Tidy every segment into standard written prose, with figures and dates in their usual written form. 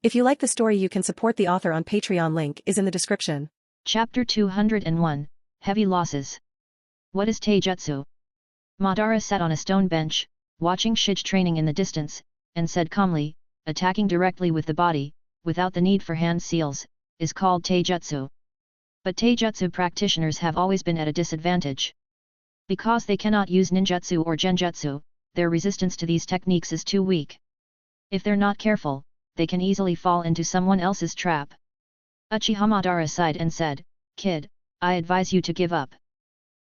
If you like the story, you can support the author on Patreon. Link is in the description. Chapter 201, Heavy Losses. What is Taijutsu? Madara sat on a stone bench, watching Shige training in the distance, and said calmly, attacking directly with the body, without the need for hand seals, is called Taijutsu. But Taijutsu practitioners have always been at a disadvantage. Because they cannot use Ninjutsu or Genjutsu, their resistance to these techniques is too weak. If they're not careful, they can easily fall into someone else's trap. Uchiha Madara sighed and said, "Kid, I advise you to give up.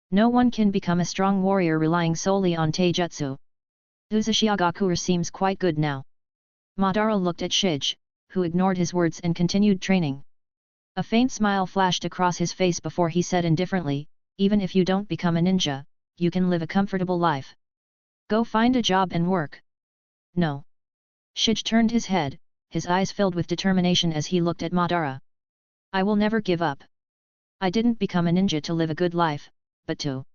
No one can become a strong warrior relying solely on Taijutsu. Uzushiagakuer seems quite good now." Madara looked at Shige, who ignored his words and continued training. A faint smile flashed across his face before he said indifferently, "Even if you don't become a ninja, you can live a comfortable life. Go find a job and work." "No." Shige turned his head, his eyes filled with determination as he looked at Madara. "I will never give up. I didn't become a ninja to live a good life, but to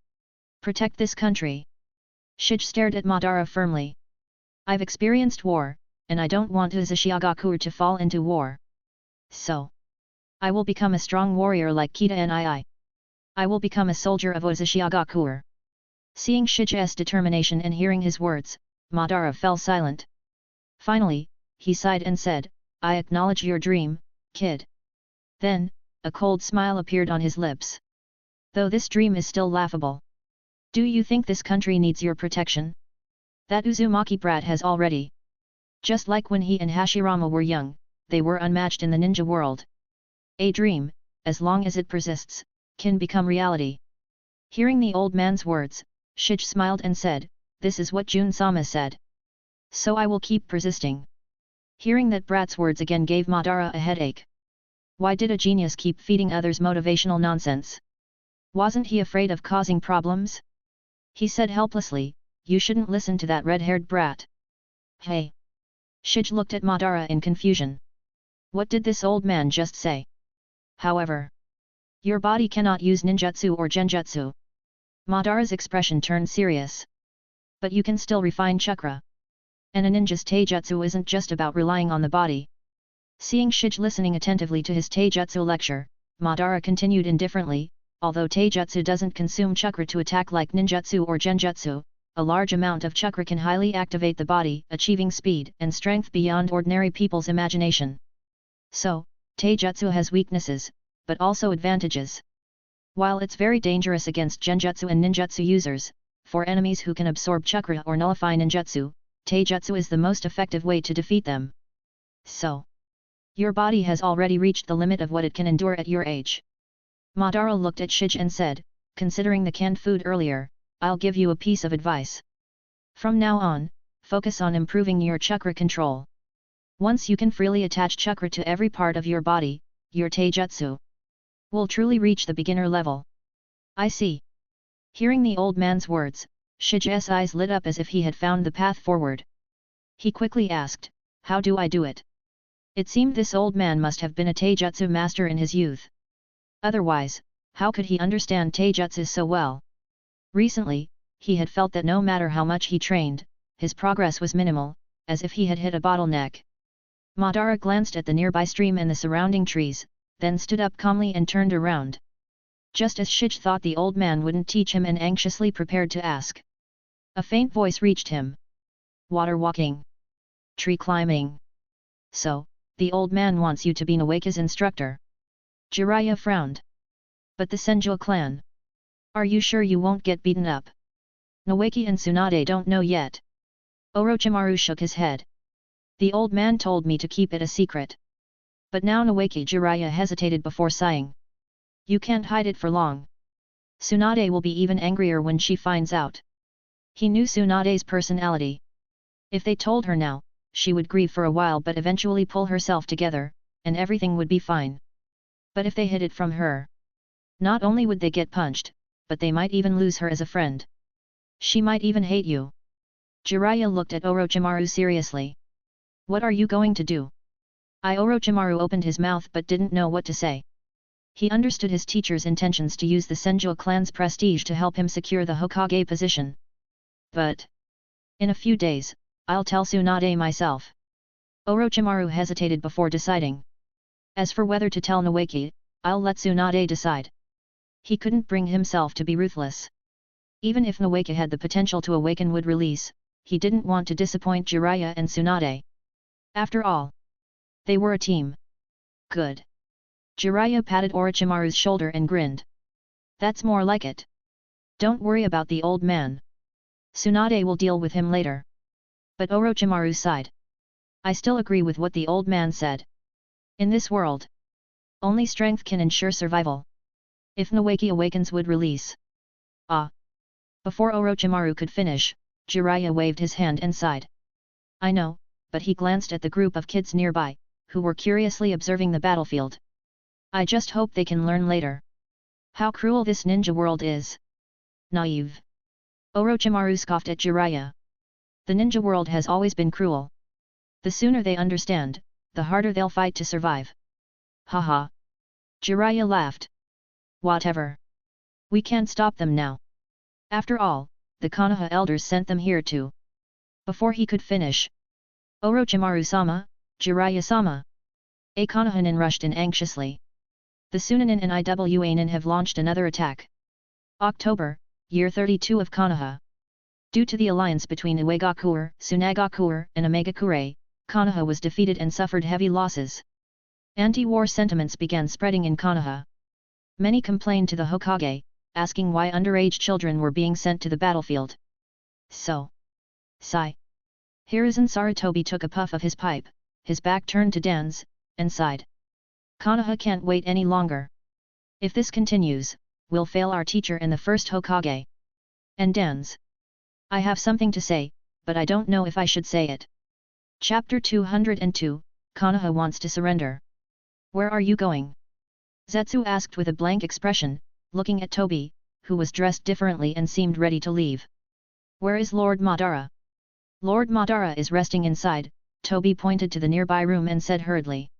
protect this country." Shige stared at Madara firmly. "I've experienced war, and I don't want Uzushiagakuer to fall into war. So, I will become a strong warrior like Kita and I will become a soldier of Uzushiagakuer." Seeing Shige's determination and hearing his words, Madara fell silent. Finally, he sighed and said, "I acknowledge your dream, kid." Then, a cold smile appeared on his lips. "Though this dream is still laughable. Do you think this country needs your protection? That Uzumaki brat has already. Just like when he and Hashirama were young, they were unmatched in the ninja world. A dream, as long as it persists, can become reality." Hearing the old man's words, Shige smiled and said, "This is what Jun-sama said. So I will keep persisting." Hearing that brat's words again gave Madara a headache. Why did a genius keep feeding others motivational nonsense? Wasn't he afraid of causing problems? He said helplessly, "You shouldn't listen to that red-haired brat." "Hey!" Shige looked at Madara in confusion. What did this old man just say? However, your body cannot use ninjutsu or genjutsu. Madara's expression turned serious. But you can still refine chakra. And a ninja's taijutsu isn't just about relying on the body. Seeing Shige listening attentively to his taijutsu lecture, Madara continued indifferently, "Although taijutsu doesn't consume chakra to attack like ninjutsu or genjutsu, a large amount of chakra can highly activate the body, achieving speed and strength beyond ordinary people's imagination. So, taijutsu has weaknesses, but also advantages. While it's very dangerous against genjutsu and ninjutsu users, for enemies who can absorb chakra or nullify ninjutsu, taijutsu is the most effective way to defeat them. So, your body has already reached the limit of what it can endure at your age." Madara looked at Shige and said, "Considering the canned food earlier, I'll give you a piece of advice. From now on, focus on improving your chakra control. Once you can freely attach chakra to every part of your body, your taijutsu will truly reach the beginner level." "I see." Hearing the old man's words, Shige's eyes lit up as if he had found the path forward. He quickly asked, "How do I do it?" It seemed this old man must have been a taijutsu master in his youth. Otherwise, how could he understand taijutsu so well? Recently, he had felt that no matter how much he trained, his progress was minimal, as if he had hit a bottleneck. Madara glanced at the nearby stream and the surrounding trees, then stood up calmly and turned around. Just as Shige thought the old man wouldn't teach him and anxiously prepared to ask. A faint voice reached him. "Water walking. Tree climbing. So, the old man wants you to be Nawake's instructor." Jiraiya frowned. "But the Senju clan? Are you sure you won't get beaten up?" "Nawake and Tsunade don't know yet." Orochimaru shook his head. "The old man told me to keep it a secret." "But now Nawake," Jiraiya hesitated before sighing. "You can't hide it for long. Tsunade will be even angrier when she finds out." He knew Tsunade's personality. If they told her now, she would grieve for a while but eventually pull herself together, and everything would be fine. But if they hid it from her, not only would they get punched, but they might even lose her as a friend. She might even hate you. Jiraiya looked at Orochimaru seriously. "What are you going to do?" Orochimaru opened his mouth but didn't know what to say. He understood his teacher's intentions to use the Senju clan's prestige to help him secure the Hokage position. "But in a few days, I'll tell Tsunade myself." Orochimaru hesitated before deciding. As for whether to tell Naoki, I'll let Tsunade decide. He couldn't bring himself to be ruthless. Even if Naoki had the potential to awaken would release, he didn't want to disappoint Jiraiya and Tsunade. After all, they were a team. Good. Jiraiya patted Orochimaru's shoulder and grinned. That's more like it. Don't worry about the old man. Tsunade will deal with him later. But Orochimaru sighed. I still agree with what the old man said. In this world, only strength can ensure survival. If Naoki awakens would release. Ah! Before Orochimaru could finish, Jiraiya waved his hand and sighed. I know, but he glanced at the group of kids nearby, who were curiously observing the battlefield. I just hope they can learn later. How cruel this ninja world is. Naive. Orochimaru scoffed at Jiraiya. The ninja world has always been cruel. The sooner they understand, the harder they'll fight to survive. Haha. Jiraiya laughed. Whatever. We can't stop them now. After all, the Konoha elders sent them here too. Before he could finish. Orochimaru-sama, Jiraiya-sama. A Konohanin rushed in anxiously. The Sunanin and Iwanin have launched another attack. October, year 32 of Konoha. Due to the alliance between Uegakure, Tsunagakure, and Omegakure, Konoha was defeated and suffered heavy losses. Anti-war sentiments began spreading in Konoha. Many complained to the Hokage, asking why underage children were being sent to the battlefield. So. Sigh. Hiruzen Sarutobi took a puff of his pipe, his back turned to Dan's, and sighed. Konoha can't wait any longer. If this continues, we'll fail our teacher and the first Hokage. And Dan's. I have something to say, but I don't know if I should say it. Chapter 202, Konoha wants to surrender. Where are you going? Zetsu asked with a blank expression, looking at Tobi, who was dressed differently and seemed ready to leave. Where is Lord Madara? Lord Madara is resting inside, Tobi pointed to the nearby room and said hurriedly.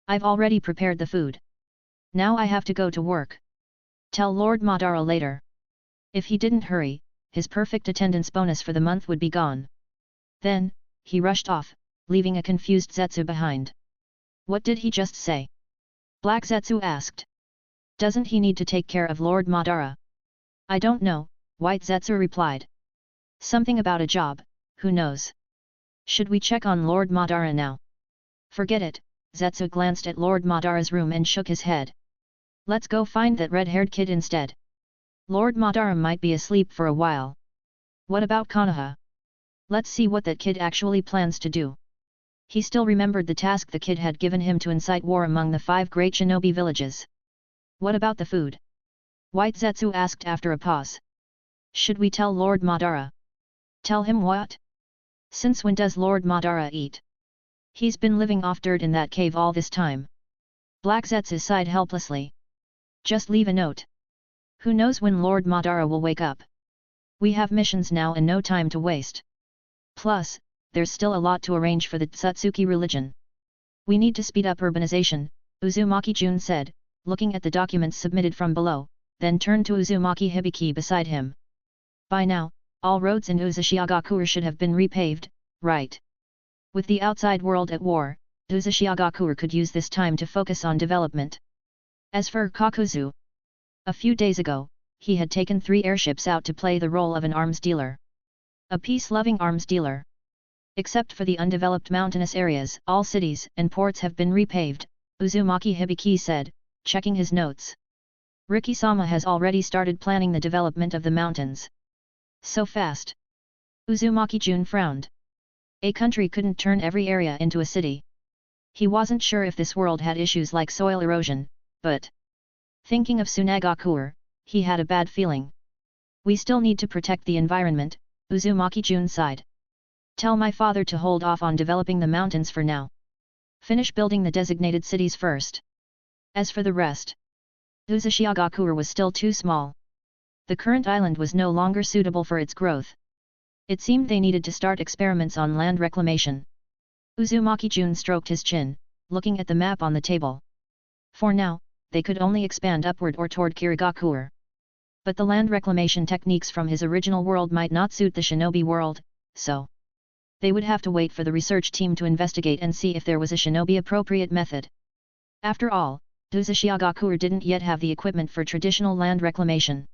I've already prepared the food. Now I have to go to work. Tell Lord Madara later. If he didn't hurry, his perfect attendance bonus for the month would be gone. Then, he rushed off, leaving a confused Zetsu behind. What did he just say? Black Zetsu asked. Doesn't he need to take care of Lord Madara? I don't know, White Zetsu replied. Something about a job, who knows? Should we check on Lord Madara now? Forget it, Zetsu glanced at Lord Madara's room and shook his head. Let's go find that red-haired kid instead. Lord Madara might be asleep for a while. What about Konoha? Let's see what that kid actually plans to do. He still remembered the task the kid had given him to incite war among the 5 great shinobi villages. What about the food? White Zetsu asked after a pause. Should we tell Lord Madara? Tell him what? Since when does Lord Madara eat? He's been living off dirt in that cave all this time. Black Zetsu sighed helplessly. Just leave a note. Who knows when Lord Madara will wake up? We have missions now and no time to waste. Plus, there's still a lot to arrange for the Tsutsuki religion. We need to speed up urbanization, Uzumaki Jun said, looking at the documents submitted from below, then turned to Uzumaki Hibiki beside him. By now, all roads in Uzushiagakure should have been repaved, right? With the outside world at war, Uzushiagakure could use this time to focus on development. As for Kakuzu, a few days ago, he had taken 3 airships out to play the role of an arms dealer. A peace-loving arms dealer. Except for the undeveloped mountainous areas, all cities and ports have been repaved, Uzumaki Hibiki said, checking his notes. Riki-sama has already started planning the development of the mountains. So fast. Uzumaki Jun frowned. A country couldn't turn every area into a city. He wasn't sure if this world had issues like soil erosion, but thinking of Tsunagakure, he had a bad feeling. We still need to protect the environment, Uzumaki Jun sighed. Tell my father to hold off on developing the mountains for now. Finish building the designated cities first. As for the rest, Uzushiagakure was still too small. The current island was no longer suitable for its growth. It seemed they needed to start experiments on land reclamation. Uzumaki Jun stroked his chin, looking at the map on the table. For now, they could only expand upward or toward Kirigakure. But the land reclamation techniques from his original world might not suit the shinobi world, so They would have to wait for the research team to investigate and see if there was a shinobi-appropriate method. After all, Uzumaki didn't yet have the equipment for traditional land reclamation.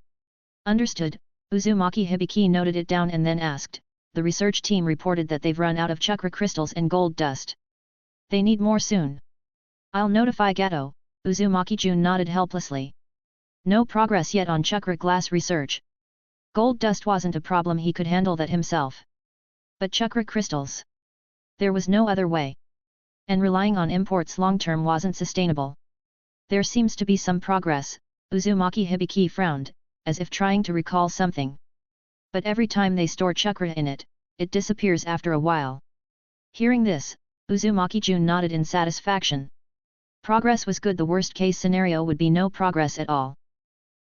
Understood, Uzumaki Hibiki noted it down and then asked, the research team reported that they've run out of chakra crystals and gold dust. They need more soon. I'll notify Gato, Uzumaki Jun nodded helplessly. No progress yet on chakra glass research. Gold dust wasn't a problem, he could handle that himself. But chakra crystals? There was no other way. And relying on imports long-term wasn't sustainable. There seems to be some progress, Uzumaki Hibiki frowned, as if trying to recall something. But every time they store chakra in it, it disappears after a while. Hearing this, Uzumaki Jun nodded in satisfaction. Progress was good. The worst-case scenario would be no progress at all.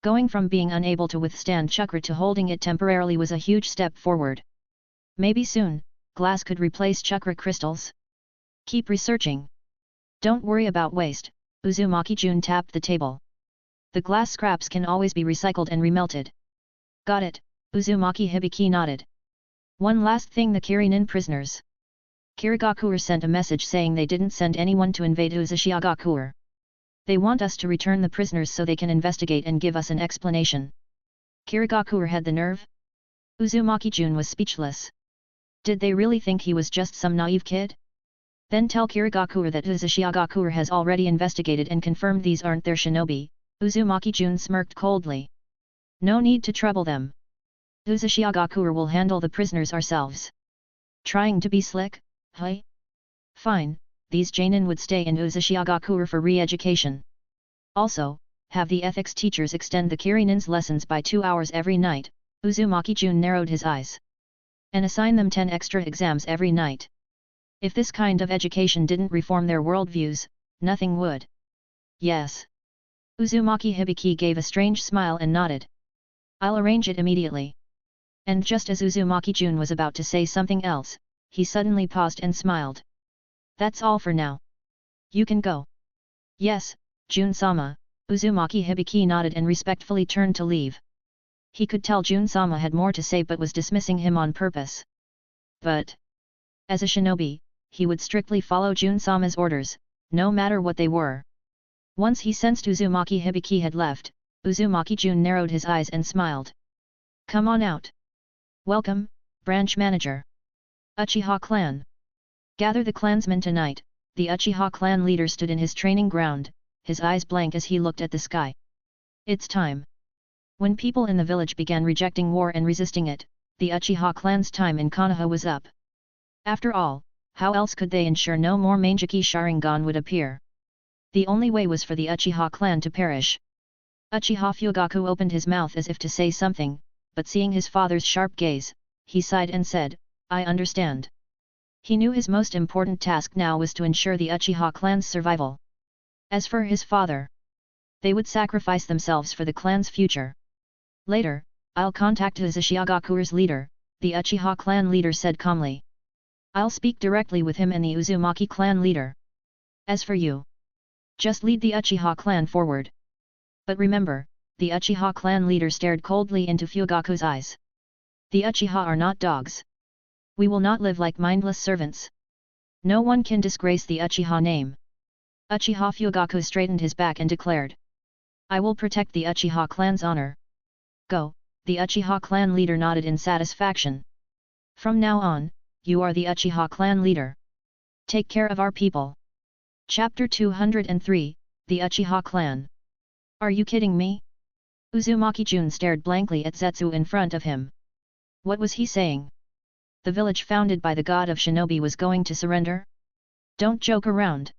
Going from being unable to withstand chakra to holding it temporarily was a huge step forward. Maybe soon, glass could replace chakra crystals. Keep researching. Don't worry about waste, Uzumaki Jun tapped the table. The glass scraps can always be recycled and remelted. Got it, Uzumaki Hibiki nodded. One last thing, the Kirinin prisoners. Kirigakuer sent a message saying they didn't send anyone to invade Uzumaki. They want us to return the prisoners so they can investigate and give us an explanation. Kirigakuer had the nerve? Uzumaki Jun was speechless. Did they really think he was just some naive kid? Then tell Kirigakuer that Uzumaki has already investigated and confirmed these aren't their shinobi, Uzumaki Jun smirked coldly. No need to trouble them. Uzumaki will handle the prisoners ourselves. Trying to be slick, huh? Fine, these Jainin would stay in Uzumaki for re-education. Also, have the ethics teachers extend the Kirinin's lessons by 2 hours every night, Uzumaki Jun narrowed his eyes. And assign them 10 extra exams every night. If this kind of education didn't reform their worldviews, nothing would. Yes. Uzumaki Hibiki gave a strange smile and nodded. I'll arrange it immediately. And just as Uzumaki Jun was about to say something else, he suddenly paused and smiled. That's all for now. You can go. Yes, Jun-sama, Uzumaki Hibiki nodded and respectfully turned to leave. He could tell Jun-sama had more to say but was dismissing him on purpose. But, as a shinobi, he would strictly follow Jun-sama's orders, no matter what they were. Once he sensed Uzumaki Hibiki had left, Uzumaki Jun narrowed his eyes and smiled. Come on out. Welcome, branch manager. Uchiha clan. Gather the clansmen tonight. The Uchiha clan leader stood in his training ground, his eyes blank as he looked at the sky. It's time. When people in the village began rejecting war and resisting it, the Uchiha clan's time in Konoha was up. After all, how else could they ensure no more Mangeki Sharingan would appear? The only way was for the Uchiha clan to perish. Uchiha Fugaku opened his mouth as if to say something, but seeing his father's sharp gaze, he sighed and said, I understand. He knew his most important task now was to ensure the Uchiha clan's survival. As for his father, they would sacrifice themselves for the clan's future. Later, I'll contact Uzumaki leader, the Uchiha clan leader said calmly. I'll speak directly with him and the Uzumaki clan leader. As for you, just lead the Uchiha clan forward. But remember, the Uchiha clan leader stared coldly into Fugaku's eyes. The Uchiha are not dogs. We will not live like mindless servants. No one can disgrace the Uchiha name. Uchiha Fugaku straightened his back and declared. I will protect the Uchiha clan's honor. Go, the Uchiha clan leader nodded in satisfaction. From now on, you are the Uchiha clan leader. Take care of our people. Chapter 203, The Uchiha Clan. Are you kidding me? Uzumaki Jun stared blankly at Zetsu in front of him. What was he saying? The village founded by the god of shinobi was going to surrender? Don't joke around.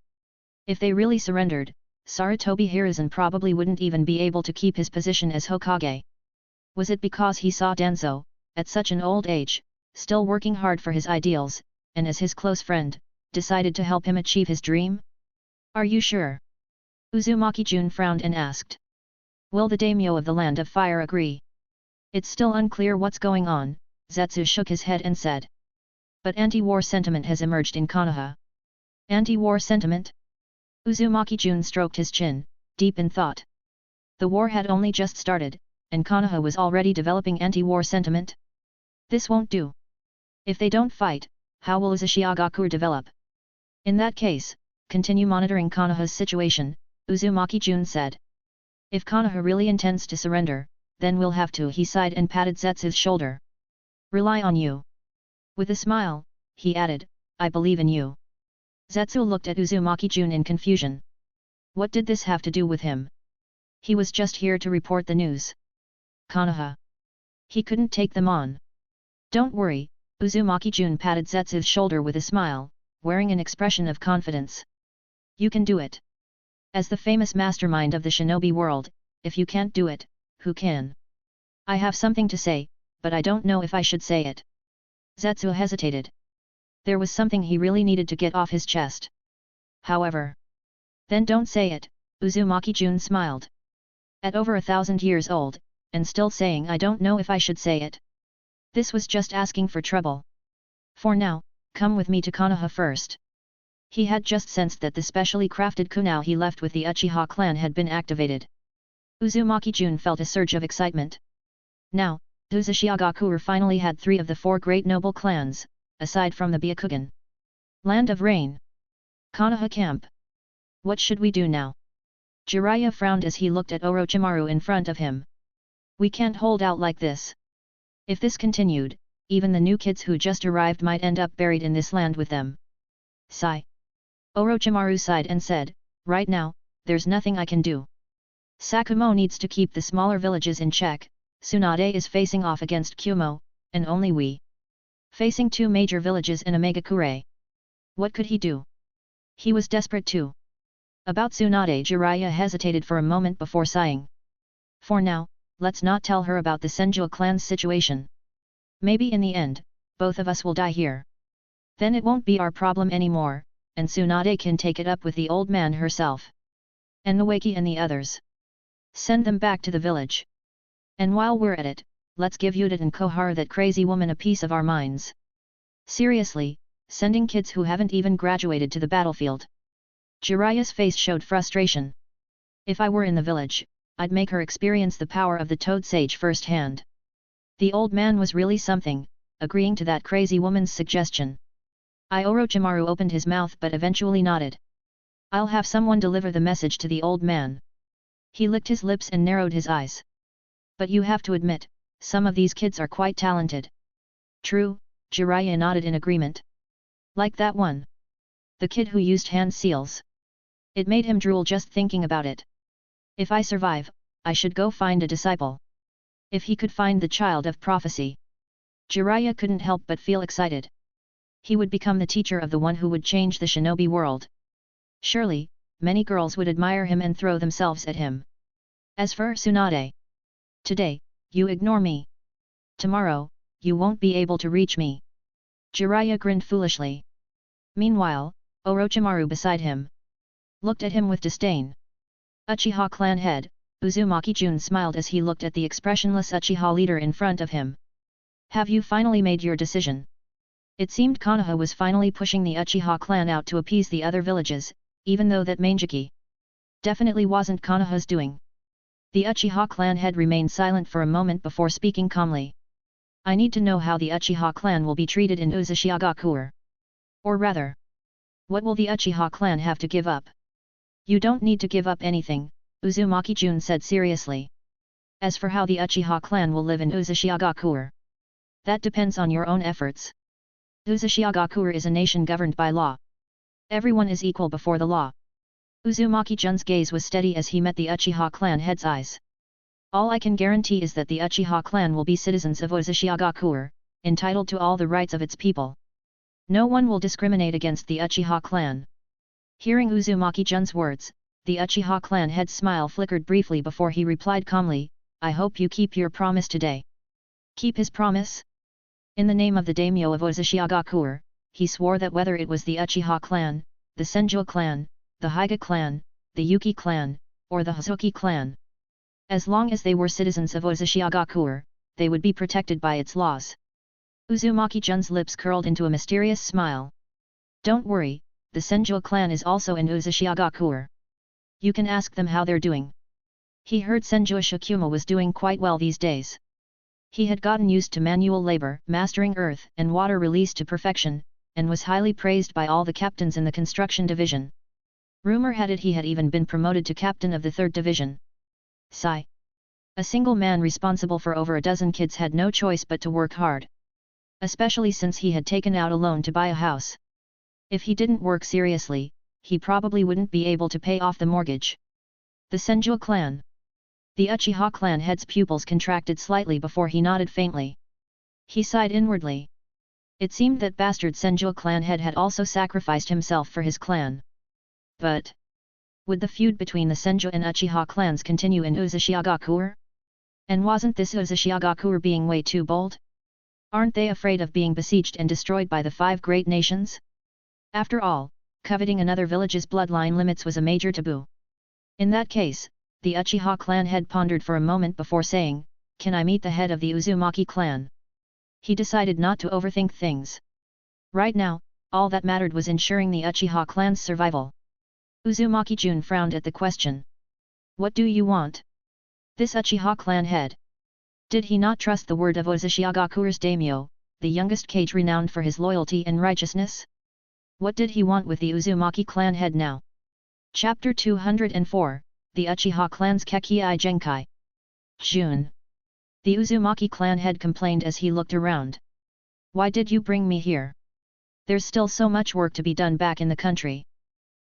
If they really surrendered, Sarutobi Hiruzen probably wouldn't even be able to keep his position as Hokage. Was it because he saw Danzo, at such an old age, still working hard for his ideals, and as his close friend, decided to help him achieve his dream? Are you sure? Uzumaki Jun frowned and asked. Will the daimyo of the Land of Fire agree? It's still unclear what's going on, Zetsu shook his head and said. But anti-war sentiment has emerged in Konoha. Anti-war sentiment? Uzumaki Jun stroked his chin, deep in thought. The war had only just started, and Konoha was already developing anti-war sentiment? This won't do. If they don't fight, how will Uzushiagaku develop? In that case, continue monitoring Konoha's situation, Uzumaki Jun said. If Konoha really intends to surrender, then we'll have to. He sighed and patted Zetsu's shoulder. Rely on you. With a smile, he added, I believe in you. Zetsu looked at Uzumaki Jun in confusion. What did this have to do with him? He was just here to report the news. Konoha. He couldn't take them on. Don't worry, Uzumaki Jun patted Zetsu's shoulder with a smile, wearing an expression of confidence. You can do it. As the famous mastermind of the shinobi world, if you can't do it, who can? I have something to say, but I don't know if I should say it. Zetsu hesitated. There was something he really needed to get off his chest. However. Then don't say it, Uzumaki Jun smiled. At over 1,000 years old, and still saying I don't know if I should say it. This was just asking for trouble. For now, come with me to Konoha first. He had just sensed that the specially crafted kunai he left with the Uchiha clan had been activated. Uzumaki Jun felt a surge of excitement. Now, Uzushiagaku finally had 3 of the 4 great noble clans, aside from the Byakugan. Land of Rain. Konoha Camp. What should we do now? Jiraiya frowned as he looked at Orochimaru in front of him. We can't hold out like this. If this continued, even the new kids who just arrived might end up buried in this land with them. Sigh. Orochimaru sighed and said, right now, there's nothing I can do. Sakumo needs to keep the smaller villages in check, Tsunade is facing off against Kumo, and only we. Facing 2 major villages in a Megakure. What could he do? He was desperate too. About Tsunade, Jiraiya hesitated for a moment before sighing. For now, let's not tell her about the Senju clan's situation. Maybe in the end, both of us will die here. Then it won't be our problem anymore, and Tsunade can take it up with the old man herself. And Noeki and the others. Send them back to the village. And while we're at it, let's give Yuta and Koharu, that crazy woman, a piece of our minds. Seriously, sending kids who haven't even graduated to the battlefield. Jiraiya's face showed frustration. If I were in the village, I'd make her experience the power of the Toad Sage firsthand. The old man was really something, agreeing to that crazy woman's suggestion. Orochimaru opened his mouth but eventually nodded. I'll have someone deliver the message to the old man. He licked his lips and narrowed his eyes. But you have to admit, some of these kids are quite talented. True, Jiraiya nodded in agreement. Like that one. The kid who used hand seals. It made him drool just thinking about it. If I survive, I should go find a disciple. If he could find the child of prophecy. Jiraiya couldn't help but feel excited. He would become the teacher of the one who would change the shinobi world. Surely, many girls would admire him and throw themselves at him. As for Tsunade. Today, you ignore me. Tomorrow, you won't be able to reach me. Jiraiya grinned foolishly. Meanwhile, Orochimaru beside him looked at him with disdain. Uchiha clan head, Uzumaki Jun smiled as he looked at the expressionless Uchiha leader in front of him. Have you finally made your decision? It seemed Konoha was finally pushing the Uchiha clan out to appease the other villages, even though that Manjiki definitely wasn't Konoha's doing. The Uchiha clan head remained silent for a moment before speaking calmly. I need to know how the Uchiha clan will be treated in Uzushiagaku. Or rather, what will the Uchiha clan have to give up? You don't need to give up anything, Uzumaki Jun said seriously. As for how the Uchiha clan will live in Uzushiagaku, that depends on your own efforts. Uzushiagaku is a nation governed by law. Everyone is equal before the law. Uzumaki Jun's gaze was steady as he met the Uchiha clan head's eyes. All I can guarantee is that the Uchiha clan will be citizens of Uzushiagaku, entitled to all the rights of its people. No one will discriminate against the Uchiha clan. Hearing Uzumaki Jun's words, the Uchiha clan head's smile flickered briefly before he replied calmly, I hope you keep your promise today. Keep his promise? In the name of the daimyo of Uzushiagaku, he swore that whether it was the Uchiha clan, the Senju clan, the Hyuga clan, the Yuki clan, or the Hazuki clan. As long as they were citizens of Uzushiagaku, they would be protected by its laws. Uzumaki Jun's lips curled into a mysterious smile. Don't worry, the Senju clan is also in Uzushiagaku. You can ask them how they're doing. He heard Senju Shikuma was doing quite well these days. He had gotten used to manual labor, mastering earth and water release to perfection, and was highly praised by all the captains in the construction division. Rumor had it he had even been promoted to captain of the 3rd division. Sigh. A single man responsible for over a dozen kids had no choice but to work hard. Especially since he had taken out a loan to buy a house. If he didn't work seriously, he probably wouldn't be able to pay off the mortgage. The Senju clan. The Uchiha clan head's pupils contracted slightly before he nodded faintly. He sighed inwardly. It seemed that bastard Senju clan head had also sacrificed himself for his clan. But would the feud between the Senju and Uchiha clans continue in Uzushiagakuer? And wasn't this Uzushiagakuer being way too bold? Aren't they afraid of being besieged and destroyed by the 5 great nations? After all, coveting another village's bloodline limits was a major taboo. In that case, the Uchiha clan head pondered for a moment before saying, "Can I meet the head of the Uzumaki clan?" He decided not to overthink things. Right now, all that mattered was ensuring the Uchiha clan's survival. Uzumaki Jun frowned at the question. "What do you want?" This Uchiha clan head. Did he not trust the word of Uzushiagakuer's daimyo, the youngest Kage renowned for his loyalty and righteousness? What did he want with the Uzumaki clan head now? Chapter 204, The Uchiha clan's Kekkei Genkai. Jun. The Uzumaki clan head complained as he looked around. "Why did you bring me here? There's still so much work to be done back in the country.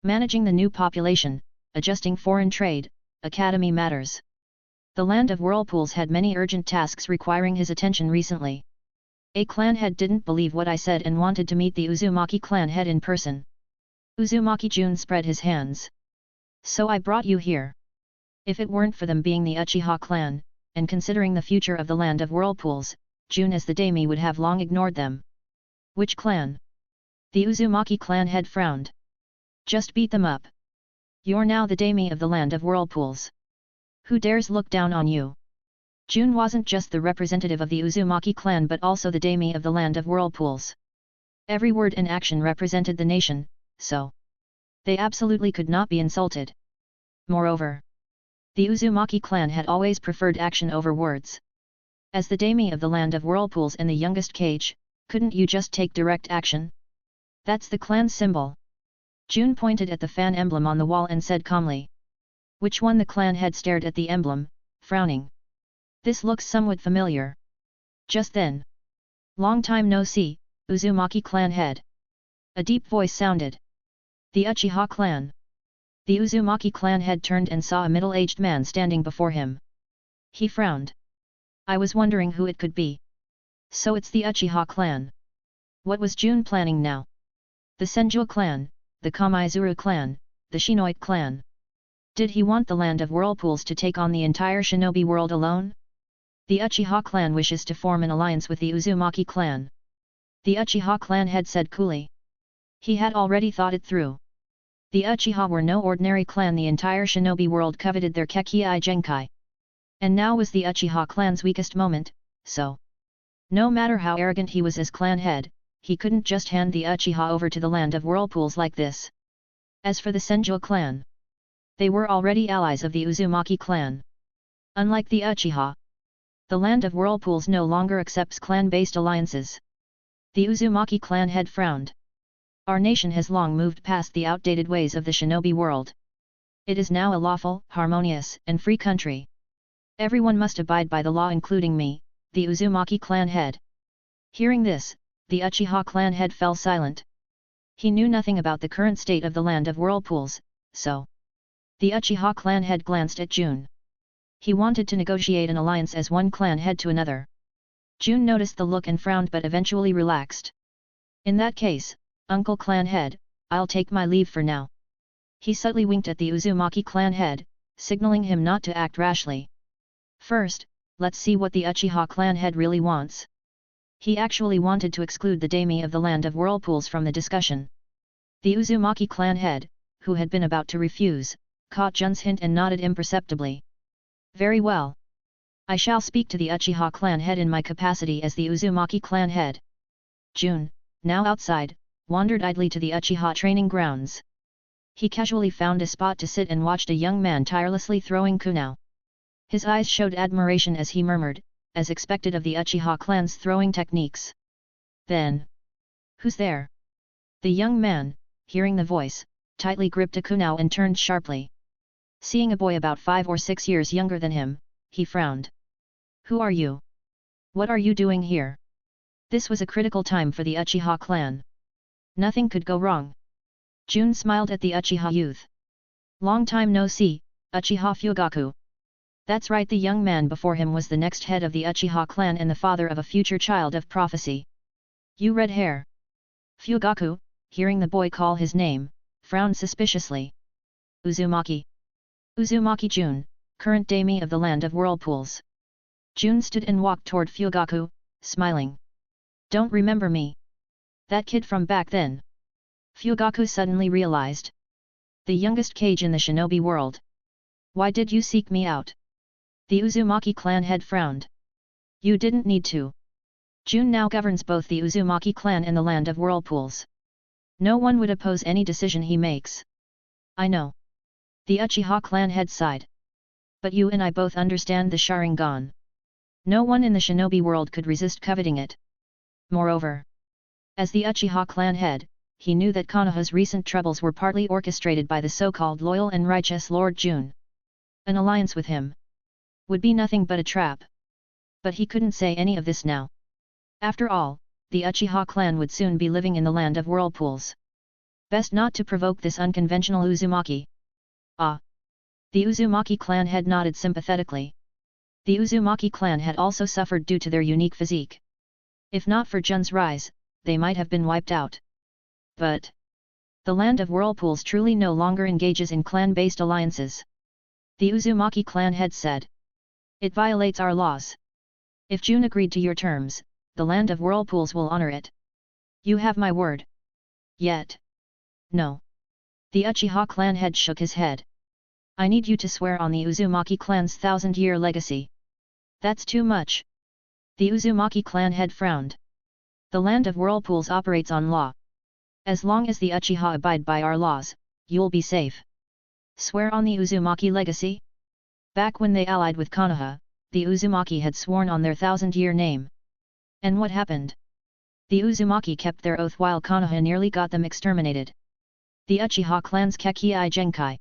Managing the new population, adjusting foreign trade, academy matters. The land of whirlpools had many urgent tasks requiring his attention recently. A clan head didn't believe what I said and wanted to meet the Uzumaki clan head in person." Uzumaki Jun spread his hands. "So I brought you here. If it weren't for them being the Uchiha clan, and considering the future of the land of whirlpools, Jun as the daimyo would have long ignored them." "Which clan?" The Uzumaki clan head frowned. "Just beat them up. You're now the daimyo of the land of whirlpools. Who dares look down on you?" Jun wasn't just the representative of the Uzumaki clan but also the daimyo of the land of whirlpools. Every word and action represented the nation, so they absolutely could not be insulted. Moreover, the Uzumaki clan had always preferred action over words. As the daimyo of the land of whirlpools and the youngest Kage, couldn't you just take direct action? That's the clan symbol. Jun pointed at the fan emblem on the wall and said calmly. "Which one?" The clan head stared at the emblem, frowning. "This looks somewhat familiar." Just then, "Long time no see, Uzumaki clan head." A deep voice sounded. "The Uchiha clan." The Uzumaki clan head turned and saw a middle-aged man standing before him. He frowned. "I was wondering who it could be. So it's the Uchiha clan." What was Jun planning now? The Senju clan, the Kamaizuru clan, the Shinoite clan. Did he want the land of whirlpools to take on the entire shinobi world alone? The Uchiha clan wishes to form an alliance with the Uzumaki clan. The Uchiha clan head said coolly. He had already thought it through. The Uchiha were no ordinary clan. The entire shinobi world coveted their Kekkei Genkai. And now was the Uchiha clan's weakest moment, so no matter how arrogant he was as clan head, he couldn't just hand the Uchiha over to the land of whirlpools like this. As for the Senju clan, they were already allies of the Uzumaki clan. Unlike the Uchiha, the land of whirlpools no longer accepts clan-based alliances. The Uzumaki clan head frowned. "Our nation has long moved past the outdated ways of the shinobi world. It is now a lawful, harmonious, and free country. Everyone must abide by the law including me," the Uzumaki clan head. Hearing this, the Uchiha clan head fell silent. He knew nothing about the current state of the land of whirlpools, so the Uchiha clan head glanced at Jun. He wanted to negotiate an alliance as one clan head to another. Jun noticed the look and frowned but eventually relaxed. "In that case, Uncle clan head, I'll take my leave for now." He subtly winked at the Uzumaki clan head, signaling him not to act rashly. First, let's see what the Uchiha clan head really wants. He actually wanted to exclude the daimyo of the land of whirlpools from the discussion. The Uzumaki clan head, who had been about to refuse, caught Jun's hint and nodded imperceptibly. "Very well. I shall speak to the Uchiha clan head in my capacity as the Uzumaki clan head." Jun, now outside, wandered idly to the Uchiha training grounds. He casually found a spot to sit and watched a young man tirelessly throwing kunao. His eyes showed admiration as he murmured, as expected of the Uchiha clan's throwing techniques. Then, "Who's there?" The young man, hearing the voice, tightly gripped a kunao and turned sharply. Seeing a boy about 5 or 6 years younger than him, he frowned. Who are you? What are you doing here? This was a critical time for the Uchiha clan. Nothing could go wrong. Jun smiled at the Uchiha youth. Long time no see, Uchiha Fugaku. That's right, the young man before him was the next head of the Uchiha clan and the father of a future child of prophecy. You red hair. Fugaku, hearing the boy call his name, frowned suspiciously. Uzumaki. Uzumaki Jun, current daimyo of the land of whirlpools. Jun stood and walked toward Fugaku, smiling. Don't remember me? That kid from back then? Fugaku suddenly realized. The youngest kage in the shinobi world. Why did you seek me out? The Uzumaki clan head frowned. You didn't need to. Jun now governs both the Uzumaki clan and the land of whirlpools. No one would oppose any decision he makes. I know. The Uchiha clan head sighed. But you and I both understand the Sharingan. No one in the shinobi world could resist coveting it. Moreover, as the Uchiha clan head, he knew that Konoha's recent troubles were partly orchestrated by the so-called loyal and righteous Lord Jun. An alliance with him would be nothing but a trap. But he couldn't say any of this now. After all, the Uchiha clan would soon be living in the land of whirlpools. Best not to provoke this unconventional Uzumaki. Ah! The Uzumaki clan head nodded sympathetically. The Uzumaki clan had also suffered due to their unique physique. If not for Jun's rise, they might have been wiped out. But the land of whirlpools truly no longer engages in clan-based alliances. The Uzumaki clan head said. It violates our laws. If Jun agreed to your terms, the land of whirlpools will honor it. You have my word. Yet. No. The Uchiha clan head shook his head. I need you to swear on the Uzumaki clan's 1,000-year legacy. That's too much. The Uzumaki clan head frowned. The land of whirlpools operates on law. As long as the Uchiha abide by our laws, you'll be safe. Swear on the Uzumaki legacy? Back when they allied with Konoha, the Uzumaki had sworn on their 1,000-year name. And what happened? The Uzumaki kept their oath while Konoha nearly got them exterminated. The Uchiha clan's Kekii Genkai.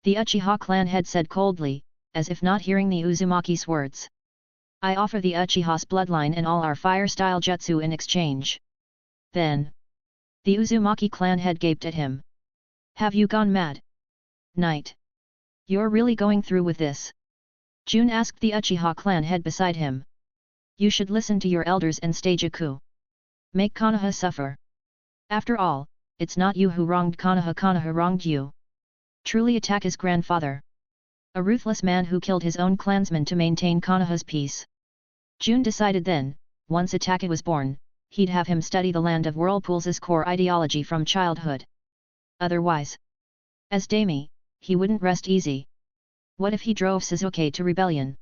The Uchiha clan head said coldly, as if not hearing the Uzumaki's words. I offer the Uchiha's bloodline and all our fire-style jutsu in exchange. Then. The Uzumaki clan head gaped at him. Have you gone mad? Knight. You're really going through with this? Jun asked the Uchiha clan head beside him. You should listen to your elders and stage a coup. Make Konoha suffer. After all, it's not you who wronged Konoha, Konoha wronged you. Truly attack his grandfather. A ruthless man who killed his own clansmen to maintain Konoha's peace. Jun decided then, once Atake was born, he'd have him study the land of whirlpools' core ideology from childhood. Otherwise, as daimyo, he wouldn't rest easy. What if he drove Sasuke to rebellion?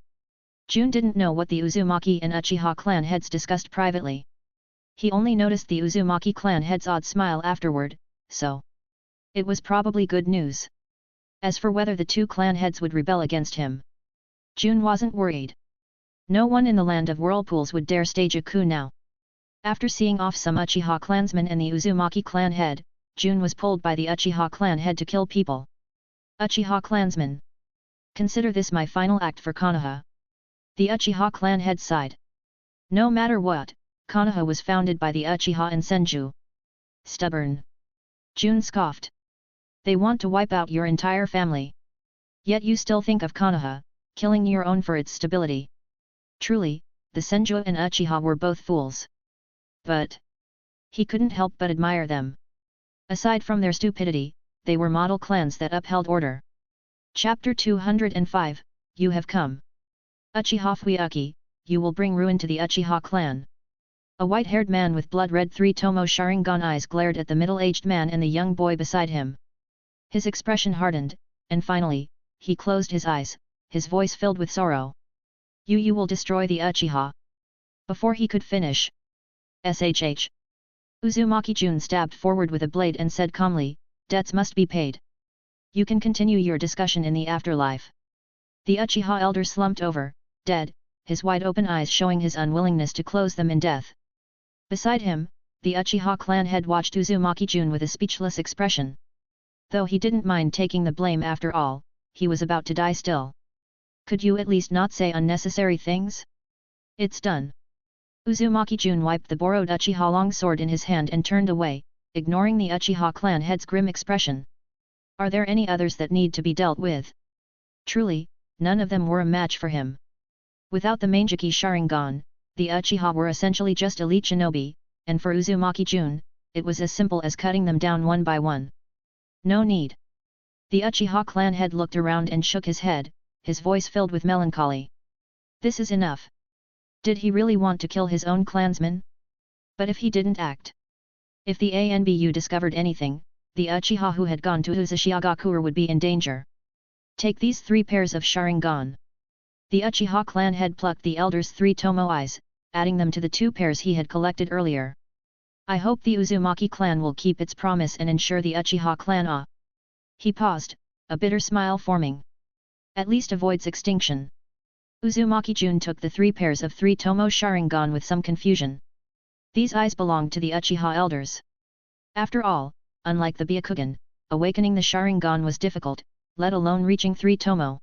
Jun didn't know what the Uzumaki and Uchiha clan heads discussed privately. He only noticed the Uzumaki clan head's odd smile afterward, so it was probably good news. As for whether the two clan heads would rebel against him, Jun wasn't worried. No one in the land of whirlpools would dare stage a coup now. After seeing off some Uchiha clansmen and the Uzumaki clan head, Jun was pulled by the Uchiha clan head to kill people. Uchiha clansmen. Consider this my final act for Konoha. The Uchiha clan head sighed. No matter what, Konoha was founded by the Uchiha and Senju. Stubborn. Jun scoffed. They want to wipe out your entire family. Yet you still think of Konoha, killing your own for its stability. Truly, the Senju and Uchiha were both fools. But he couldn't help but admire them. Aside from their stupidity, they were model clans that upheld order. Chapter 205, You have come. Uchiha Fuyuki, you will bring ruin to the Uchiha clan. A white-haired man with blood-red three-tomo Sharingan eyes glared at the middle-aged man and the young boy beside him. His expression hardened, and finally, he closed his eyes, his voice filled with sorrow. You will destroy the Uchiha. Before he could finish. SHH. Uzumaki Jun stabbed forward with a blade and said calmly, debts must be paid. You can continue your discussion in the afterlife. The Uchiha elder slumped over, dead, his wide-open eyes showing his unwillingness to close them in death. Beside him, the Uchiha clan head watched Uzumaki Jun with a speechless expression. Though he didn't mind taking the blame after all, he was about to die still. Could you at least not say unnecessary things? It's done. Uzumaki Jun wiped the borrowed Uchiha longsword in his hand and turned away, ignoring the Uchiha clan head's grim expression. Are there any others that need to be dealt with? Truly, none of them were a match for him. Without the Manjiki Sharingan, the Uchiha were essentially just elite shinobi, and for Uzumaki Jun, it was as simple as cutting them down one by one. No need. The Uchiha clan head looked around and shook his head, his voice filled with melancholy. This is enough. Did he really want to kill his own clansmen? But if he didn't act? If the ANBU discovered anything, the Uchiha who had gone to Uzashigakure would be in danger. Take these 3 pairs of Sharingan. The Uchiha clan head plucked the elder's 3 tomo eyes, adding them to the 2 pairs he had collected earlier. I hope the Uzumaki clan will keep its promise and ensure the Uchiha clan He paused, a bitter smile forming. At least avoids extinction. Uzumaki Jun took the 3 pairs of 3 tomo Sharingan with some confusion. These eyes belonged to the Uchiha elders. After all, unlike the Byakugan, awakening the Sharingan was difficult, let alone reaching 3 tomo.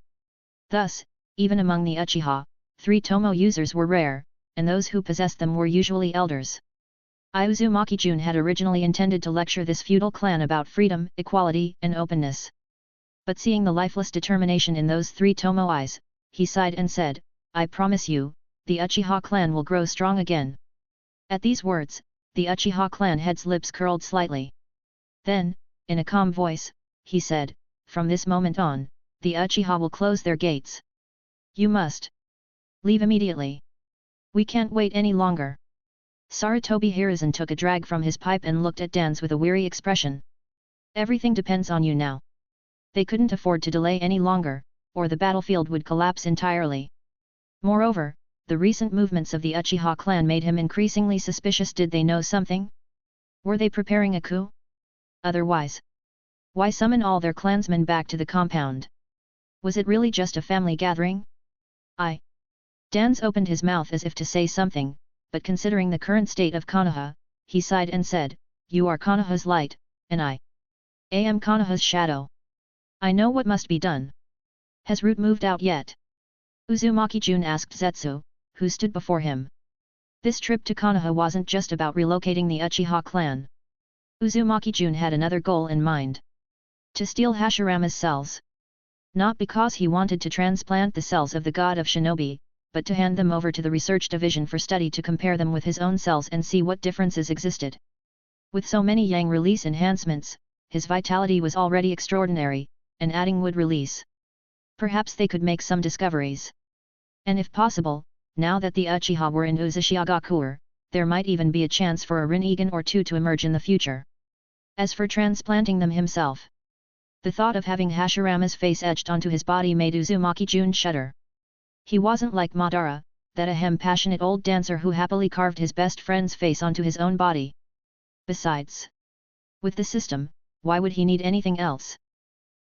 Thus, even among the Uchiha, 3 tomo users were rare, and those who possessed them were usually elders. Uzumaki Jun had originally intended to lecture this feudal clan about freedom, equality, and openness. But seeing the lifeless determination in those 3 tomo eyes, he sighed and said, I promise you, the Uchiha clan will grow strong again. At these words, the Uchiha clan head's lips curled slightly. Then, in a calm voice, he said, from this moment on, the Uchiha will close their gates. You must leave immediately. We can't wait any longer. Sarutobi Hiruzen took a drag from his pipe and looked at Dans with a weary expression. Everything depends on you now. They couldn't afford to delay any longer, or the battlefield would collapse entirely. Moreover, the recent movements of the Uchiha clan made him increasingly suspicious. Did they know something? Were they preparing a coup? Otherwise, why summon all their clansmen back to the compound? Was it really just a family gathering? Dans opened his mouth as if to say something, but considering the current state of Konoha, he sighed and said, You are Konoha's light, and I am Konoha's shadow. I know what must be done. Has Root moved out yet? Uzumaki Jun asked Zetsu, who stood before him. This trip to Konoha wasn't just about relocating the Uchiha clan. Uzumaki Jun had another goal in mind. To steal Hashirama's cells. Not because he wanted to transplant the cells of the god of shinobi, but to hand them over to the research division for study to compare them with his own cells and see what differences existed. With so many yang release enhancements, his vitality was already extraordinary, and adding would release. Perhaps they could make some discoveries. And if possible, now that the Uchiha were in Uzashigakure, there might even be a chance for a Rinnegan or 2 to emerge in the future. As for transplanting them himself, the thought of having Hashirama's face etched onto his body made Uzumaki Jun shudder. He wasn't like Madara, that passionate old dancer who happily carved his best friend's face onto his own body. Besides, with the system, why would he need anything else?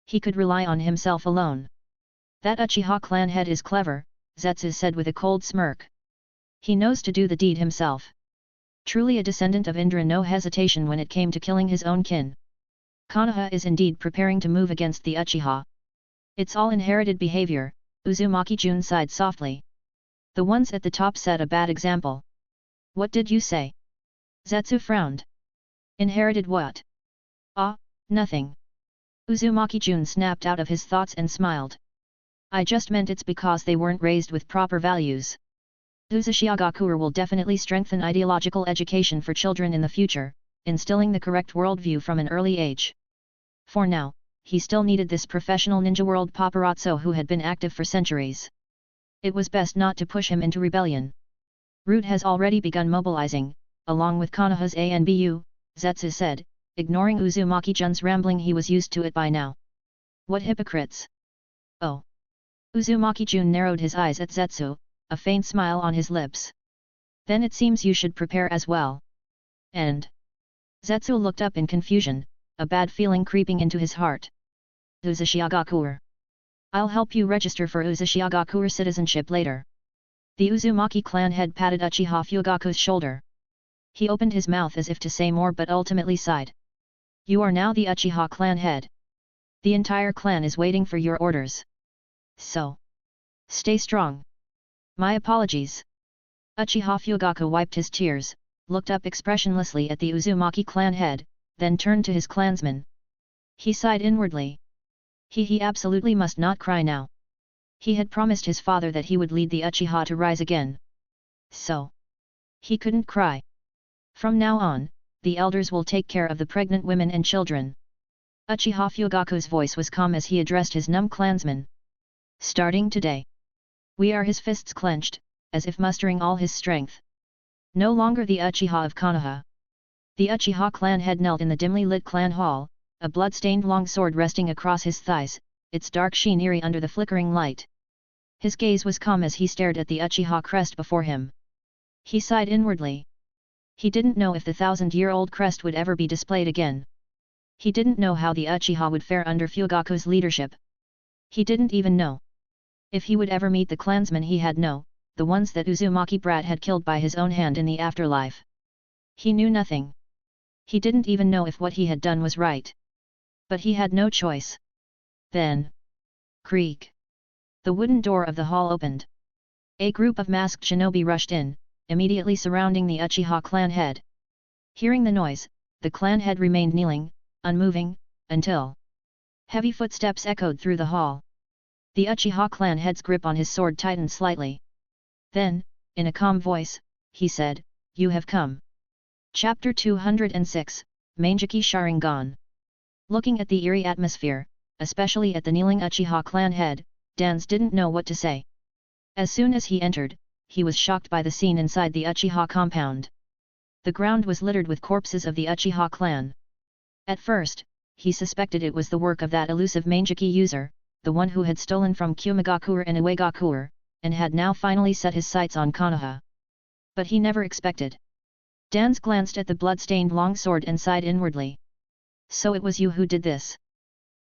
He could rely on himself alone. That Uchiha clan head is clever, Zetsu said with a cold smirk. He knows to do the deed himself. Truly a descendant of Indra, no hesitation when it came to killing his own kin. Konoha is indeed preparing to move against the Uchiha. It's all inherited behavior, Uzumaki Jun sighed softly. The ones at the top set a bad example. What did you say? Zetsu frowned. Inherited what? Nothing. Uzumaki Jun snapped out of his thoughts and smiled. I just meant it's because they weren't raised with proper values. Uzashigakure will definitely strengthen ideological education for children in the future, instilling the correct worldview from an early age. For now, he still needed this professional ninja world paparazzo who had been active for centuries. It was best not to push him into rebellion. Root has already begun mobilizing, along with Konoha's ANBU, Zetsu said, ignoring Uzumaki Jun's rambling. He was used to it by now. What hypocrites! Oh! Uzumaki Jun narrowed his eyes at Zetsu, a faint smile on his lips. Then it seems you should prepare as well. And? Zetsu looked up in confusion, a bad feeling creeping into his heart. Uzashigakure. I'll help you register for Uzashigakure citizenship later. The Uzumaki clan head patted Uchiha Fugaku's shoulder. He opened his mouth as if to say more but ultimately sighed. You are now the Uchiha clan head. The entire clan is waiting for your orders. So, stay strong. My apologies. Uchiha Fugaku wiped his tears, looked up expressionlessly at the Uzumaki clan head, then turned to his clansmen. He sighed inwardly. He absolutely must not cry now. He had promised his father that he would lead the Uchiha to rise again. So, he couldn't cry. From now on, the elders will take care of the pregnant women and children. Uchiha Fugaku's voice was calm as he addressed his numb clansmen. Starting today. We are his fists clenched, as if mustering all his strength. No longer the Uchiha of Konoha. The Uchiha clan head knelt in the dimly lit clan hall, a blood-stained long sword resting across his thighs, its dark sheen eerie under the flickering light. His gaze was calm as he stared at the Uchiha crest before him. He sighed inwardly. He didn't know if the 1,000-year-old crest would ever be displayed again. He didn't know how the Uchiha would fare under Fugaku's leadership. He didn't even know if he would ever meet the clansmen he had known, the ones that Uzumaki brat had killed by his own hand in the afterlife. He knew nothing. He didn't even know if what he had done was right. But he had no choice. Then, creak. The wooden door of the hall opened. A group of masked shinobi rushed in, immediately surrounding the Uchiha clan head. Hearing the noise, the clan head remained kneeling, unmoving, until heavy footsteps echoed through the hall. The Uchiha clan head's grip on his sword tightened slightly. Then, in a calm voice, he said, "You have come." Chapter 206, Manjiki Sharingan. Looking at the eerie atmosphere, especially at the kneeling Uchiha clan head, Dans didn't know what to say. As soon as he entered, he was shocked by the scene inside the Uchiha compound. The ground was littered with corpses of the Uchiha clan. At first, he suspected it was the work of that elusive Manjiki user, the one who had stolen from Kumegakure and Uegakure, and had now finally set his sights on Konoha. But he never expected. Dans glanced at the blood-stained long sword and sighed inwardly. So it was you who did this.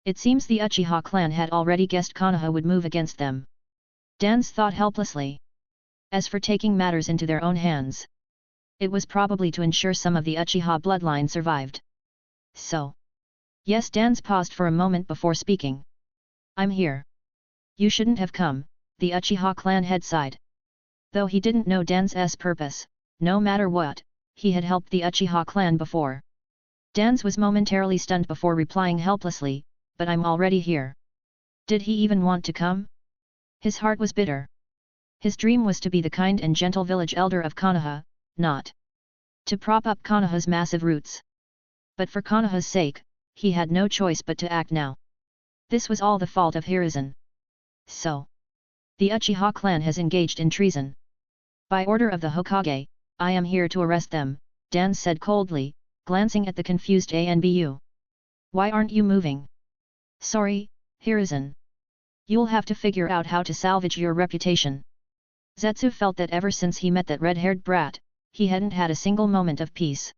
It seems the Uchiha clan had already guessed Konoha would move against them. Dans thought helplessly. As for taking matters into their own hands, it was probably to ensure some of the Uchiha bloodline survived. So, yes, Dans paused for a moment before speaking. I'm here. You shouldn't have come, the Uchiha clan head sighed. Though he didn't know Dan's purpose, no matter what, he had helped the Uchiha clan before. Dans was momentarily stunned before replying helplessly, but I'm already here. Did he even want to come? His heart was bitter. His dream was to be the kind and gentle village elder of Konoha, not to prop up Konoha's massive roots. But for Konoha's sake, he had no choice but to act now. This was all the fault of Hiruzen. So, the Uchiha clan has engaged in treason. By order of the Hokage, I am here to arrest them, Dan said coldly, glancing at the confused Anbu. Why aren't you moving? Sorry, Hiruzen. You'll have to figure out how to salvage your reputation. Zetsu felt that ever since he met that red-haired brat, he hadn't had a single moment of peace.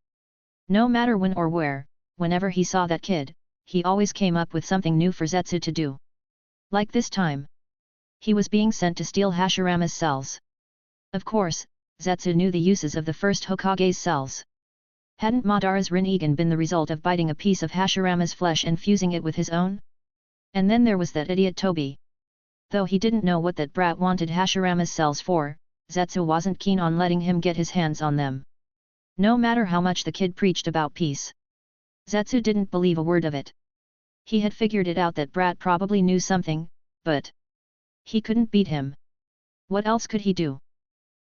No matter when or where, whenever he saw that kid, he always came up with something new for Zetsu to do. Like this time. He was being sent to steal Hashirama's cells. Of course, Zetsu knew the uses of the first Hokage's cells. Hadn't Madara's Rinnegan been the result of biting a piece of Hashirama's flesh and fusing it with his own? And then there was that idiot Tobi. Though he didn't know what that brat wanted Hashirama's cells for, Zetsu wasn't keen on letting him get his hands on them. No matter how much the kid preached about peace, Zetsu didn't believe a word of it. He had figured it out that brat probably knew something, but he couldn't beat him. What else could he do?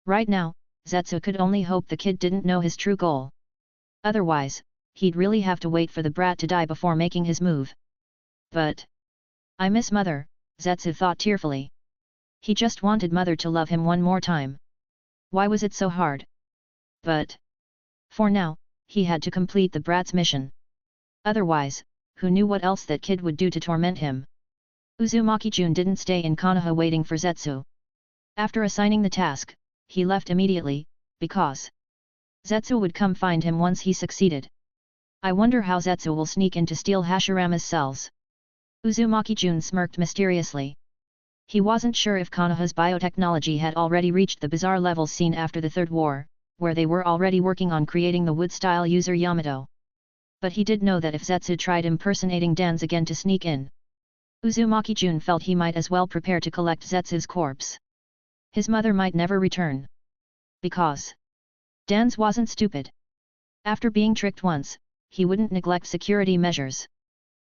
Right now, Zetsu could only hope the kid didn't know his true goal. Otherwise, he'd really have to wait for the brat to die before making his move. But I miss Mother, Zetsu thought tearfully. He just wanted Mother to love him one more time. Why was it so hard? But for now, he had to complete the brat's mission. Otherwise, who knew what else that kid would do to torment him? Uzumaki Jun didn't stay in Konoha waiting for Zetsu. After assigning the task, he left immediately, because Zetsu would come find him once he succeeded. I wonder how Zetsu will sneak in to steal Hashirama's cells. Uzumaki Jun smirked mysteriously. He wasn't sure if Konoha's biotechnology had already reached the bizarre levels seen after the Third War, where they were already working on creating the wood-style user Yamato. But he did know that if Zetsu tried impersonating Dan's again to sneak in, Uzumaki Jun felt he might as well prepare to collect Zetsu's corpse. His mother might never return. Because Dan's wasn't stupid. After being tricked once, he wouldn't neglect security measures.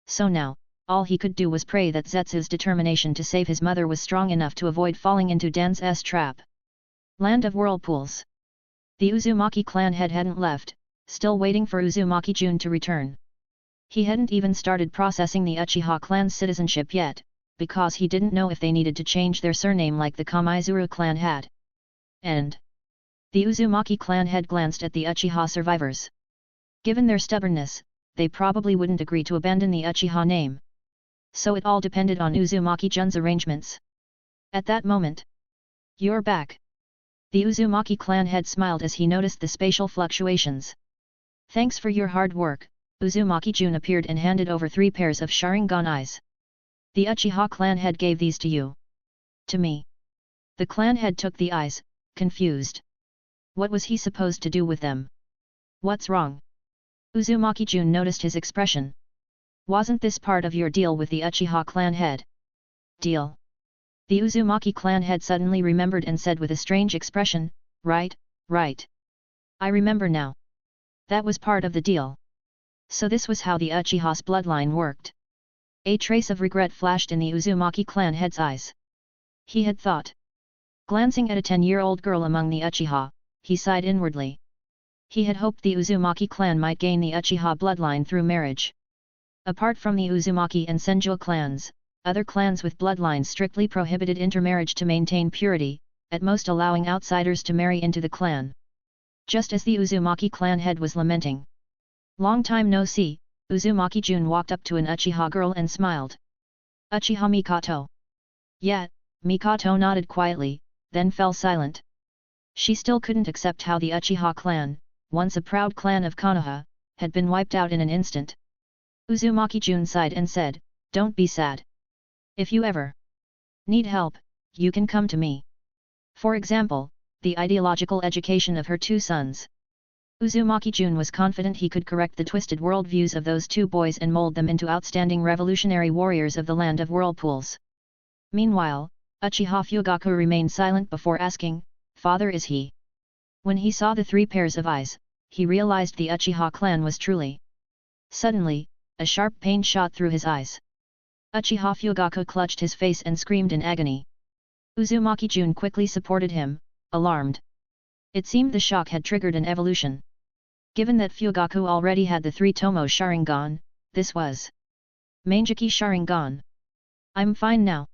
So now, all he could do was pray that Zetsu's determination to save his mother was strong enough to avoid falling into Dan's trap. Land of Whirlpools. The Uzumaki clan head hadn't left, still waiting for Uzumaki Jun to return. He hadn't even started processing the Uchiha clan's citizenship yet, because he didn't know if they needed to change their surname like the Kamaizuru clan had. And the Uzumaki clan head glanced at the Uchiha survivors. Given their stubbornness, they probably wouldn't agree to abandon the Uchiha name. So it all depended on Uzumaki Jun's arrangements. At that moment, "You're back." The Uzumaki clan head smiled as he noticed the spatial fluctuations. "Thanks for your hard work." Uzumaki Jun appeared and handed over 3 pairs of Sharingan eyes. "The Uchiha clan head gave these to you." "To me?" The clan head took the eyes, confused. What was he supposed to do with them? "What's wrong?" Uzumaki Jun noticed his expression. "Wasn't this part of your deal with the Uchiha clan head?" "Deal?" The Uzumaki clan head suddenly remembered and said with a strange expression, Right. I remember now. That was part of the deal. So this was how the Uchiha's bloodline worked." A trace of regret flashed in the Uzumaki clan head's eyes. He had thought. Glancing at a 10-year-old girl among the Uchiha, he sighed inwardly. He had hoped the Uzumaki clan might gain the Uchiha bloodline through marriage. Apart from the Uzumaki and Senju clans, other clans with bloodlines strictly prohibited intermarriage to maintain purity, at most allowing outsiders to marry into the clan. Just as the Uzumaki clan head was lamenting. "Long time no see," Uzumaki Jun walked up to an Uchiha girl and smiled. "Uchiha Mikoto." "Yeah," Mikoto nodded quietly, then fell silent. She still couldn't accept how the Uchiha clan, once a proud clan of Konoha, had been wiped out in an instant. Uzumaki Jun sighed and said, "Don't be sad. If you ever need help, you can come to me. For example, the ideological education of her 2 sons." Uzumaki Jun was confident he could correct the twisted worldviews of those 2 boys and mold them into outstanding revolutionary warriors of the Land of Whirlpools. Meanwhile, Uchiha Fugaku remained silent before asking, "Father, is he?" When he saw the 3 pairs of eyes, he realized the Uchiha clan was truly. Suddenly, a sharp pain shot through his eyes. Uchiha Fugaku clutched his face and screamed in agony. Uzumaki Jun quickly supported him, alarmed. It seemed the shock had triggered an evolution. Given that Fugaku already had the 3 Tomo Sharingan, this was Manjiki Sharingan. "I'm fine now."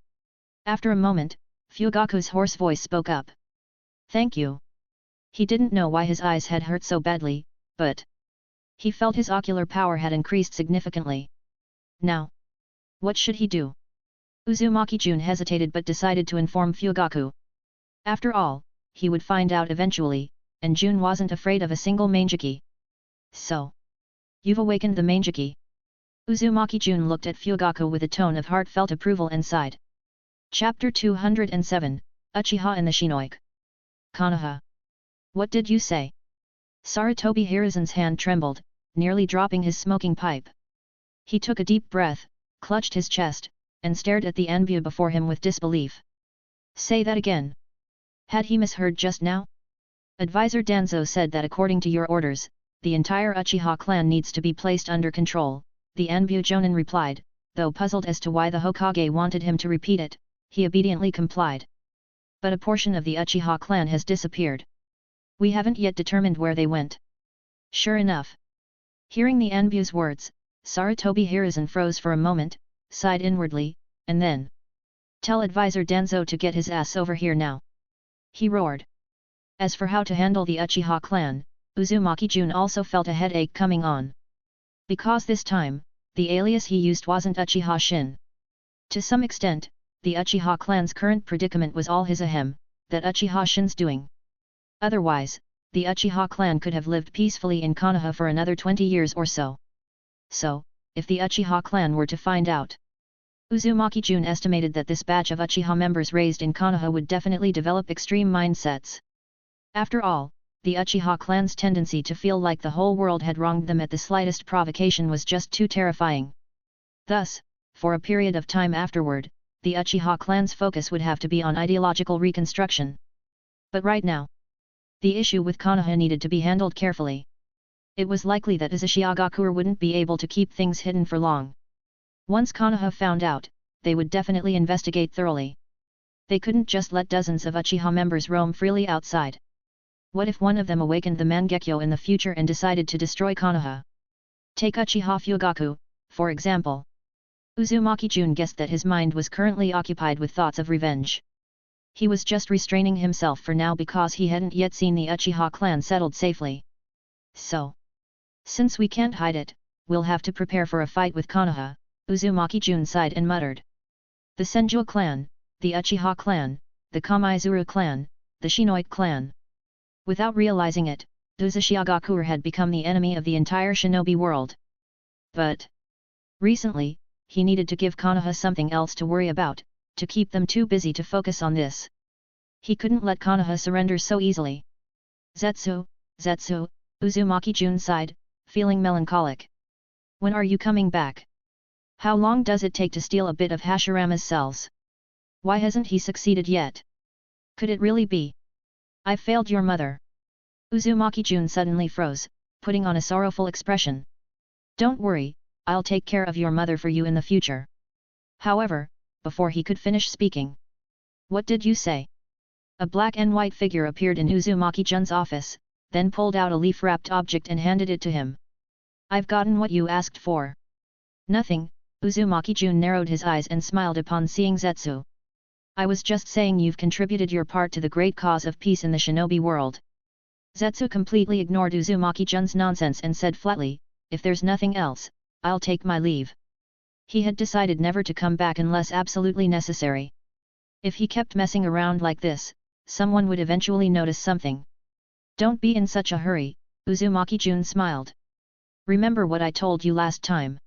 After a moment, Fugaku's hoarse voice spoke up. "Thank you." He didn't know why his eyes had hurt so badly, but he felt his ocular power had increased significantly. Now, what should he do? Uzumaki Jun hesitated but decided to inform Fugaku. After all, he would find out eventually, and Jun wasn't afraid of a single Manjiki. "So, you've awakened the Manjiki?" Uzumaki Jun looked at Fugaku with a tone of heartfelt approval and sighed. Chapter 207, Uchiha and the Shinoik. "Konoha. What did you say?" Sarutobi Hiruzen's hand trembled, nearly dropping his smoking pipe. He took a deep breath, clutched his chest, and stared at the Anbu before him with disbelief. "Say that again." Had he misheard just now? Advisor Danzo said that according to your orders, the entire Uchiha clan needs to be placed under control, the Anbu Jonin replied, though puzzled as to why the Hokage wanted him to repeat it, he obediently complied. "But a portion of the Uchiha clan has disappeared. We haven't yet determined where they went." Sure enough. Hearing the Anbu's words, Sarutobi Hiruzen froze for a moment, sighed inwardly, and then, "Tell Advisor Danzo to get his ass over here now," he roared. As for how to handle the Uchiha clan, Uzumaki Jun also felt a headache coming on. Because this time, the alias he used wasn't Uchiha Shin. To some extent, the Uchiha clan's current predicament was all his ahem, that Uchiha Shin's doing. Otherwise, the Uchiha clan could have lived peacefully in Konoha for another 20 years or so. So, if the Uchiha clan were to find out, Uzumaki Jun estimated that this batch of Uchiha members raised in Konoha would definitely develop extreme mindsets. After all, the Uchiha clan's tendency to feel like the whole world had wronged them at the slightest provocation was just too terrifying. Thus, for a period of time afterward, the Uchiha clan's focus would have to be on ideological reconstruction. But right now, the issue with Konoha needed to be handled carefully. It was likely that Uzumaki wouldn't be able to keep things hidden for long. Once Konoha found out, they would definitely investigate thoroughly. They couldn't just let dozens of Uchiha members roam freely outside. What if one of them awakened the Mangekyo in the future and decided to destroy Konoha? Take Uchiha Fugaku, for example. Uzumaki Jun guessed that his mind was currently occupied with thoughts of revenge. He was just restraining himself for now because he hadn't yet seen the Uchiha clan settled safely. So, since we can't hide it, we'll have to prepare for a fight with Konoha, Uzumaki Jun sighed and muttered. The Senju clan, the Uchiha clan, the Kamaizuru clan, the Shinoite clan. Without realizing it, Uzumaki had become the enemy of the entire shinobi world. But recently, he needed to give Konoha something else to worry about, to keep them too busy to focus on this. He couldn't let Konoha surrender so easily. Zetsu, Uzumaki Jun sighed, feeling melancholic. When are you coming back? How long does it take to steal a bit of Hashirama's cells? Why hasn't he succeeded yet? Could it really be? I've failed your mother. Uzumaki Jun suddenly froze, putting on a sorrowful expression. Don't worry, I'll take care of your mother for you in the future. However, before he could finish speaking. What did you say? A black and white figure appeared in Uzumaki Jun's office, then pulled out a leaf-wrapped object and handed it to him. I've gotten what you asked for. Nothing, Uzumaki Jun narrowed his eyes and smiled upon seeing Zetsu. I was just saying you've contributed your part to the great cause of peace in the shinobi world. Zetsu completely ignored Uzumaki Jun's nonsense and said flatly, if there's nothing else, I'll take my leave. He had decided never to come back unless absolutely necessary. If he kept messing around like this, someone would eventually notice something. Don't be in such a hurry, Uzumaki Jun smiled. Remember what I told you last time.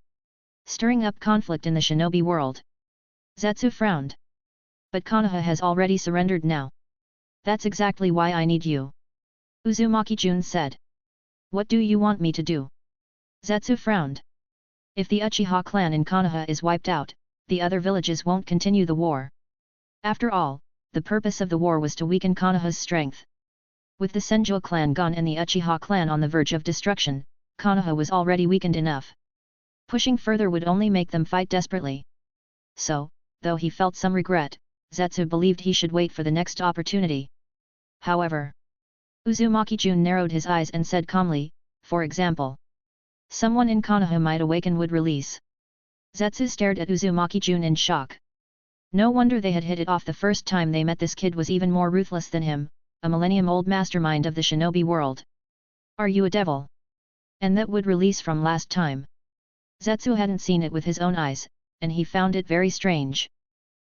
Stirring up conflict in the shinobi world. Zetsu frowned. But Konoha has already surrendered now. That's exactly why I need you. Uzumaki Jun said. What do you want me to do? Zetsu frowned. If the Uchiha clan in Konoha is wiped out, the other villages won't continue the war. After all, the purpose of the war was to weaken Konoha's strength. With the Senju clan gone and the Uchiha clan on the verge of destruction, Konoha was already weakened enough. Pushing further would only make them fight desperately. So, though he felt some regret, Zetsu believed he should wait for the next opportunity. However, Uzumaki Jun narrowed his eyes and said calmly, for example, someone in Konoha might awaken would release. Zetsu stared at Uzumaki Jun in shock. No wonder they had hit it off the first time they met. This kid was even more ruthless than him, a millennium-old mastermind of the shinobi world. Are you a devil? And that would release from last time. Zetsu hadn't seen it with his own eyes, and he found it very strange.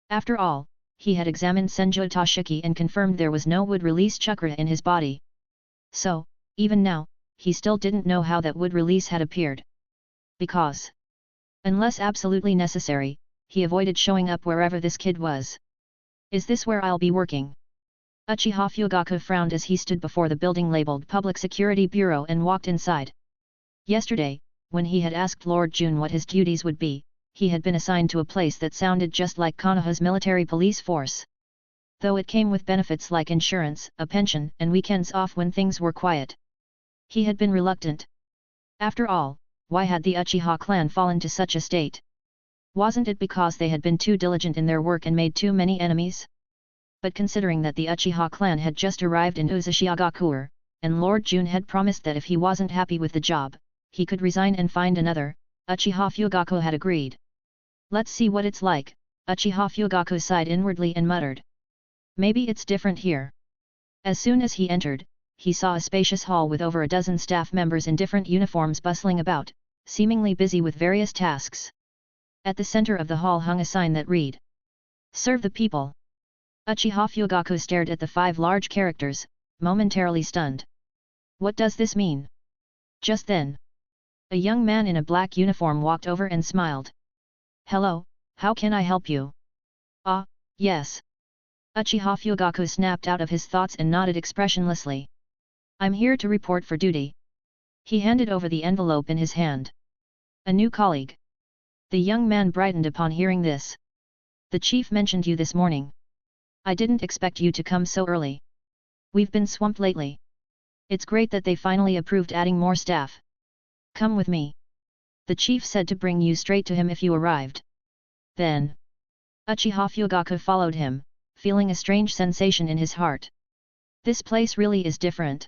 After all, he had examined Senju Toshiki and confirmed there was no wood release chakra in his body. So, even now, he still didn't know how that wood release had appeared. Because, unless absolutely necessary, he avoided showing up wherever this kid was. Is this where I'll be working? Uchiha Fugaku frowned as he stood before the building labeled Public Security Bureau and walked inside. Yesterday, when he had asked Lord Jun what his duties would be, he had been assigned to a place that sounded just like Konoha's military police force. Though it came with benefits like insurance, a pension, and weekends off when things were quiet. He had been reluctant. After all, why had the Uchiha clan fallen to such a state? Wasn't it because they had been too diligent in their work and made too many enemies? But considering that the Uchiha clan had just arrived in Uzumaki, and Lord Jun had promised that if he wasn't happy with the job, he could resign and find another, Uchiha Fugaku had agreed. Let's see what it's like, Uchiha Fugaku sighed inwardly and muttered. Maybe it's different here. As soon as he entered, he saw a spacious hall with over a dozen staff members in different uniforms bustling about, seemingly busy with various tasks. At the center of the hall hung a sign that read, "Serve the people." Uchiha Fugaku stared at the 5 large characters, momentarily stunned. What does this mean? Just then, a young man in a black uniform walked over and smiled. Hello, how can I help you? Ah, yes. Uchiha Fugaku snapped out of his thoughts and nodded expressionlessly. I'm here to report for duty. He handed over the envelope in his hand. A new colleague. The young man brightened upon hearing this. The chief mentioned you this morning. I didn't expect you to come so early. We've been swamped lately. It's great that they finally approved adding more staff. Come with me. The chief said to bring you straight to him if you arrived. Then, Uchiha Fugaku followed him, feeling a strange sensation in his heart. This place really is different.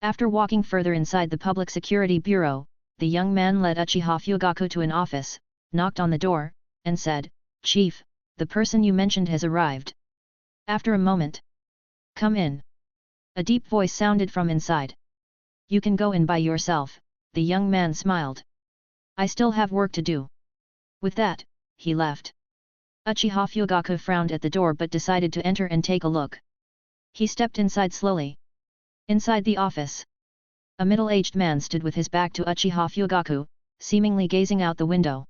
After walking further inside the Public Security Bureau, the young man led Uchiha Fugaku to an office, knocked on the door, and said, "Chief, the person you mentioned has arrived." After a moment, "Come in." A deep voice sounded from inside. "You can go in by yourself," the young man smiled. "I still have work to do." With that, he left. Uchiha Fugaku frowned at the door but decided to enter and take a look. He stepped inside slowly. Inside the office, a middle-aged man stood with his back to Uchiha Fugaku, seemingly gazing out the window.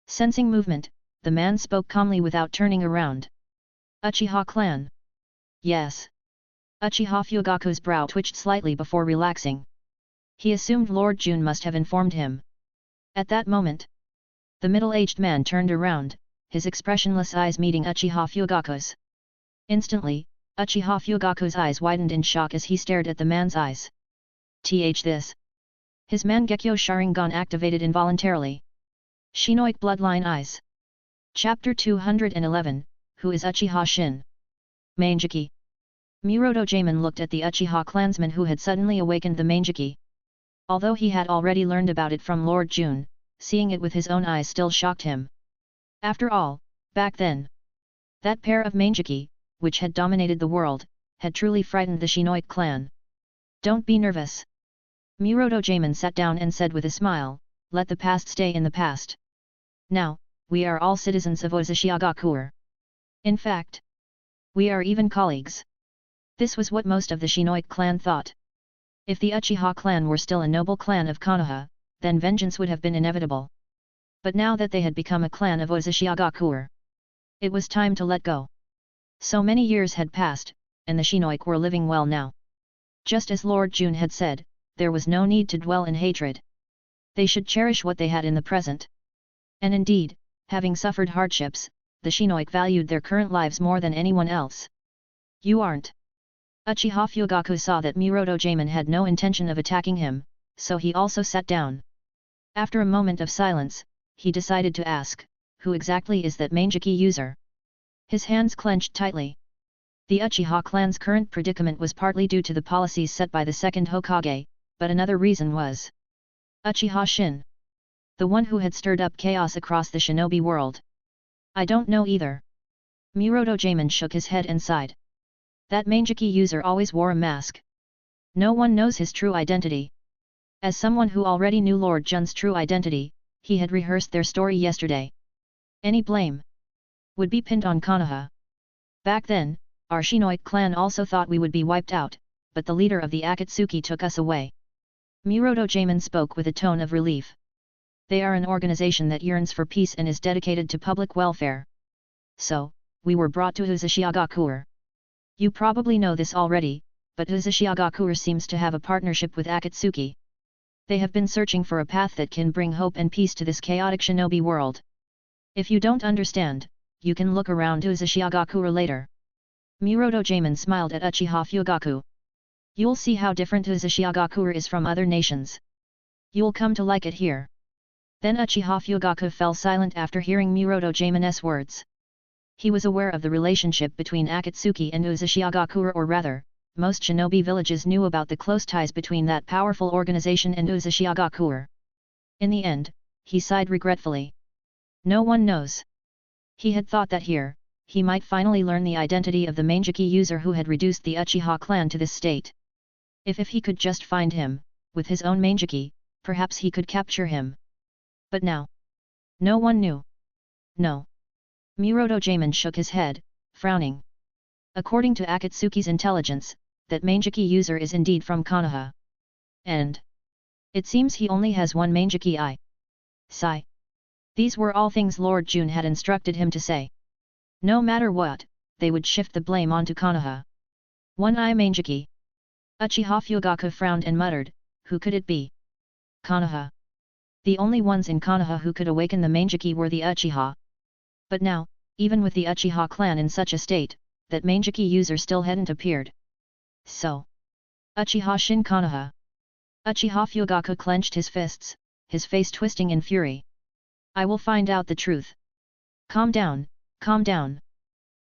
Sensing movement, the man spoke calmly without turning around. "Uchiha clan?" "Yes." Uchiha Fugaku's brow twitched slightly before relaxing. He assumed Lord Jun must have informed him. At that moment, the middle-aged man turned around, his expressionless eyes meeting Uchiha Fugaku's. Instantly, Uchiha Fugaku's eyes widened in shock as he stared at the man's eyes. This. His Mangekyo Sharingan activated involuntarily. Shinoic Bloodline Eyes. Chapter 211, Who is Uchiha Shin? Mangeki. Miroto Jaemon looked at the Uchiha clansman who had suddenly awakened the Mangeki. Although he had already learned about it from Lord Jun, seeing it with his own eyes still shocked him. After all, back then, that pair of Mangeki, which had dominated the world, had truly frightened the Shinoic clan. "Don't be nervous." Miroto Jaemon sat down and said with a smile, "Let the past stay in the past. Now, we are all citizens of Uzushiagakuer. In fact, we are even colleagues." This was what most of the Shinoic clan thought. If the Uchiha clan were still a noble clan of Konoha, then vengeance would have been inevitable. But now that they had become a clan of Uzushiagakuer, it was time to let go. So many years had passed, and the Shinoic were living well now. Just as Lord Jun had said, there was no need to dwell in hatred. They should cherish what they had in the present. And indeed, having suffered hardships, the Shinoic valued their current lives more than anyone else. "You aren't." Uchiha Fugaku saw that Miroto Jaemon had no intention of attacking him, so he also sat down. After a moment of silence, he decided to ask, "Who exactly is that Mangeki user?" His hands clenched tightly. The Uchiha clan's current predicament was partly due to the policies set by the second Hokage, but another reason was Uchiha Shin, the one who had stirred up chaos across the shinobi world. "I don't know either." Miroto Jaemon shook his head and sighed. That Mangeki user always wore a mask. No one knows his true identity. As someone who already knew Lord Jun's true identity, he had rehearsed their story yesterday. Any blame would be pinned on Konoha. Back then, our Shinoic clan also thought we would be wiped out, but the leader of the Akatsuki took us away. Miroto Jaemon spoke with a tone of relief. They are an organization that yearns for peace and is dedicated to public welfare. So, we were brought to Uzushiagakuer. You probably know this already, but Uzushiagakuer seems to have a partnership with Akatsuki. They have been searching for a path that can bring hope and peace to this chaotic shinobi world. If you don't understand, you can look around Uzushiagakuer later. Miroto Jaemon smiled at Uchiha Fugaku. You'll see how different Uzushiagakuer is from other nations. You'll come to like it here. Then Uchiha Fugaku fell silent after hearing Miroto Jaemon's words. He was aware of the relationship between Akatsuki and Uzushiagakuer, or rather, most shinobi villages knew about the close ties between that powerful organization and Uzushiagakuer. In the end, he sighed regretfully. No one knows. He had thought that here, he might finally learn the identity of the Mangeki user who had reduced the Uchiha clan to this state. If he could just find him, with his own Mangeki, perhaps he could capture him. But now, no one knew. No. Miroto Jaemon shook his head, frowning. According to Akatsuki's intelligence, that Mangeki user is indeed from Konoha. And it seems he only has one Mangeki eye. Sigh. These were all things Lord Jun had instructed him to say. No matter what, they would shift the blame onto Konoha. One eye Mangeki. Uchiha Fugaku frowned and muttered, who could it be? Konoha. The only ones in Konoha who could awaken the Mangeki were the Uchiha. But now, even with the Uchiha clan in such a state, that Mangeki user still hadn't appeared. So, Uchiha Shin Konoha. Uchiha Fugaku clenched his fists, his face twisting in fury. I will find out the truth. Calm down, calm down.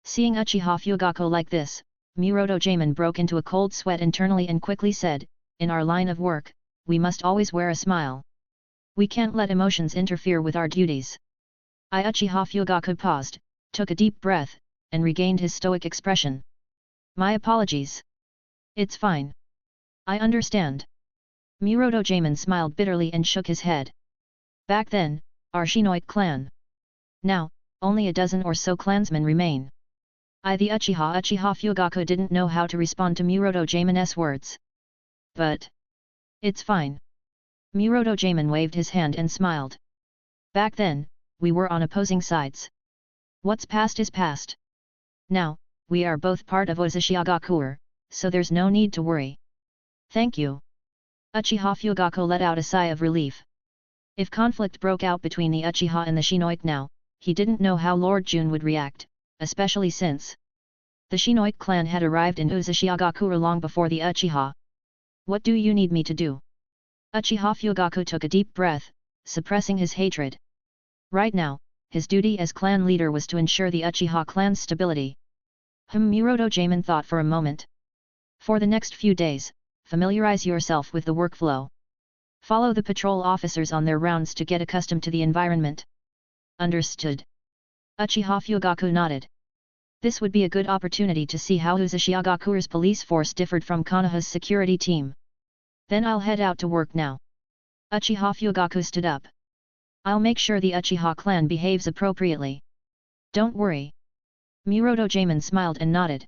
Seeing Uchiha Fugaku like this, Miroto Jaemon broke into a cold sweat internally and quickly said, in our line of work, we must always wear a smile. We can't let emotions interfere with our duties. Uchiha Fugaku paused, took a deep breath, and regained his stoic expression. My apologies. It's fine. I understand. Miroto Jaemon smiled bitterly and shook his head. Back then, our Shinoite clan. Now, only a dozen or so clansmen remain. The Uchiha Fugaku didn't know how to respond to Miroto Jaemon's words. But it's fine. Miroto Jaemon waved his hand and smiled. Back then, we were on opposing sides. What's past is past. Now, we are both part of Uzushiagakuer, so there's no need to worry. Thank you. Uchiha Fugaku let out a sigh of relief. If conflict broke out between the Uchiha and the Shinoite now, he didn't know how Lord Jun would react, especially since the Shinoite clan had arrived in Uzushiagakuer long before the Uchiha. What do you need me to do? Uchiha Fugaku took a deep breath, suppressing his hatred. Right now, his duty as clan leader was to ensure the Uchiha clan's stability. Miroto Jaemon thought for a moment. For the next few days, familiarize yourself with the workflow. Follow the patrol officers on their rounds to get accustomed to the environment. Understood. Uchiha Fugaku nodded. This would be a good opportunity to see how Uzushiagakuer's police force differed from Konoha's security team. Then I'll head out to work now. Uchiha Fugaku stood up. I'll make sure the Uchiha clan behaves appropriately. Don't worry. Miroto Jaemon smiled and nodded.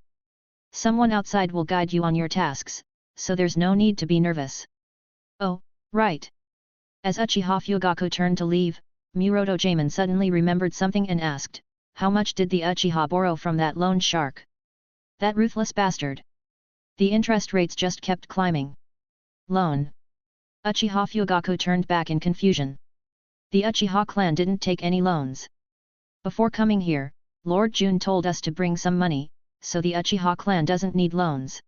Someone outside will guide you on your tasks, so there's no need to be nervous. Oh, right. As Uchiha Fugaku turned to leave, Miroto Jaemon suddenly remembered something and asked, how much did the Uchiha borrow from that loan shark? That ruthless bastard. The interest rates just kept climbing. Loan. Uchiha Fugaku turned back in confusion. The Uchiha clan didn't take any loans. Before coming here, Lord Jun told us to bring some money, so the Uchiha clan doesn't need loans.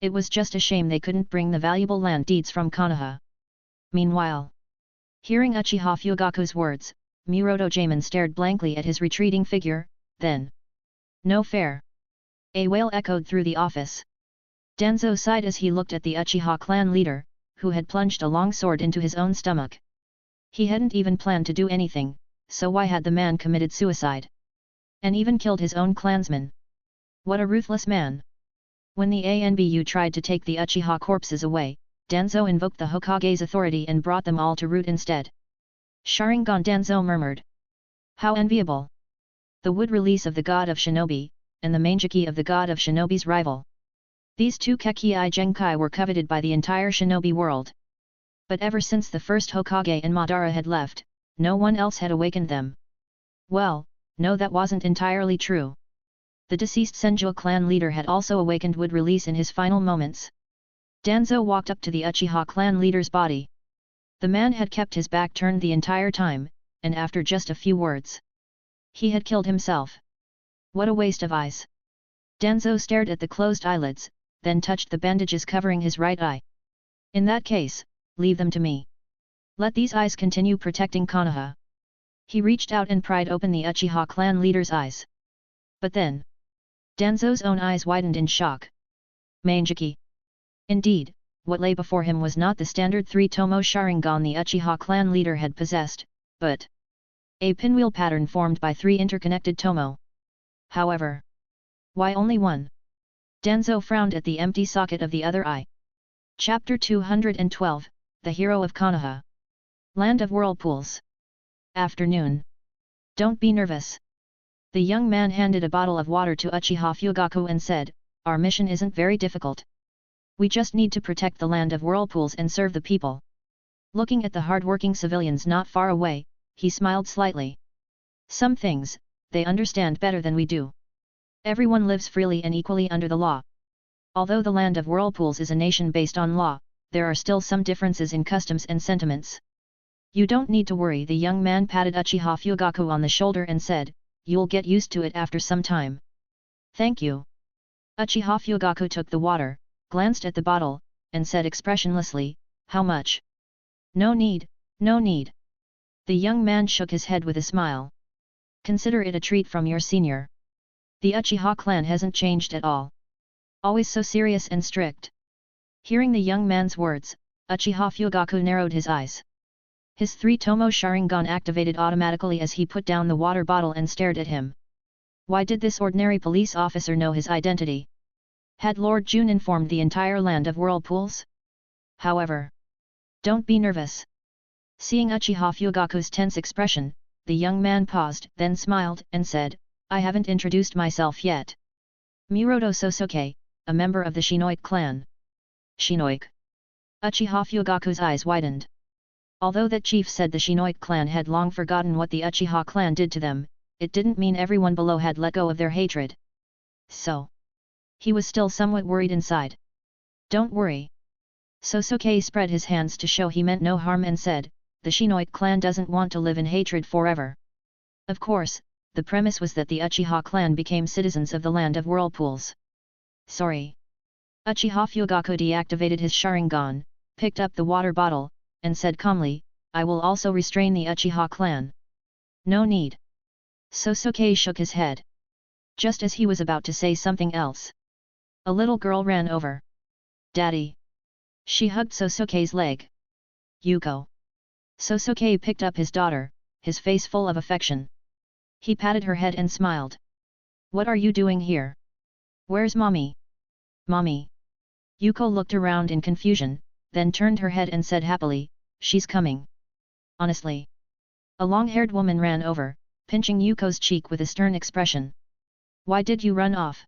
It was just a shame they couldn't bring the valuable land deeds from Konoha. Meanwhile, hearing Uchiha Fugaku's words, Miroto Jaemon stared blankly at his retreating figure, then, no fair. A wail echoed through the office. Danzo sighed as he looked at the Uchiha clan leader, who had plunged a long sword into his own stomach. He hadn't even planned to do anything, so why had the man committed suicide? And even killed his own clansmen. What a ruthless man! When the ANBU tried to take the Uchiha corpses away, Danzo invoked the Hokage's authority and brought them all to root instead. Sharingan, Danzo murmured. How enviable! The wood release of the god of shinobi, and the Mangeki of the god of shinobi's rival. These two Kekii Genkai were coveted by the entire shinobi world. But ever since the first Hokage and Madara had left, no one else had awakened them. Well, no, that wasn't entirely true. The deceased Senju clan leader had also awakened wood release in his final moments. Danzo walked up to the Uchiha clan leader's body. The man had kept his back turned the entire time, and after just a few words, he had killed himself. What a waste of eyes! Danzo stared at the closed eyelids, then touched the bandages covering his right eye. In that case, leave them to me. Let these eyes continue protecting Konoha. He reached out and pried open the Uchiha clan leader's eyes. But then, Danzo's own eyes widened in shock. Mangeki. Indeed, what lay before him was not the standard 3-tomo Sharingan the Uchiha clan leader had possessed, but a pinwheel pattern formed by 3 interconnected tomo. However, why only one? Danzo frowned at the empty socket of the other eye. Chapter 212, The Hero of Konoha. Land of Whirlpools. Afternoon. Don't be nervous. The young man handed a bottle of water to Uchiha Fugaku and said, our mission isn't very difficult. We just need to protect the land of whirlpools and serve the people. Looking at the hard-working civilians not far away, he smiled slightly. Some things, they understand better than we do. Everyone lives freely and equally under the law. Although the land of whirlpools is a nation based on law, there are still some differences in customs and sentiments. You don't need to worry. The young man patted Uchiha Fugaku on the shoulder and said, you'll get used to it after some time. Thank you. Uchiha Fugaku took the water, glanced at the bottle, and said expressionlessly, how much? No need, no need. The young man shook his head with a smile. Consider it a treat from your senior. The Uchiha clan hasn't changed at all. Always so serious and strict. Hearing the young man's words, Uchiha Fugaku narrowed his eyes. His 3-tomo Sharingan activated automatically as he put down the water bottle and stared at him. Why did this ordinary police officer know his identity? Had Lord Jun informed the entire land of whirlpools? However, don't be nervous. Seeing Uchiha Fugaku's tense expression, the young man paused, then smiled, and said, I haven't introduced myself yet. Muroto Sosuke, a member of the Shinoik clan. Shinoik. Uchiha Fugaku's eyes widened. Although that chief said the Shinoik clan had long forgotten what the Uchiha clan did to them, it didn't mean everyone below had let go of their hatred. So, he was still somewhat worried inside. Don't worry. Sosuke spread his hands to show he meant no harm and said, the Shinoik clan doesn't want to live in hatred forever. Of course, the premise was that the Uchiha clan became citizens of the land of whirlpools. Sorry. Uchiha Fugaku deactivated his Sharingan, picked up the water bottle, and said calmly, I will also restrain the Uchiha clan. No need. Sosuke shook his head. Just as he was about to say something else, a little girl ran over. Daddy. She hugged Sosuke's leg. Yuko. Sosuke picked up his daughter, his face full of affection. He patted her head and smiled. What are you doing here? Where's mommy? Mommy. Yuko looked around in confusion, then turned her head and said happily, she's coming. Honestly. A long-haired woman ran over, pinching Yuko's cheek with a stern expression. Why did you run off?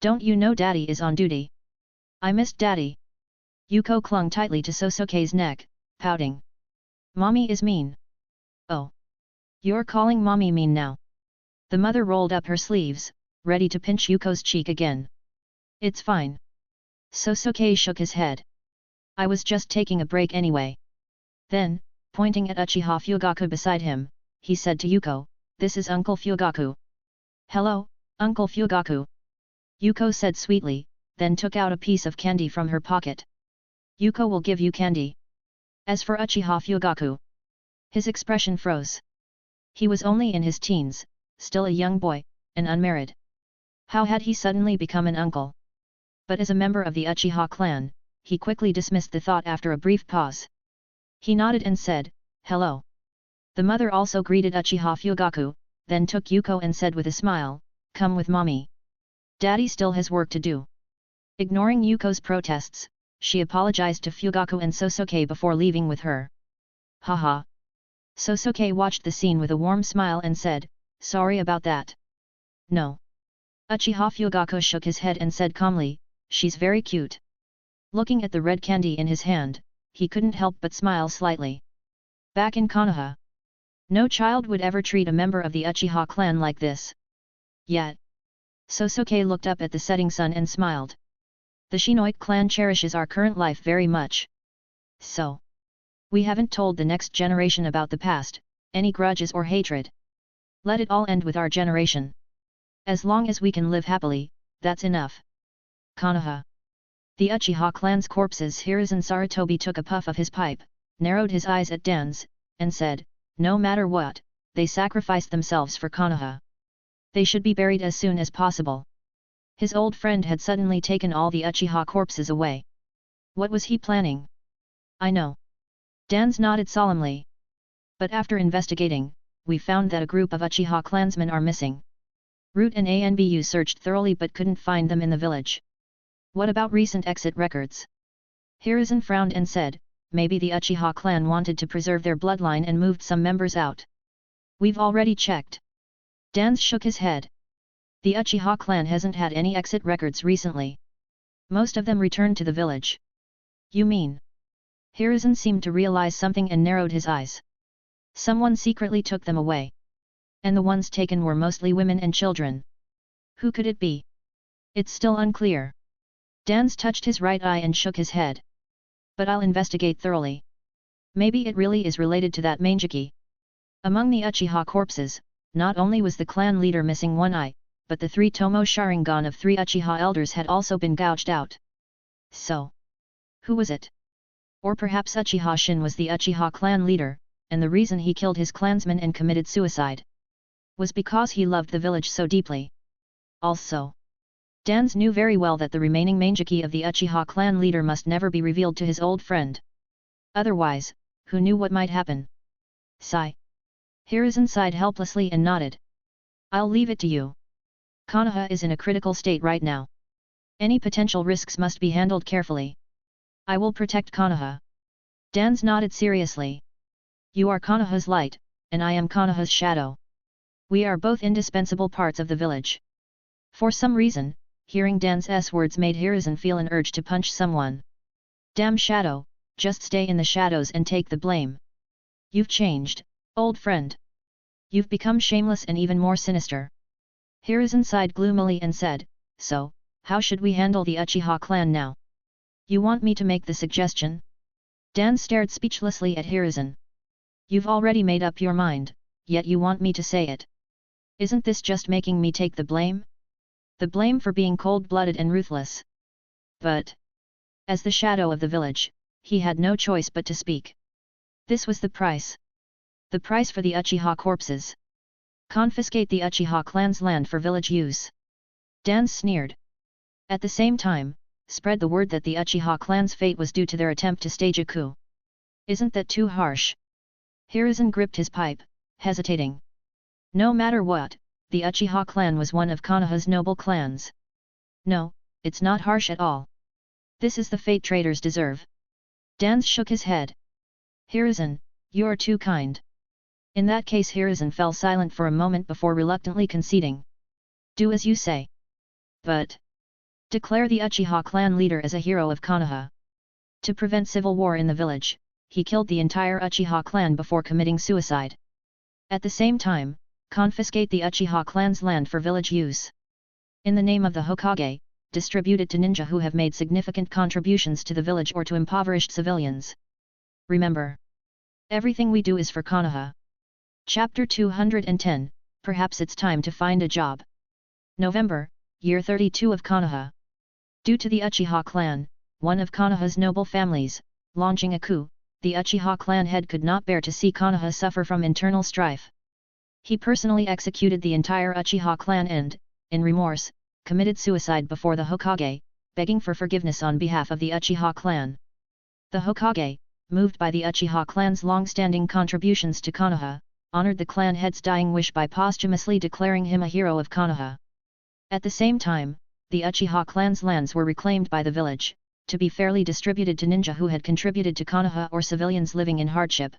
Don't you know Daddy is on duty? I missed Daddy. Yuko clung tightly to Sosuke's neck, pouting. Mommy is mean. Oh. You're calling Mommy mean now? The mother rolled up her sleeves, ready to pinch Yuko's cheek again. It's fine. Sosuke shook his head. I was just taking a break anyway. Then, pointing at Uchiha Fugaku beside him, he said to Yuko, this is Uncle Fugaku. Hello, Uncle Fugaku. Yuko said sweetly, then took out a piece of candy from her pocket. Yuko will give you candy. As for Uchiha Fugaku, his expression froze. He was only in his teens, still a young boy, and unmarried. How had he suddenly become an uncle? But as a member of the Uchiha clan, he quickly dismissed the thought after a brief pause. He nodded and said, hello. The mother also greeted Uchiha Fugaku, then took Yuko and said with a smile, come with mommy. Daddy still has work to do. Ignoring Yuko's protests, she apologized to Fugaku and Sosuke before leaving with her. Haha. Sosuke watched the scene with a warm smile and said, sorry about that. No. Uchiha Fugaku shook his head and said calmly, she's very cute. Looking at the red candy in his hand, he couldn't help but smile slightly. Back in Konoha, no child would ever treat a member of the Uchiha clan like this. Yet, Sosuke looked up at the setting sun and smiled. The Shinoik clan cherishes our current life very much. So, we haven't told the next generation about the past, any grudges or hatred. Let it all end with our generation. As long as we can live happily, that's enough. Konoha. The Uchiha clan's corpses. Hiruzen Sarutobi took a puff of his pipe, narrowed his eyes at Dan's, and said, no matter what, they sacrificed themselves for Konoha. They should be buried as soon as possible. His old friend had suddenly taken all the Uchiha corpses away. What was he planning? I know. Dan's nodded solemnly. But after investigating, we found that a group of Uchiha clansmen are missing. Root and ANBU searched thoroughly but couldn't find them in the village. What about recent exit records? Hiruzen frowned and said, maybe the Uchiha clan wanted to preserve their bloodline and moved some members out. We've already checked. Dan shook his head. The Uchiha clan hasn't had any exit records recently. Most of them returned to the village. You mean? Hiruzen seemed to realize something and narrowed his eyes. Someone secretly took them away. And the ones taken were mostly women and children. Who could it be? It's still unclear. Dans touched his right eye and shook his head. But I'll investigate thoroughly. Maybe it really is related to that Manjiki. Among the Uchiha corpses, not only was the clan leader missing one eye, but the 3 Tomo Sharingan of 3 Uchiha elders had also been gouged out. So, who was it? Or perhaps Uchiha Shin was the Uchiha clan leader, and the reason he killed his clansmen and committed suicide was because he loved the village so deeply. Also, Dans knew very well that the remaining Manjiki of the Uchiha clan leader must never be revealed to his old friend. Otherwise, who knew what might happen? Sigh. Hiruzen sighed helplessly and nodded. I'll leave it to you. Konoha is in a critical state right now. Any potential risks must be handled carefully. I will protect Konoha. Dans nodded seriously. You are Konoha's light, and I am Konoha's shadow. We are both indispensable parts of the village. For some reason, hearing Dan's words made Hiruzen feel an urge to punch someone. Damn shadow, just stay in the shadows and take the blame. You've changed, old friend. You've become shameless and even more sinister. Hiruzen sighed gloomily and said, so, how should we handle the Uchiha clan now? You want me to make the suggestion? Dan stared speechlessly at Hiruzen. You've already made up your mind, yet you want me to say it. Isn't this just making me take the blame? The blame for being cold-blooded and ruthless. But, as the shadow of the village, he had no choice but to speak. This was the price. The price for the Uchiha corpses. Confiscate the Uchiha clan's land for village use. Dan sneered. At the same time, spread the word that the Uchiha clan's fate was due to their attempt to stage a coup. Isn't that too harsh? Hiruzen gripped his pipe, hesitating. No matter what, the Uchiha clan was one of Konoha's noble clans. No, it's not harsh at all. This is the fate traitors deserve. Dan shook his head. Hiruzen, you're too kind. In that case, Hiruzen fell silent for a moment before reluctantly conceding. Do as you say. But declare the Uchiha clan leader as a hero of Konoha. To prevent civil war in the village, he killed the entire Uchiha clan before committing suicide. At the same time, confiscate the Uchiha clan's land for village use. In the name of the Hokage, distribute it to ninja who have made significant contributions to the village or to impoverished civilians. Remember, everything we do is for Konoha. Chapter 210, Perhaps it's time to find a job. November, year 32 of Konoha. Due to the Uchiha clan, one of Konoha's noble families, launching a coup, the Uchiha clan head could not bear to see Konoha suffer from internal strife. He personally executed the entire Uchiha clan and, in remorse, committed suicide before the Hokage, begging for forgiveness on behalf of the Uchiha clan. The Hokage, moved by the Uchiha clan's long-standing contributions to Konoha, honored the clan head's dying wish by posthumously declaring him a hero of Konoha. At the same time, the Uchiha clan's lands were reclaimed by the village, to be fairly distributed to ninja who had contributed to Konoha or civilians living in hardship.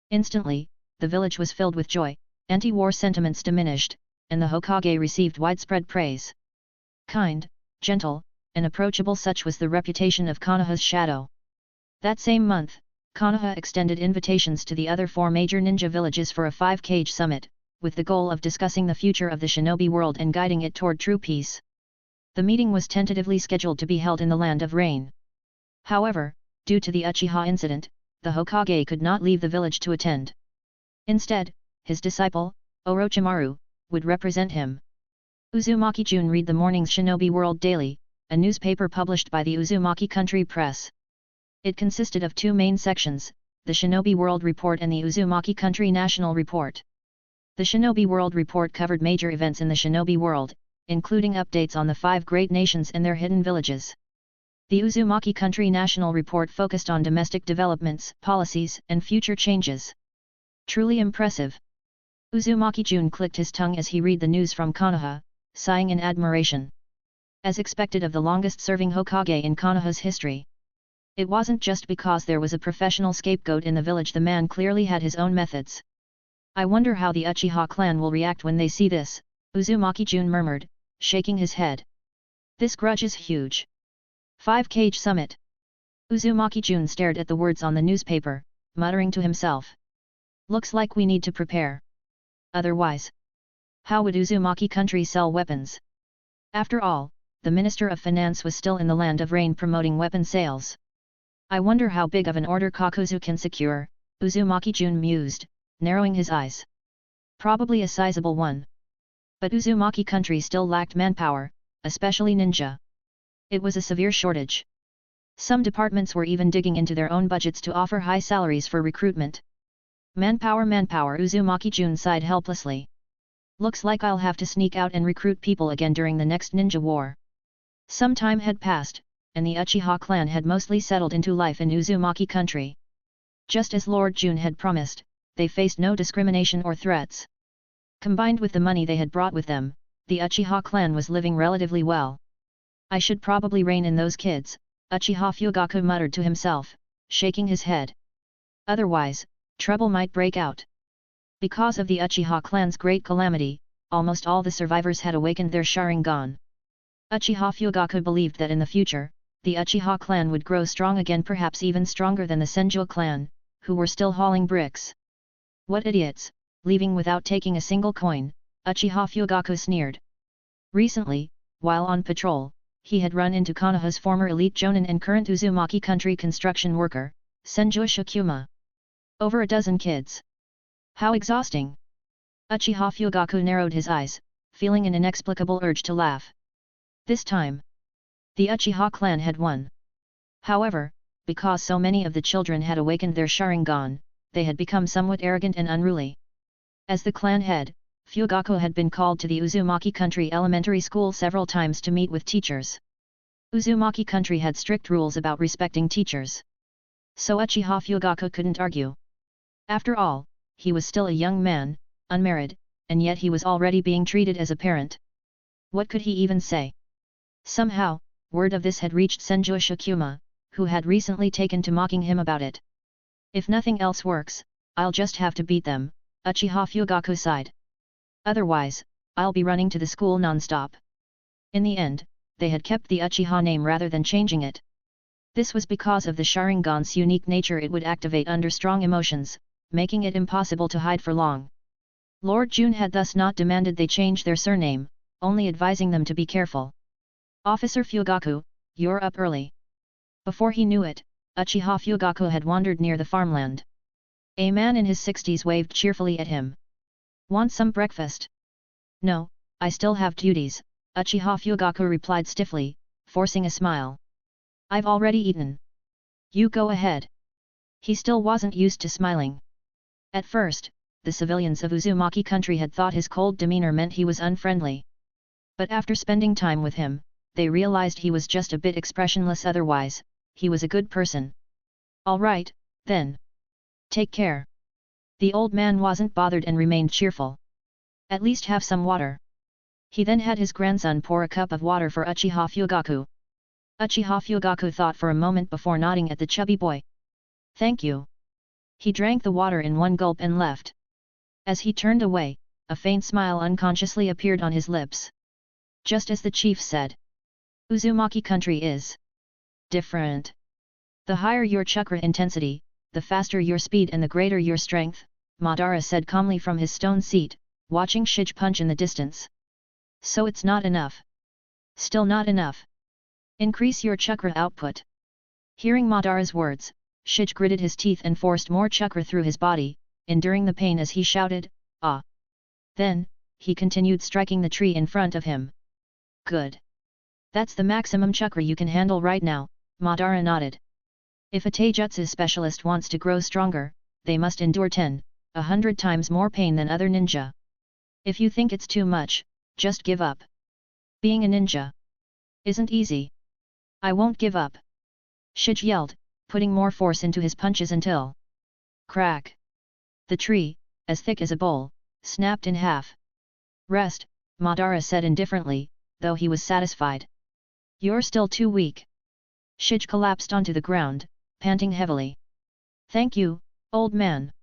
Instantly, the village was filled with joy, anti-war sentiments diminished, and the Hokage received widespread praise. Kind, gentle, and approachable, such was the reputation of Konoha's shadow. That same month, Konoha extended invitations to the other 4 major ninja villages for a 5-cage summit, with the goal of discussing the future of the shinobi world and guiding it toward true peace. The meeting was tentatively scheduled to be held in the Land of Rain. However, due to the Uchiha incident, the Hokage could not leave the village to attend. Instead, his disciple, Orochimaru, would represent him. Uzumaki Jun read the morning's Shinobi World Daily, a newspaper published by the Uzumaki Country Press. It consisted of 2 main sections, the Shinobi World Report and the Uzumaki Country National Report. The Shinobi World Report covered major events in the Shinobi world, including updates on the 5 great nations and their hidden villages. The Uzumaki Country National Report focused on domestic developments, policies, and future changes. Truly impressive. Uzumaki Jun clicked his tongue as he read the news from Konoha, sighing in admiration. As expected of the longest-serving Hokage in Konoha's history. It wasn't just because there was a professional scapegoat in the village, the man clearly had his own methods. I wonder how the Uchiha clan will react when they see this, Uzumaki Jun murmured, shaking his head. This grudge is huge. 5-cage summit. Uzumaki Jun stared at the words on the newspaper, muttering to himself. Looks like we need to prepare. Otherwise, how would Uzumaki country sell weapons? After all, the Minister of Finance was still in the land of rain promoting weapon sales. I wonder how big of an order Kakuzu can secure, Uzumaki Jun mused, narrowing his eyes. Probably a sizable one. But Uzumaki country still lacked manpower, especially ninja. It was a severe shortage. Some departments were even digging into their own budgets to offer high salaries for recruitment. Manpower, Uzumaki Jun sighed helplessly. Looks like I'll have to sneak out and recruit people again during the next ninja war. Some time had passed, and the Uchiha clan had mostly settled into life in Uzumaki country. Just as Lord Jun had promised, they faced no discrimination or threats. Combined with the money they had brought with them, the Uchiha clan was living relatively well. I should probably rein in those kids, Uchiha Fugaku muttered to himself, shaking his head. Otherwise, trouble might break out. Because of the Uchiha clan's great calamity, almost all the survivors had awakened their Sharingan. Uchiha Fugaku believed that in the future, the Uchiha clan would grow strong again, perhaps even stronger than the Senju clan, who were still hauling bricks. What idiots, leaving without taking a single coin, Uchiha Fugaku sneered. Recently, while on patrol, he had run into Konoha's former elite jonin and current Uzumaki country construction worker, Senju Shikuma. Over a dozen kids. How exhausting! Uchiha Fugaku narrowed his eyes, feeling an inexplicable urge to laugh. This time, the Uchiha clan had won. However, because so many of the children had awakened their Sharingan, they had become somewhat arrogant and unruly. As the clan head, Fugaku had been called to the Uzumaki country elementary school several times to meet with teachers. Uzumaki country had strict rules about respecting teachers. So Uchiha Fugaku couldn't argue. After all, he was still a young man, unmarried, and yet he was already being treated as a parent. What could he even say? Somehow, word of this had reached Senju Shikuma, who had recently taken to mocking him about it. If nothing else works, I'll just have to beat them, Uchiha Fugaku sighed. Otherwise, I'll be running to the school non-stop. In the end, they had kept the Uchiha name rather than changing it. This was because of the Sharingan's unique nature. It would activate under strong emotions, making it impossible to hide for long. Lord Jun had thus not demanded they change their surname, only advising them to be careful. Officer Fugaku, you're up early. Before he knew it, Uchiha Fugaku had wandered near the farmland. A man in his 60s waved cheerfully at him. Want some breakfast? No, I still have duties, Uchiha Fugaku replied stiffly, forcing a smile. I've already eaten. You go ahead. He still wasn't used to smiling. At first, the civilians of Uzumaki country had thought his cold demeanor meant he was unfriendly. But after spending time with him, they realized he was just a bit expressionless. Otherwise, he was a good person. All right, then. Take care. The old man wasn't bothered and remained cheerful. At least have some water. He then had his grandson pour a cup of water for Uchiha Fugaku. Uchiha Fugaku thought for a moment before nodding at the chubby boy. Thank you. He drank the water in one gulp and left. As he turned away, a faint smile unconsciously appeared on his lips. Just as the chief said. Uzumaki country is different. The higher your chakra intensity, the faster your speed and the greater your strength, Madara said calmly from his stone seat, watching Shige punch in the distance. So it's not enough. Still not enough. Increase your chakra output. Hearing Madara's words, Shige gritted his teeth and forced more chakra through his body, enduring the pain as he shouted, ah! Then, he continued striking the tree in front of him. Good. That's the maximum chakra you can handle right now, Madara nodded. If a taijutsu specialist wants to grow stronger, they must endure 100 times more pain than other ninja. If you think it's too much, just give up. Being a ninja isn't easy. I won't give up. Shige yelled, putting more force into his punches until crack. The tree, as thick as a bowl, snapped in half. Rest, Madara said indifferently, though he was satisfied. You're still too weak. Shige collapsed onto the ground, panting heavily. Thank you, old man.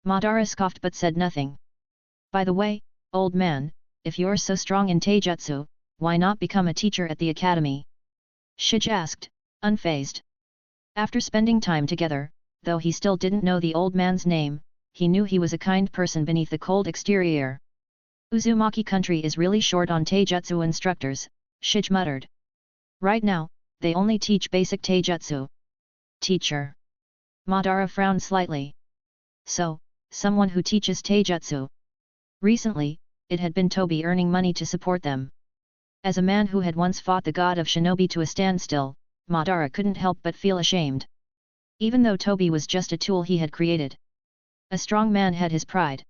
Madara scoffed but said nothing. By the way, old man, if you're so strong in taijutsu, why not become a teacher at the academy? Shige asked, unfazed. After spending time together, though he still didn't know the old man's name, he knew he was a kind person beneath the cold exterior. Uzumaki country is really short on taijutsu instructors, Shige muttered. Right now, they only teach basic taijutsu. Teacher. Madara frowned slightly. So, someone who teaches taijutsu. Recently, it had been Toby earning money to support them. As a man who had once fought the god of shinobi to a standstill, Madara couldn't help but feel ashamed. Even though Toby was just a tool he had created. A strong man had his pride.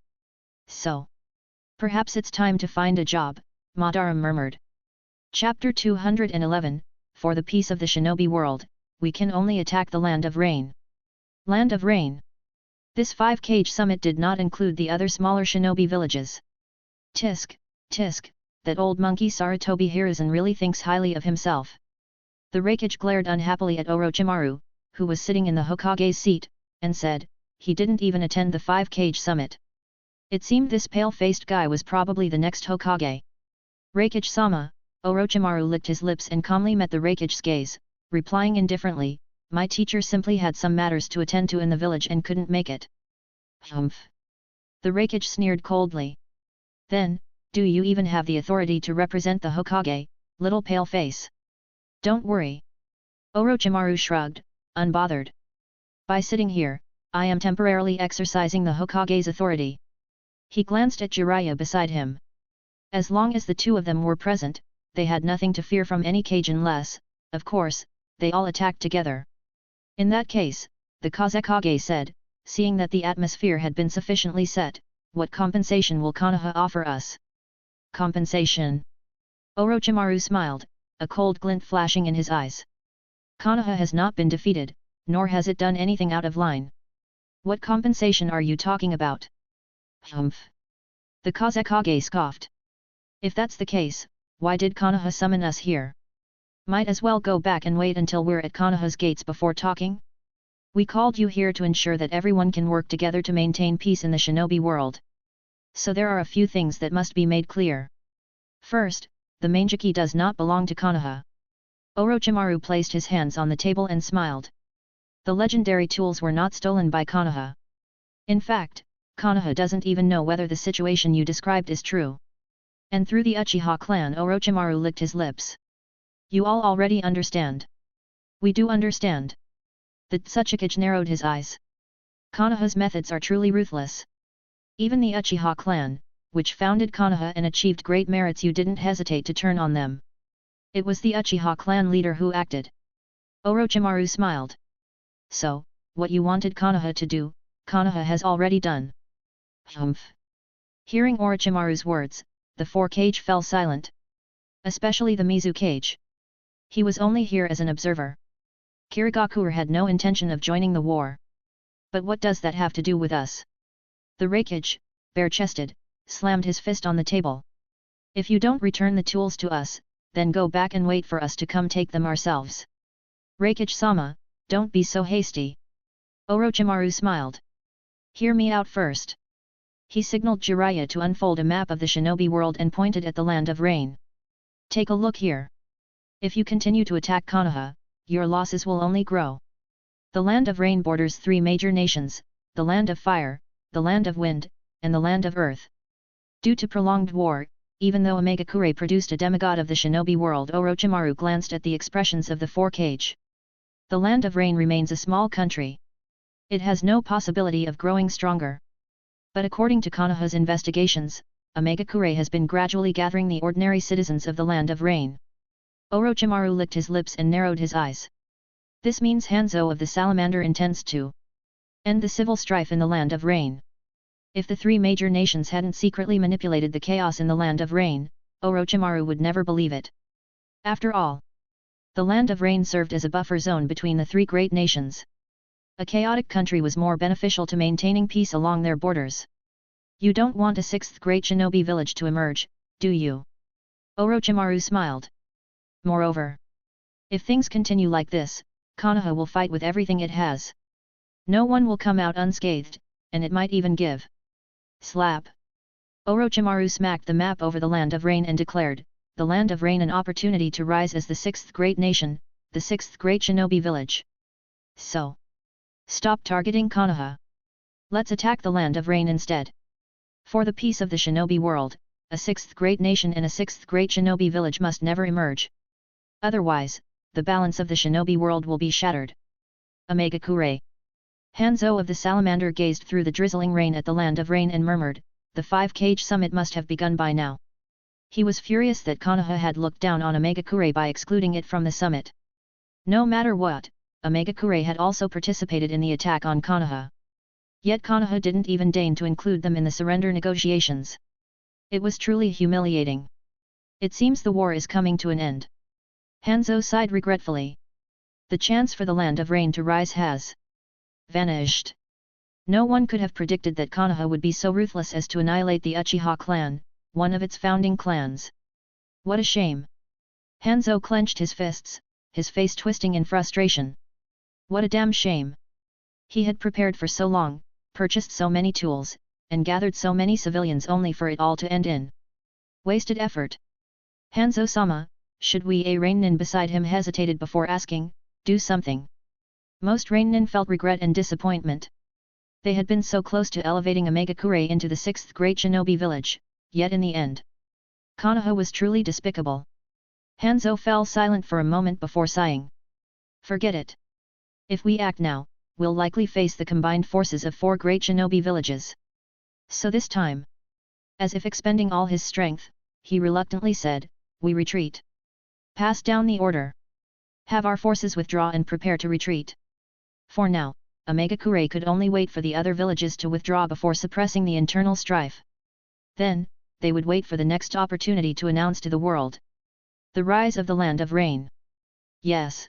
So. Perhaps it's time to find a job, Madara murmured. Chapter 211, For the peace of the shinobi world, we can only attack the Land of Rain. Land of Rain. This 5-cage summit did not include the other smaller shinobi villages. Tisk, tisk, that old monkey Sarutobi Hiruzen really thinks highly of himself. The Raikage glared unhappily at Orochimaru, who was sitting in the Hokage's seat, and said, he didn't even attend the 5-cage summit. It seemed this pale-faced guy was probably the next Hokage. Raikage-sama, Orochimaru licked his lips and calmly met the Raikage's gaze, replying indifferently, my teacher simply had some matters to attend to in the village and couldn't make it. Humph. The Raikage sneered coldly. Then, do you even have the authority to represent the Hokage, little pale face? Don't worry. Orochimaru shrugged, unbothered. By sitting here, I am temporarily exercising the Hokage's authority. He glanced at Jiraiya beside him. As long as the two of them were present, they had nothing to fear from any cage unless, of course, they all attacked together. In that case, the Kazekage said, seeing that the atmosphere had been sufficiently set, what compensation will Konoha offer us? Compensation. Orochimaru smiled, a cold glint flashing in his eyes. Konoha has not been defeated, nor has it done anything out of line. What compensation are you talking about? Humph. The Kazekage scoffed. If that's the case, why did Konoha summon us here? Might as well go back and wait until we're at Konoha's gates before talking? We called you here to ensure that everyone can work together to maintain peace in the shinobi world. So there are a few things that must be made clear. First, the Manjiki does not belong to Konoha. Orochimaru placed his hands on the table and smiled. The legendary tools were not stolen by Konoha. In fact, Konoha doesn't even know whether the situation you described is true. And through the Uchiha clan, Orochimaru licked his lips. You all already understand. We do understand. The Tsuchikage narrowed his eyes. Konoha's methods are truly ruthless. Even the Uchiha clan, which founded Konoha and achieved great merits, you didn't hesitate to turn on them. It was the Uchiha clan leader who acted. Orochimaru smiled. So, what you wanted Konoha to do, Konoha has already done. Humph. Hearing Orochimaru's words, the 4-cage fell silent. Especially the Mizu cage. He was only here as an observer. Kirigakure had no intention of joining the war. But what does that have to do with us? The Raikage, bare-chested, slammed his fist on the table. If you don't return the tools to us, then go back and wait for us to come take them ourselves. Raikage-sama, don't be so hasty. Orochimaru smiled. Hear me out first. He signaled Jiraiya to unfold a map of the shinobi world and pointed at the Land of Rain. Take a look here. If you continue to attack Konoha, your losses will only grow. The Land of Rain borders 3 major nations, the Land of Fire, the Land of Wind, and the Land of Earth. Due to prolonged war, even though Omegakure produced a demigod of the shinobi world, Orochimaru glanced at the expressions of the 4-cage. The Land of Rain remains a small country. It has no possibility of growing stronger. But according to Konoha's investigations, Omegakure has been gradually gathering the ordinary citizens of the Land of Rain. Orochimaru licked his lips and narrowed his eyes. This means Hanzo of the Salamander intends to end the civil strife in the Land of Rain. If the 3 major nations hadn't secretly manipulated the chaos in the Land of Rain, Orochimaru would never believe it. After all, the Land of Rain served as a buffer zone between the 3 great nations. A chaotic country was more beneficial to maintaining peace along their borders. You don't want a 6th great shinobi village to emerge, do you? Orochimaru smiled. Moreover, if things continue like this, Konoha will fight with everything it has. No one will come out unscathed, and it might even give. Slap. Orochimaru smacked the map over the Land of Rain and declared, the Land of Rain an opportunity to rise as the 6th great nation, the 6th great shinobi village. So, stop targeting Konoha. Let's attack the Land of Rain instead. For the peace of the shinobi world, a sixth great nation and a sixth great shinobi village must never emerge. Otherwise, the balance of the shinobi world will be shattered. Omegakure. Hanzo of the Salamander gazed through the drizzling rain at the land of rain and murmured, the 5-cage summit must have begun by now. He was furious that Konoha had looked down on Omegakure by excluding it from the summit. No matter what, Omegakure had also participated in the attack on Konoha. Yet Konoha didn't even deign to include them in the surrender negotiations. It was truly humiliating. It seems the war is coming to an end. Hanzo sighed regretfully. The chance for the land of rain to rise has vanished. No one could have predicted that Konoha would be so ruthless as to annihilate the Uchiha clan, one of its founding clans. What a shame! Hanzo clenched his fists, his face twisting in frustration. What a damn shame! He had prepared for so long, purchased so many tools, and gathered so many civilians only for it all to end in wasted effort. Hanzo-sama, should we? A Rainin beside him hesitated before asking, do something. Most Rainin felt regret and disappointment. They had been so close to elevating Omegakure into the sixth great shinobi village, yet in the end, Konoha was truly despicable. Hanzo fell silent for a moment before sighing. Forget it. If we act now, we'll likely face the combined forces of 4 great shinobi villages. So this time, as if expending all his strength, he reluctantly said, we retreat. Pass down the order. Have our forces withdraw and prepare to retreat. For now, Omegakure could only wait for the other villages to withdraw before suppressing the internal strife. Then, they would wait for the next opportunity to announce to the world the rise of the land of rain. Yes.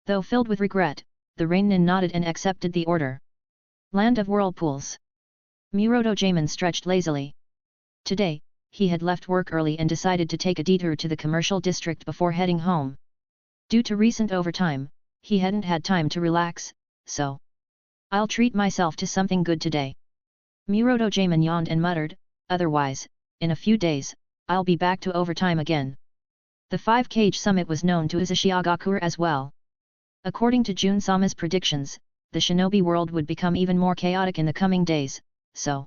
Though filled with regret, the Rainin nodded and accepted the order. Land of whirlpools. Muroto Jaemon stretched lazily. Today, he had left work early and decided to take a detour to the commercial district before heading home. Due to recent overtime, he hadn't had time to relax, so I'll treat myself to something good today. Muroto Jaemon yawned and muttered, otherwise, in a few days, I'll be back to overtime again. The 5-cage summit was known to Uzumaki as well. According to Jun-sama's predictions, the shinobi world would become even more chaotic in the coming days, so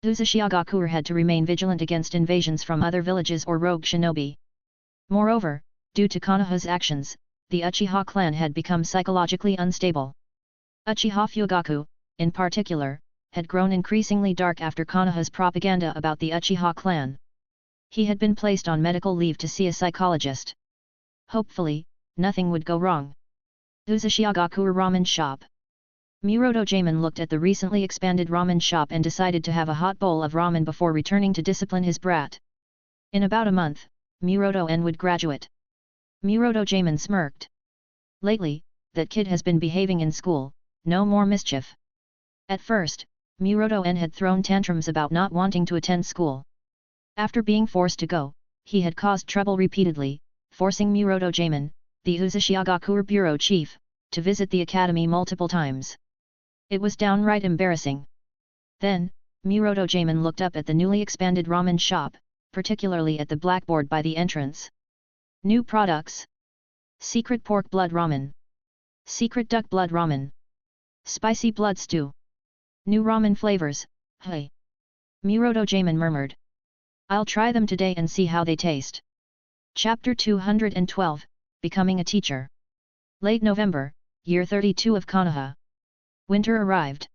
Uzumaki had to remain vigilant against invasions from other villages or rogue shinobi. Moreover, due to Konoha's actions, the Uchiha clan had become psychologically unstable. Uchiha Fugaku, in particular, had grown increasingly dark after Konoha's propaganda about the Uchiha clan. He had been placed on medical leave to see a psychologist. Hopefully, nothing would go wrong. Uzumaki Ramen Shop. Muroto Jaemon looked at the recently expanded ramen shop and decided to have a hot bowl of ramen before returning to discipline his brat. In about a month, Muroto-en would graduate. Muroto Jaemon smirked. Lately, that kid has been behaving in school, no more mischief. At first, Muroto-en had thrown tantrums about not wanting to attend school. After being forced to go, he had caused trouble repeatedly, forcing Muroto Jaemon, the Uzumaki bureau chief, to visit the academy multiple times. It was downright embarrassing. Then, Muroto Jaemon looked up at the newly expanded ramen shop, particularly at the blackboard by the entrance. New products. Secret pork blood ramen. Secret duck blood ramen. Spicy blood stew. New ramen flavors, hey. Muroto Jaemon murmured. I'll try them today and see how they taste. Chapter 212, Becoming a Teacher. Late November, year 32 of Konoha. Winter arrived.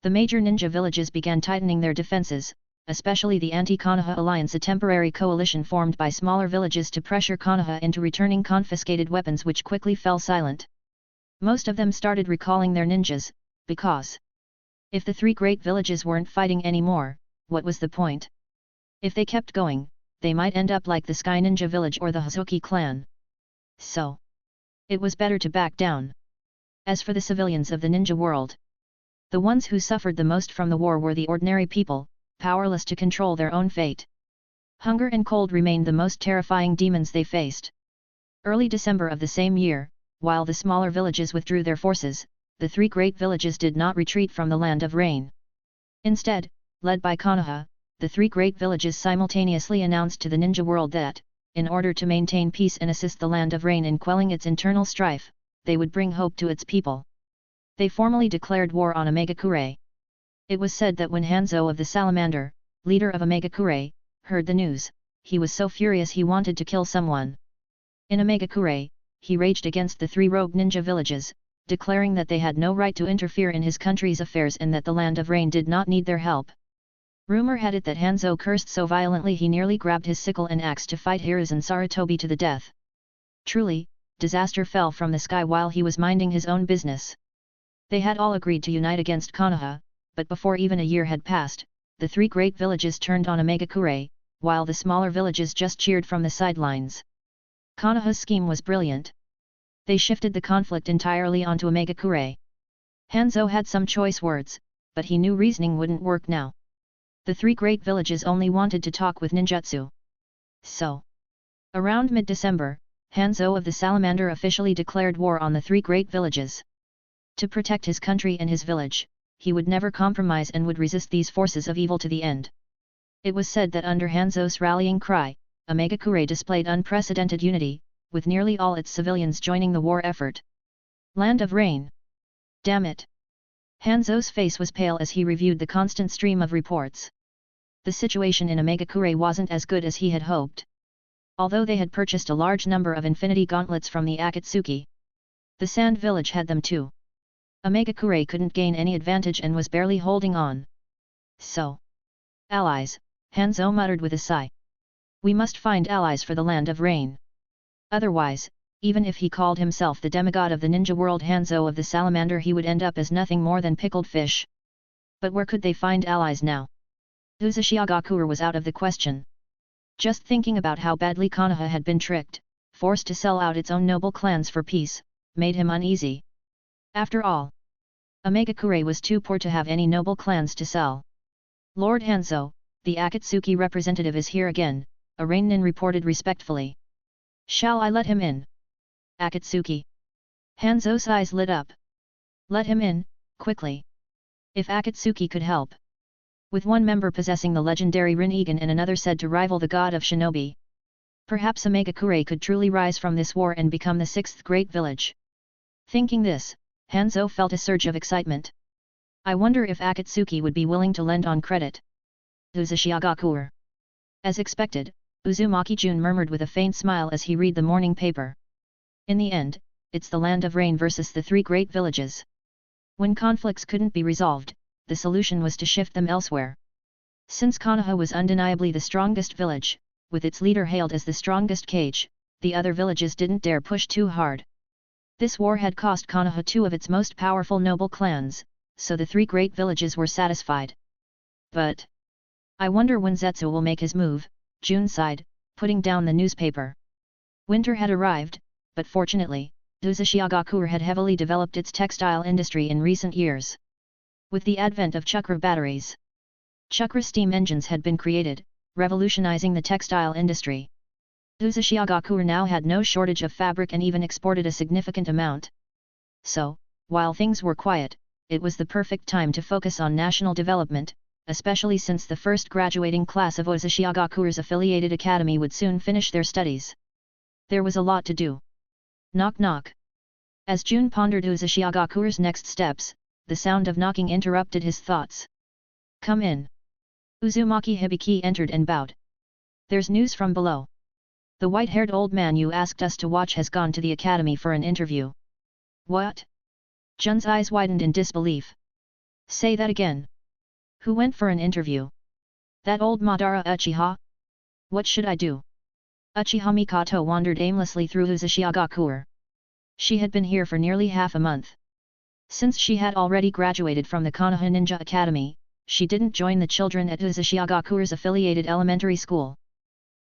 The major ninja villages began tightening their defenses, especially the anti-Konoha alliance, a temporary coalition formed by smaller villages to pressure Konoha into returning confiscated weapons, which quickly fell silent. Most of them started recalling their ninjas, because if the 3 great villages weren't fighting anymore, what was the point? If they kept going, they might end up like the Sky Ninja village or the Hazuki clan. So, it was better to back down. As for the civilians of the ninja world, the ones who suffered the most from the war were the ordinary people, powerless to control their own fate. Hunger and cold remained the most terrifying demons they faced. Early December of the same year, while the smaller villages withdrew their forces, the 3 great villages did not retreat from the land of rain. Instead, led by Konoha, the 3 great villages simultaneously announced to the ninja world that, in order to maintain peace and assist the land of rain in quelling its internal strife, they would bring hope to its people. They formally declared war on Omegakure. It was said that when Hanzo of the Salamander, leader of Omegakure, heard the news, he was so furious he wanted to kill someone. In a megakure, he raged against the 3 rogue ninja villages, declaring that they had no right to interfere in his country's affairs and that the Land of Rain did not need their help. Rumor had it that Hanzo cursed so violently he nearly grabbed his sickle and axe to fight Hiruzen Sarutobi to the death. Truly, disaster fell from the sky while he was minding his own business. They had all agreed to unite against Konoha, but before even a year had passed, the 3 great villages turned on a megakure, while the smaller villages just cheered from the sidelines. Konoha's scheme was brilliant. They shifted the conflict entirely onto a megakure. Hanzo had some choice words, but he knew reasoning wouldn't work now. The 3 great villages only wanted to talk with ninjutsu. So, around mid-December, Hanzo of the Salamander officially declared war on the 3 great villages. To protect his country and his village, he would never compromise and would resist these forces of evil to the end. It was said that under Hanzo's rallying cry, a megakure displayed unprecedented unity, with nearly all its civilians joining the war effort. Land of Rain. Damn it! Hanzo's face was pale as he reviewed the constant stream of reports. The situation in a megakure wasn't as good as he had hoped. Although they had purchased a large number of infinity gauntlets from the Akatsuki, the Sand Village had them too. A megakure couldn't gain any advantage and was barely holding on. So, allies, Hanzo muttered with a sigh. We must find allies for the Land of Rain. Otherwise, even if he called himself the demigod of the ninja world Hanzo of the Salamander, he would end up as nothing more than pickled fish. But where could they find allies now? Uzushiagakuer was out of the question. Just thinking about how badly Konoha had been tricked, forced to sell out its own noble clans for peace, made him uneasy. After all, a megakure was too poor to have any noble clans to sell. Lord Hanzo, the Akatsuki representative is here again, a Rainin reported respectfully. Shall I let him in? Akatsuki. Hanzo's eyes lit up. Let him in, quickly. If Akatsuki could help. With one member possessing the legendary Rinnegan and another said to rival the god of shinobi. Perhaps a megakure could truly rise from this war and become the 6th great village. Thinking this, Hanzo felt a surge of excitement. I wonder if Akatsuki would be willing to lend on credit. Uzushiagakuer. As expected, Uzumaki Jun murmured with a faint smile as he read the morning paper. In the end, it's the Land of Rain versus the 3 great villages. When conflicts couldn't be resolved, the solution was to shift them elsewhere. Since Konoha was undeniably the strongest village, with its leader hailed as the strongest cage, the other villages didn't dare push too hard. This war had cost Konoha 2 of its most powerful noble clans, so the 3 great villages were satisfied. But I wonder when Zetsu will make his move, Jun sighed, putting down the newspaper. Winter had arrived, but fortunately, Uzushiagakuer had heavily developed its textile industry in recent years. With the advent of chakra batteries, chakra steam engines had been created, revolutionizing the textile industry. Uzushiagakuer now had no shortage of fabric and even exported a significant amount. So, while things were quiet, it was the perfect time to focus on national development, especially since the first graduating class of Uzushiagakuer's affiliated academy would soon finish their studies. There was a lot to do. Knock knock. As Jun pondered Uzushiagakuer's next steps, the sound of knocking interrupted his thoughts. Come in. Uzumaki Hibiki entered and bowed. There's news from below. The white-haired old man you asked us to watch has gone to the academy for an interview. What? Jun's eyes widened in disbelief. Say that again. Who went for an interview? That old Madara Uchiha? What should I do? Uchiha Mikoto wandered aimlessly through Uzushiagakuer. She had been here for nearly half a month. Since she had already graduated from the Konoha Ninja Academy, she didn't join the children at Uzushiagakuer's affiliated elementary school.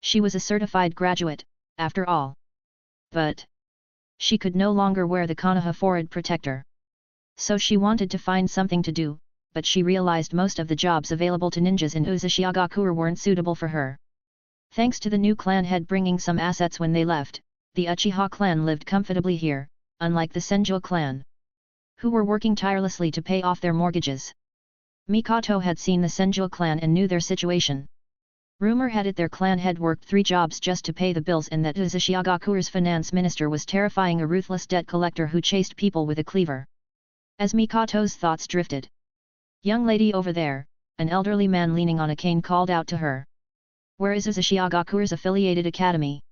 She was a certified graduate, after all. But she could no longer wear the Konoha forehead protector. So she wanted to find something to do, but she realized most of the jobs available to ninjas in Uzushiagakuer weren't suitable for her. Thanks to the new clan head bringing some assets when they left, the Uchiha clan lived comfortably here, unlike the Senju clan, who were working tirelessly to pay off their mortgages. Mikoto had seen the Senju clan and knew their situation. Rumor had it their clan head worked 3 jobs just to pay the bills and that Uzushiagakuer's finance minister was terrifying a ruthless debt collector who chased people with a cleaver. As Mikoto's thoughts drifted, young lady over there, an elderly man leaning on a cane called out to her. Where is Uzumaki affiliated academy?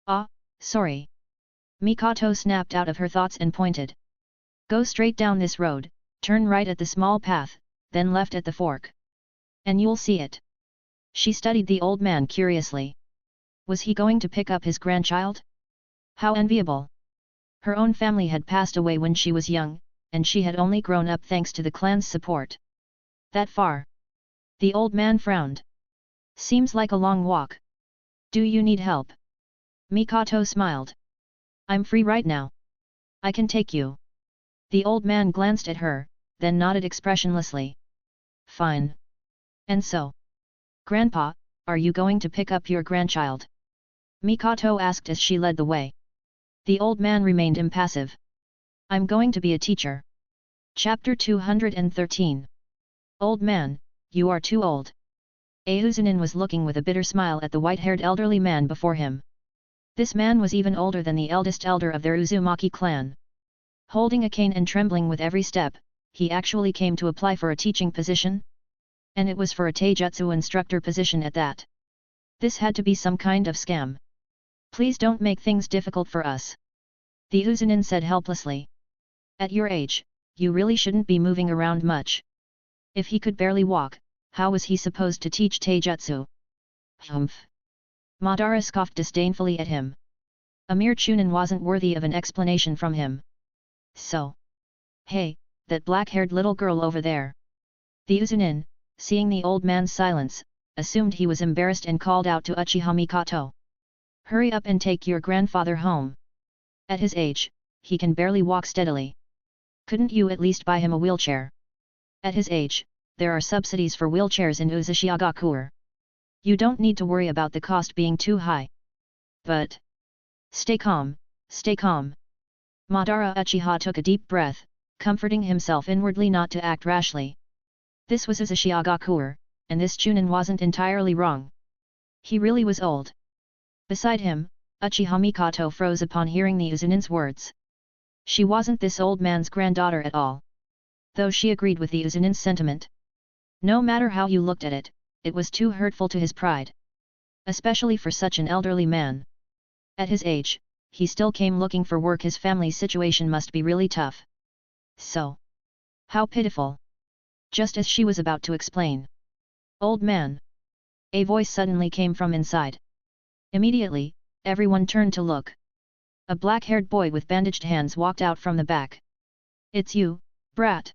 Ah, sorry. Mikoto snapped out of her thoughts and pointed. Go straight down this road, turn right at the small path, then left at the fork. And you'll see it. She studied the old man curiously. Was he going to pick up his grandchild? How enviable! Her own family had passed away when she was young, and she had only grown up thanks to the clan's support. That far? The old man frowned. Seems like a long walk. Do you need help? Mikoto smiled. I'm free right now. I can take you. The old man glanced at her, then nodded expressionlessly. Fine. And so? Grandpa, are you going to pick up your grandchild? Mikoto asked as she led the way. The old man remained impassive. I'm going to be a teacher. Chapter 213. Old man, you are too old. Uzunin was looking with a bitter smile at the white-haired elderly man before him. This man was even older than the eldest elder of their Uzumaki clan. Holding a cane and trembling with every step, he actually came to apply for a teaching position? And it was for a taijutsu instructor position at that. This had to be some kind of scam. Please don't make things difficult for us. The Uzunin said helplessly. At your age, you really shouldn't be moving around much. If he could barely walk, how was he supposed to teach taijutsu? Humph. Madara scoffed disdainfully at him. A mere chunin wasn't worthy of an explanation from him. So. Hey, that black-haired little girl over there. The Uzunin, seeing the old man's silence, assumed he was embarrassed and called out to Uchiha Mikoto. Hurry up and take your grandfather home. At his age, he can barely walk steadily. Couldn't you at least buy him a wheelchair? At his age, there are subsidies for wheelchairs in Uzumaki. You don't need to worry about the cost being too high. But... Stay calm, stay calm. Madara Uchiha took a deep breath, comforting himself inwardly not to act rashly. This was Uzumaki, and this chunin wasn't entirely wrong. He really was old. Beside him, Uchiha Mikoto froze upon hearing the Uzunin's words. She wasn't this old man's granddaughter at all. Though she agreed with the Uzunin's sentiment. No matter how you looked at it, it was too hurtful to his pride. Especially for such an elderly man. At his age, he still came looking for work. His family's situation must be really tough. So. How pitiful. Just as she was about to explain. Old man. A voice suddenly came from inside. Immediately, everyone turned to look. A black-haired boy with bandaged hands walked out from the back. It's you, brat.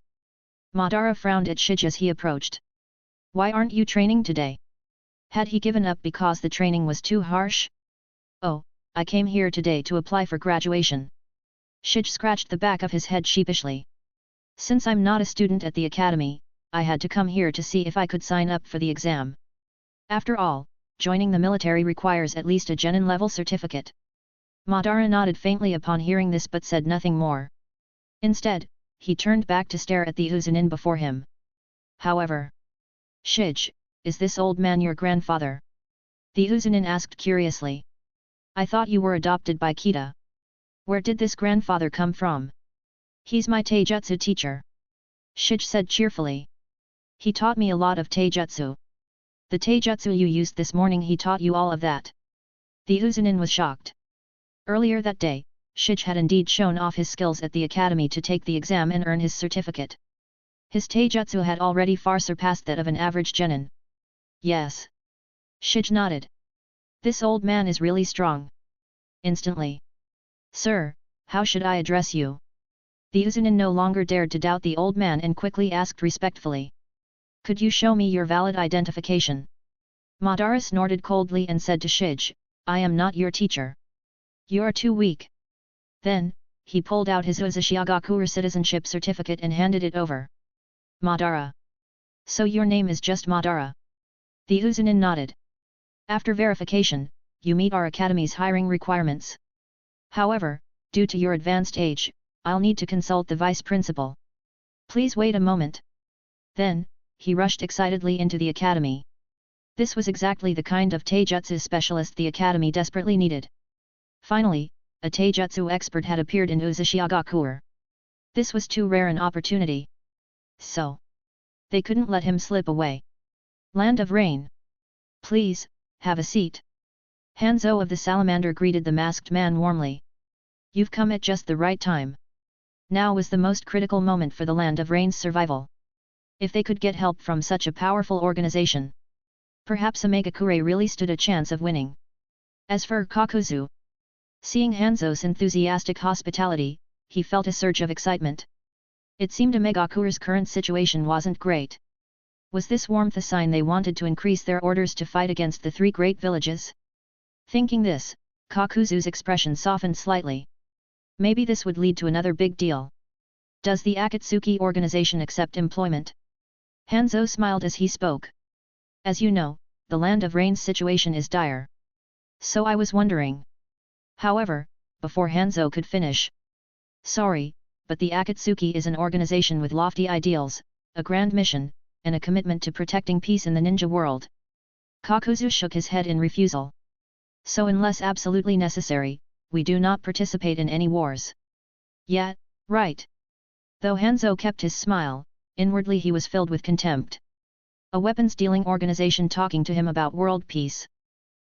Madara frowned at Shige as he approached. Why aren't you training today? Had he given up because the training was too harsh? Oh, I came here today to apply for graduation. Shige scratched the back of his head sheepishly. Since I'm not a student at the academy, I had to come here to see if I could sign up for the exam. After all, joining the military requires at least a genin level certificate. Madara nodded faintly upon hearing this but said nothing more. Instead, he turned back to stare at the Uzunin before him. However. Shige, is this old man your grandfather? The Uzunin asked curiously. I thought you were adopted by Kita. Where did this grandfather come from? He's my taijutsu teacher. Shige said cheerfully. He taught me a lot of taijutsu. The taijutsu you used this morning, he taught you all of that. The Uzunin was shocked. Earlier that day, Shige had indeed shown off his skills at the academy to take the exam and earn his certificate. His taijutsu had already far surpassed that of an average genin. Yes. Shige nodded. This old man is really strong. Instantly. Sir, how should I address you? The Uzunin no longer dared to doubt the old man and quickly asked respectfully. Could you show me your valid identification? Madara snorted coldly and said to Shige, I am not your teacher. You're too weak. Then, he pulled out his Uzumaki citizenship certificate and handed it over. Madara. So your name is just Madara? The Uzunin nodded. After verification, you meet our academy's hiring requirements. However, due to your advanced age, I'll need to consult the vice principal. Please wait a moment. Then, he rushed excitedly into the academy. This was exactly the kind of taijutsu specialist the academy desperately needed. Finally, a taijutsu expert had appeared in Uzumaki. This was too rare an opportunity. So. They couldn't let him slip away. Land of Rain. Please, have a seat. Hanzo of the Salamander greeted the masked man warmly. You've come at just the right time. Now was the most critical moment for the Land of Rain's survival. If they could get help from such a powerful organization, perhaps Omegakure really stood a chance of winning. As for Kakuzu, seeing Hanzo's enthusiastic hospitality, he felt a surge of excitement. It seemed Omegakure's current situation wasn't great. Was this warmth a sign they wanted to increase their orders to fight against the three great villages? Thinking this, Kakuzu's expression softened slightly. Maybe this would lead to another big deal. Does the Akatsuki organization accept employment? Hanzo smiled as he spoke. As you know, the Land of Rain's situation is dire. So I was wondering. However, before Hanzo could finish. Sorry, but the Akatsuki is an organization with lofty ideals, a grand mission, and a commitment to protecting peace in the ninja world. Kakuzu shook his head in refusal. So unless absolutely necessary, we do not participate in any wars. Yet, right. Though Hanzo kept his smile, inwardly he was filled with contempt. A weapons-dealing organization talking to him about world peace.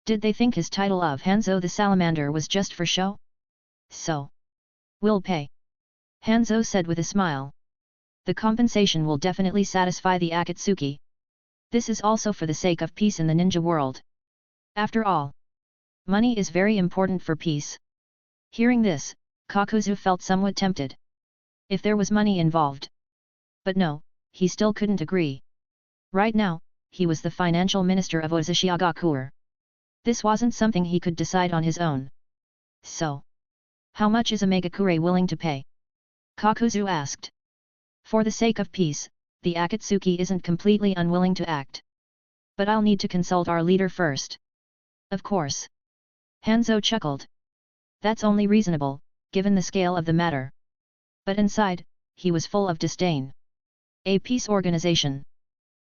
Did they think his title of Hanzo the Salamander was just for show? So, we'll pay. Hanzo said with a smile. The compensation will definitely satisfy the Akatsuki. This is also for the sake of peace in the ninja world. After all, money is very important for peace. Hearing this, Kakuzu felt somewhat tempted. If there was money involved. But no, he still couldn't agree. Right now, he was the financial minister of Ozushiagakure. This wasn't something he could decide on his own. So, how much is Omegakure willing to pay? Kakuzu asked. For the sake of peace, the Akatsuki isn't completely unwilling to act. But I'll need to consult our leader first. Of course. Hanzo chuckled. That's only reasonable, given the scale of the matter. But inside, he was full of disdain. A peace organization.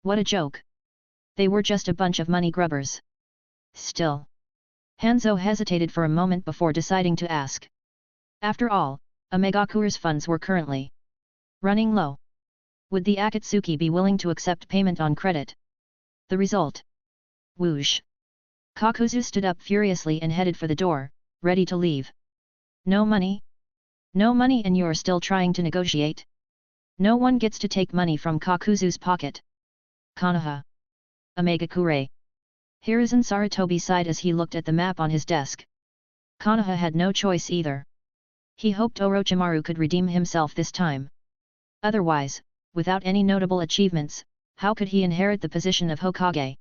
What a joke. They were just a bunch of money grubbers. Still. Hanzo hesitated for a moment before deciding to ask. After all, Omegakure's funds were currently running low. Would the Akatsuki be willing to accept payment on credit? The result. Whoosh. Kakuzu stood up furiously and headed for the door, ready to leave. No money? No money and you're still trying to negotiate? No one gets to take money from Kakuzu's pocket. Konoha. Omegakure. Hiruzen Sarutobi sighed as he looked at the map on his desk. Konoha had no choice either. He hoped Orochimaru could redeem himself this time. Otherwise, without any notable achievements, how could he inherit the position of Hokage?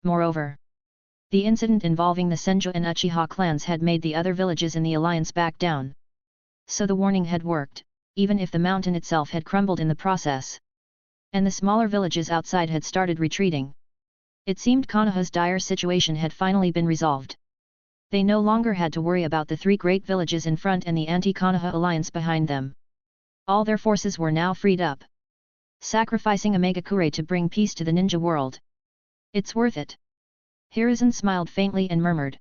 Moreover, the incident involving the Senju and Uchiha clans had made the other villages in the alliance back down. So the warning had worked, even if the mountain itself had crumbled in the process. And the smaller villages outside had started retreating. It seemed Konoha's dire situation had finally been resolved. They no longer had to worry about the three great villages in front and the anti-Konoha alliance behind them. All their forces were now freed up. Sacrificing Omegakure to bring peace to the ninja world. It's worth it. Hiruzen smiled faintly and murmured.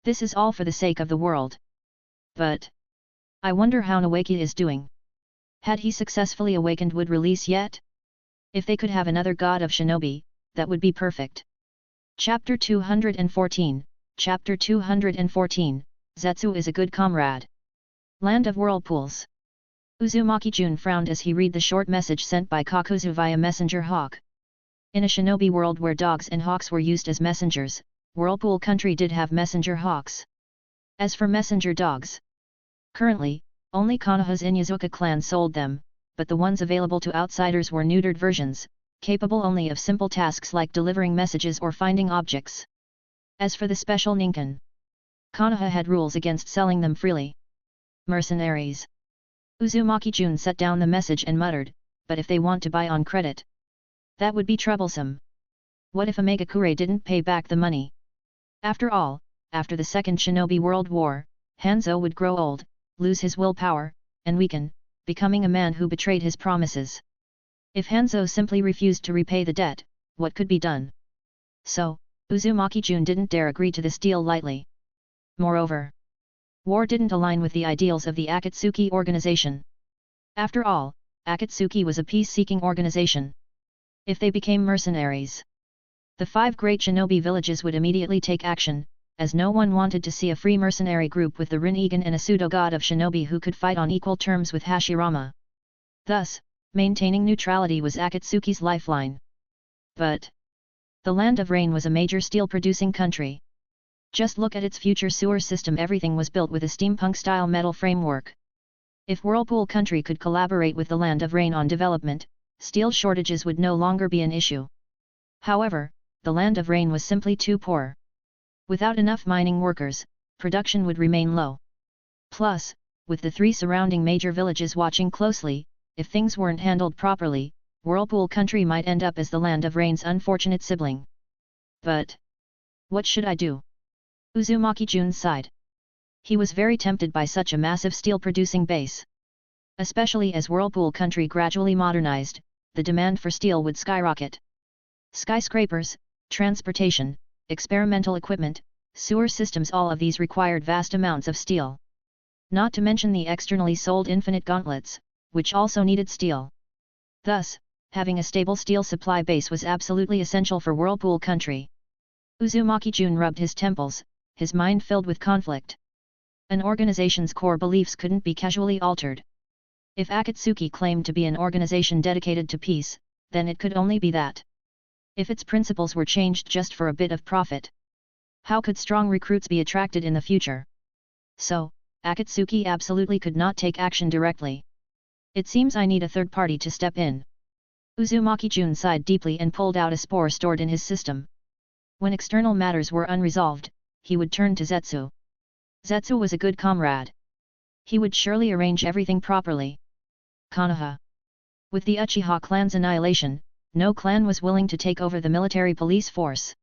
This is all for the sake of the world. But I wonder how Nawaki is doing. Had he successfully awakened would release yet? If they could have another god of shinobi, that would be perfect. Chapter 214, Chapter 214, Zetsu is a good comrade. Land of Whirlpools. Uzumaki Jun frowned as he read the short message sent by Kakuzu via messenger hawk. In a shinobi world where dogs and hawks were used as messengers, Whirlpool country did have messenger hawks. As for messenger dogs, currently, only Konoha's Inyazuka clan sold them, but the ones available to outsiders were neutered versions, capable only of simple tasks like delivering messages or finding objects. As for the special ninken, Konoha had rules against selling them freely. Mercenaries. Uzumaki Jun set down the message and muttered, but if they want to buy on credit, that would be troublesome. What if Omegakure didn't pay back the money? After all, after the Second Shinobi World War, Hanzo would grow old, lose his willpower, and weaken, becoming a man who betrayed his promises. If Hanzo simply refused to repay the debt, what could be done? So, Uzumaki Jun didn't dare agree to this deal lightly. Moreover, war didn't align with the ideals of the Akatsuki organization. After all, Akatsuki was a peace-seeking organization. If they became mercenaries, The 5 great shinobi villages would immediately take action, as no one wanted to see a free mercenary group with the Rinnegan and a pseudo-god of shinobi who could fight on equal terms with Hashirama. Thus, maintaining neutrality was Akatsuki's lifeline. But the Land of Rain was a major steel-producing country. Just look at its future sewer system. Everything was built with a steampunk-style metal framework. If Whirlpool country could collaborate with the Land of Rain on development, steel shortages would no longer be an issue. However, the Land of Rain was simply too poor. Without enough mining workers, production would remain low. Plus, with the 3 surrounding major villages watching closely, if things weren't handled properly, Whirlpool country might end up as the Land of Rain's unfortunate sibling. But what should I do? Uzumaki Jun sighed. He was very tempted by such a massive steel-producing base. Especially as Whirlpool country gradually modernized, the demand for steel would skyrocket. Skyscrapers, transportation, experimental equipment, sewer systems, all of these required vast amounts of steel. Not to mention the externally sold infinite gauntlets, which also needed steel. Thus, having a stable steel supply base was absolutely essential for Whirlpool country. Uzumaki Jun rubbed his temples, his mind filled with conflict. An organization's core beliefs couldn't be casually altered. If Akatsuki claimed to be an organization dedicated to peace, then it could only be that. If its principles were changed just for a bit of profit, how could strong recruits be attracted in the future? So, Akatsuki absolutely could not take action directly. It seems I need a third party to step in. Uzumaki Jun sighed deeply and pulled out a spore stored in his system. When external matters were unresolved, he would turn to Zetsu. Zetsu was a good comrade. He would surely arrange everything properly. Konoha. With the Uchiha clan's annihilation, no clan was willing to take over the military police force.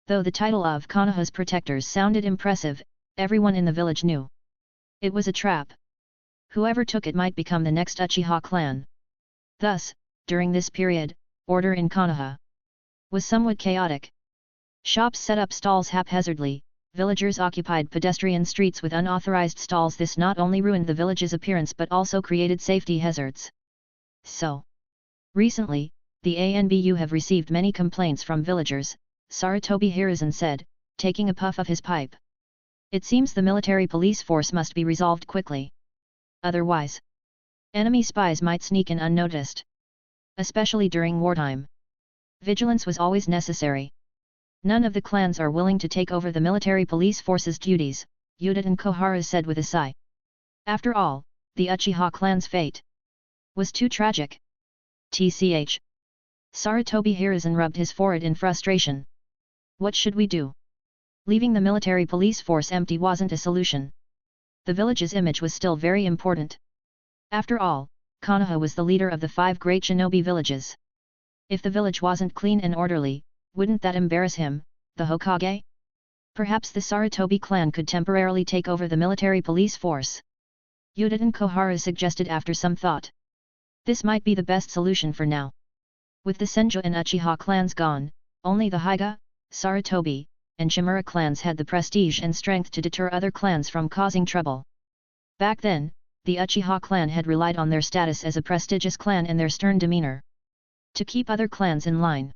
Though the title of Konoha's protectors sounded impressive, everyone in the village knew it was a trap. Whoever took it might become the next Uchiha clan. Thus, during this period, order in Konoha was somewhat chaotic. Shops set up stalls haphazardly, villagers occupied pedestrian streets with unauthorized stalls. This not only ruined the village's appearance but also created safety hazards. So, recently, the ANBU have received many complaints from villagers, Sarutobi Hiruzen said, taking a puff of his pipe. It seems the military police force must be resolved quickly. Otherwise, enemy spies might sneak in unnoticed. Especially during wartime. Vigilance was always necessary. None of the clans are willing to take over the military police force's duties, Yudatan Kohara said with a sigh. After all, the Uchiha clan's fate was too tragic. Tch. Sarutobi Hiruzen rubbed his forehead in frustration. What should we do? Leaving the military police force empty wasn't a solution. The village's image was still very important. After all, Konoha was the leader of the 5 great shinobi villages. If the village wasn't clean and orderly, wouldn't that embarrass him, the Hokage? Perhaps the Sarutobi clan could temporarily take over the military police force. Yudatan Kohara suggested after some thought. This might be the best solution for now. With the Senju and Uchiha clans gone, only the Hyuga, Sarutobi, and Shimura clans had the prestige and strength to deter other clans from causing trouble. Back then, the Uchiha clan had relied on their status as a prestigious clan and their stern demeanor to keep other clans in line.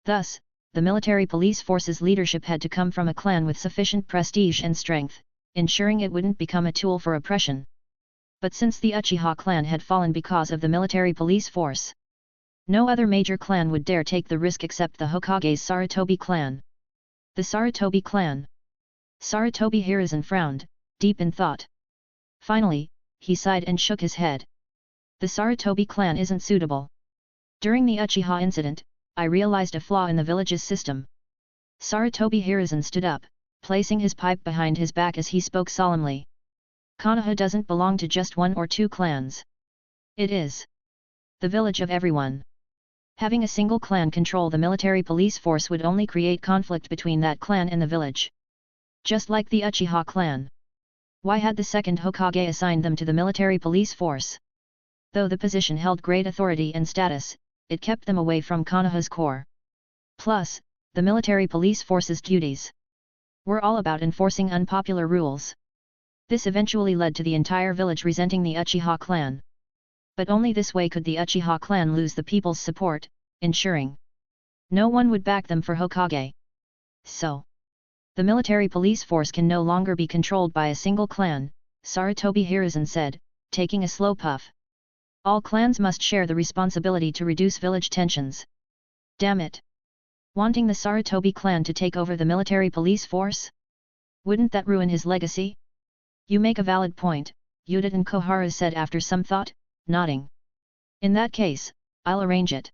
Thus, the military police force's leadership had to come from a clan with sufficient prestige and strength, ensuring it wouldn't become a tool for oppression. But since the Uchiha clan had fallen because of the military police force, no other major clan would dare take the risk except the Hokage's Sarutobi clan. The Sarutobi clan. Sarutobi Hiruzen frowned, deep in thought. Finally, he sighed and shook his head. The Sarutobi clan isn't suitable. During the Uchiha incident, I realized a flaw in the village's system. Sarutobi Hiruzen stood up, placing his pipe behind his back as he spoke solemnly. Konoha doesn't belong to just 1 or 2 clans. It is the village of everyone. Having a single clan control the military police force would only create conflict between that clan and the village. Just like the Uchiha clan. Why had the second Hokage assigned them to the military police force? Though the position held great authority and status, it kept them away from Konoha's core. Plus, the military police force's duties were all about enforcing unpopular rules. This eventually led to the entire village resenting the Uchiha clan. But only this way could the Uchiha clan lose the people's support, ensuring No one would back them for Hokage. So, the military police force can no longer be controlled by a single clan, Sarutobi Hiruzen said, taking a slow puff. All clans must share the responsibility to reduce village tensions. Damn it! Wanting the Sarutobi clan to take over the military police force? Wouldn't that ruin his legacy? You make a valid point, Udaten Koharu said after some thought, nodding. In that case, I'll arrange it.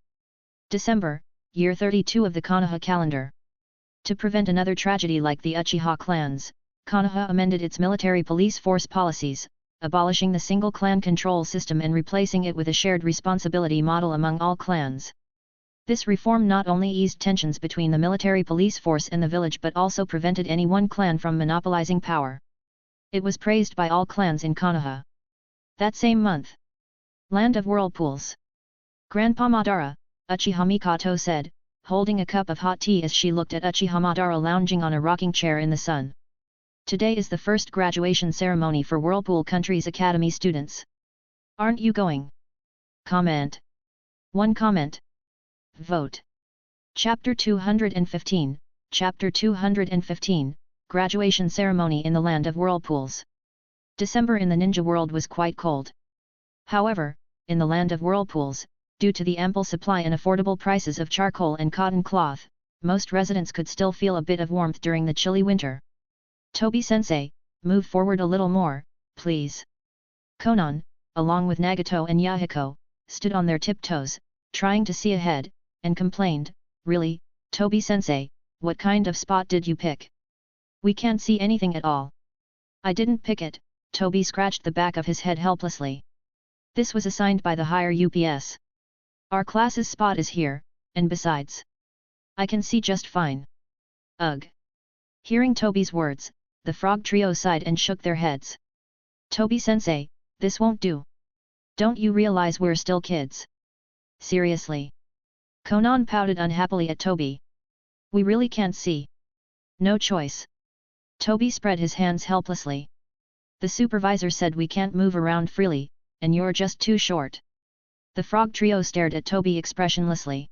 December, year 32 of the Konoha calendar. To prevent another tragedy like the Uchiha clans, Konoha amended its military police force policies, abolishing the single clan control system and replacing it with a shared responsibility model among all clans. This reform not only eased tensions between the military police force and the village but also prevented any one clan from monopolizing power. It was praised by all clans in Konoha. That same month. Land of Whirlpools. Grandpa Madara, Uchiha Mikoto said, holding a cup of hot tea as she looked at Uchiha Madara lounging on a rocking chair in the sun. Today is the first graduation ceremony for Whirlpool Country's Academy students. Aren't you going? Comment. 1 comment. Vote. Chapter 215, Chapter 215, Graduation Ceremony in the Land of Whirlpools. December in the ninja world was quite cold. However, in the Land of Whirlpools, due to the ample supply and affordable prices of charcoal and cotton cloth, most residents could still feel a bit of warmth during the chilly winter. Tobi-sensei, move forward a little more, please. Konan, along with Nagato and Yahiko, stood on their tiptoes, trying to see ahead, and complained, really, Tobi-sensei, what kind of spot did you pick? We can't see anything at all. I didn't pick it, Tobi scratched the back of his head helplessly. This was assigned by the higher UPS. Our class's spot is here, and besides, I can see just fine. Ugh. Hearing Tobi's words, the frog trio sighed and shook their heads. Tobi-sensei, this won't do. Don't you realize we're still kids? Seriously. Konan pouted unhappily at Tobi. We really can't see. No choice. Tobi spread his hands helplessly. The supervisor said we can't move around freely, and you're just too short. The frog trio stared at Tobi expressionlessly.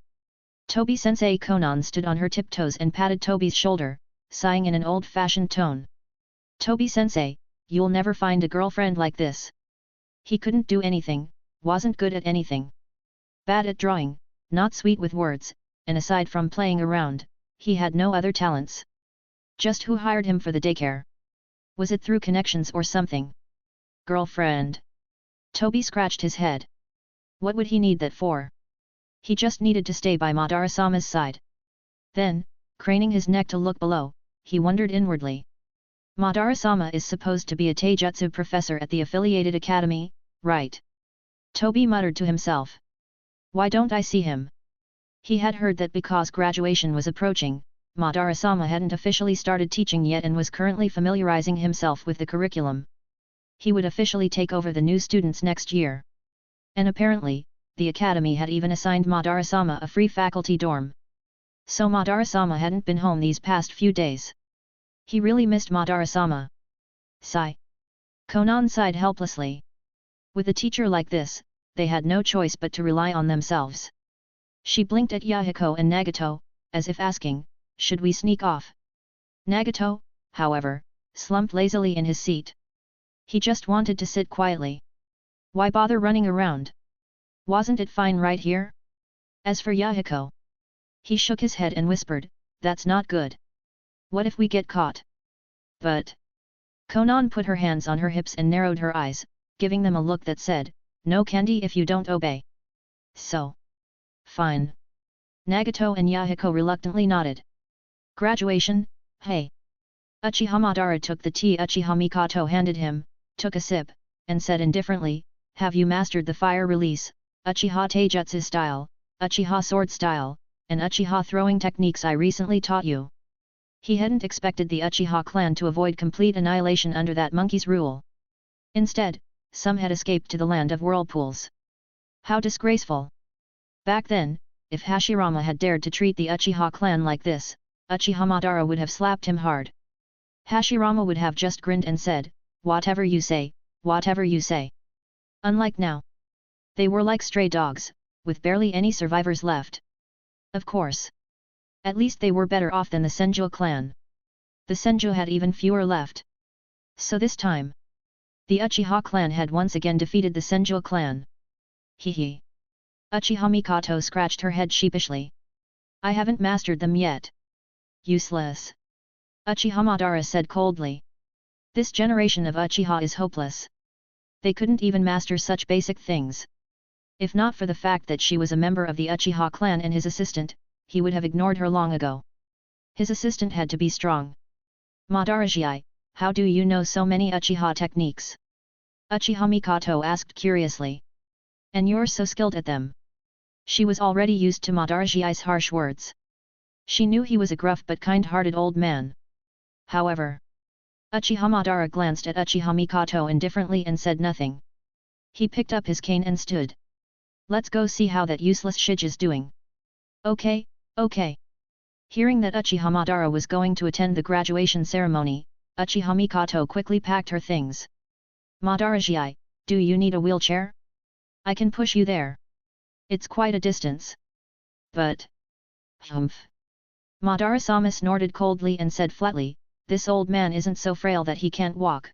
Tobi-sensei. Konan stood on her tiptoes and patted Tobi's shoulder, sighing in an old-fashioned tone. Tobi-sensei, you'll never find a girlfriend like this. He couldn't do anything, wasn't good at anything. Bad at drawing, not sweet with words, and aside from playing around, he had no other talents. Just who hired him for the daycare? Was it through connections or something? Girlfriend. Tobi scratched his head. What would he need that for? He just needed to stay by Madara-sama's side. Then, craning his neck to look below, he wondered inwardly. Madara-sama is supposed to be a taijutsu professor at the affiliated academy, right? Tobi muttered to himself. Why don't I see him? He had heard that because graduation was approaching, Madara-sama hadn't officially started teaching yet and was currently familiarizing himself with the curriculum. He would officially take over the new students next year. And apparently, the academy had even assigned Madara-sama a free faculty dorm. So Madara-sama hadn't been home these past few days. He really missed Madara-sama. Sigh. Konan sighed helplessly. With a teacher like this, they had no choice but to rely on themselves. She blinked at Yahiko and Nagato, as if asking, should we sneak off? Nagato, however, slumped lazily in his seat. He just wanted to sit quietly. Why bother running around? Wasn't it fine right here? As for Yahiko, he shook his head and whispered, that's not good. What if we get caught? But Konan put her hands on her hips and narrowed her eyes, giving them a look that said, no candy if you don't obey. So. Fine. Nagato and Yahiko reluctantly nodded. Graduation, hey. Uchiha Madara took the tea Uchiha Mikoto handed him, took a sip, and said indifferently, have you mastered the fire release, Uchiha Taijutsu style, Uchiha sword style, and Uchiha throwing techniques I recently taught you? He hadn't expected the Uchiha clan to avoid complete annihilation under that monkey's rule. Instead, some had escaped to the land of whirlpools. How disgraceful! Back then, if Hashirama had dared to treat the Uchiha clan like this, Uchiha Madara would have slapped him hard. Hashirama would have just grinned and said, whatever you say, whatever you say. Unlike now. They were like stray dogs, with barely any survivors left. Of course. At least they were better off than the Senju clan. The Senju had even fewer left. So this time, the Uchiha clan had once again defeated the Senju clan. Hee. Uchiha Mikoto scratched her head sheepishly. I haven't mastered them yet. Useless. Uchiha Madara said coldly. This generation of Uchiha is hopeless. They couldn't even master such basic things. If not for the fact that she was a member of the Uchiha clan and his assistant, he would have ignored her long ago. His assistant had to be strong. Madara-ji, how do you know so many Uchiha techniques? Uchiha Mikoto asked curiously. And you're so skilled at them. She was already used to Madara-ji's harsh words. She knew he was a gruff but kind-hearted old man. However, Uchiha Madara glanced at Uchiha Mikoto indifferently and said nothing. He picked up his cane and stood. Let's go see how that useless Shige is doing. Okay. Hearing that Uchiha Madara was going to attend the graduation ceremony, Uchiha Mikoto quickly packed her things. Madara-ji, do you need a wheelchair? I can push you there. It's quite a distance. But... Humph. Madara-sama snorted coldly and said flatly, this old man isn't so frail that he can't walk.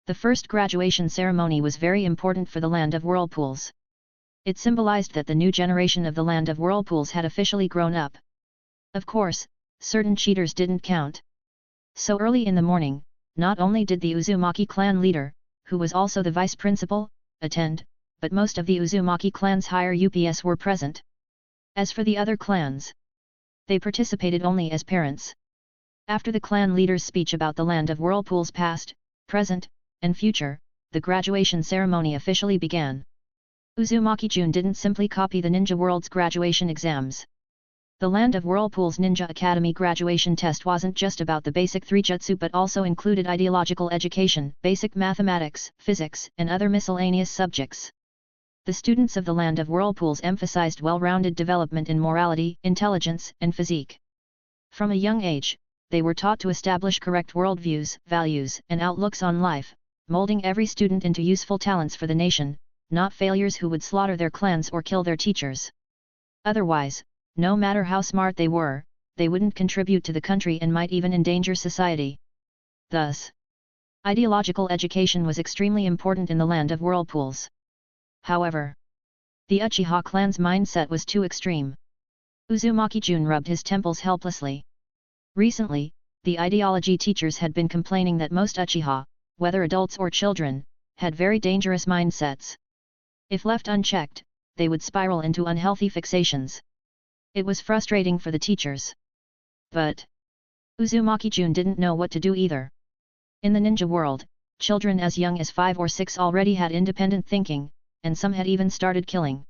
The first graduation ceremony was very important for the land of whirlpools. It symbolized that the new generation of the land of whirlpools had officially grown up. Of course, certain cheaters didn't count. So early in the morning, not only did the Uzumaki clan leader, who was also the vice principal, attend, but most of the Uzumaki clan's higher UPS were present. As for the other clans, they participated only as parents. After the clan leader's speech about the land of whirlpools past, present, and future, the graduation ceremony officially began. Uzumaki Jun didn't simply copy the Ninja World's graduation exams. The Land of Whirlpool's Ninja Academy graduation test wasn't just about the basic 3 jutsu but also included ideological education, basic mathematics, physics, and other miscellaneous subjects. The students of the Land of Whirlpools emphasized well-rounded development in morality, intelligence, and physique. From a young age, they were taught to establish correct worldviews, values, and outlooks on life, molding every student into useful talents for the nation, not failures who would slaughter their clans or kill their teachers. Otherwise, no matter how smart they were, they wouldn't contribute to the country and might even endanger society. Thus, ideological education was extremely important in the Land of Whirlpools. However, the Uchiha clan's mindset was too extreme. Uzumaki Jun rubbed his temples helplessly. Recently, the ideology teachers had been complaining that most Uchiha, whether adults or children, had very dangerous mindsets. If left unchecked, they would spiral into unhealthy fixations. It was frustrating for the teachers. But Uzumaki Jun didn't know what to do either. In the ninja world, children as young as 5 or 6 already had independent thinking, and some had even started killing.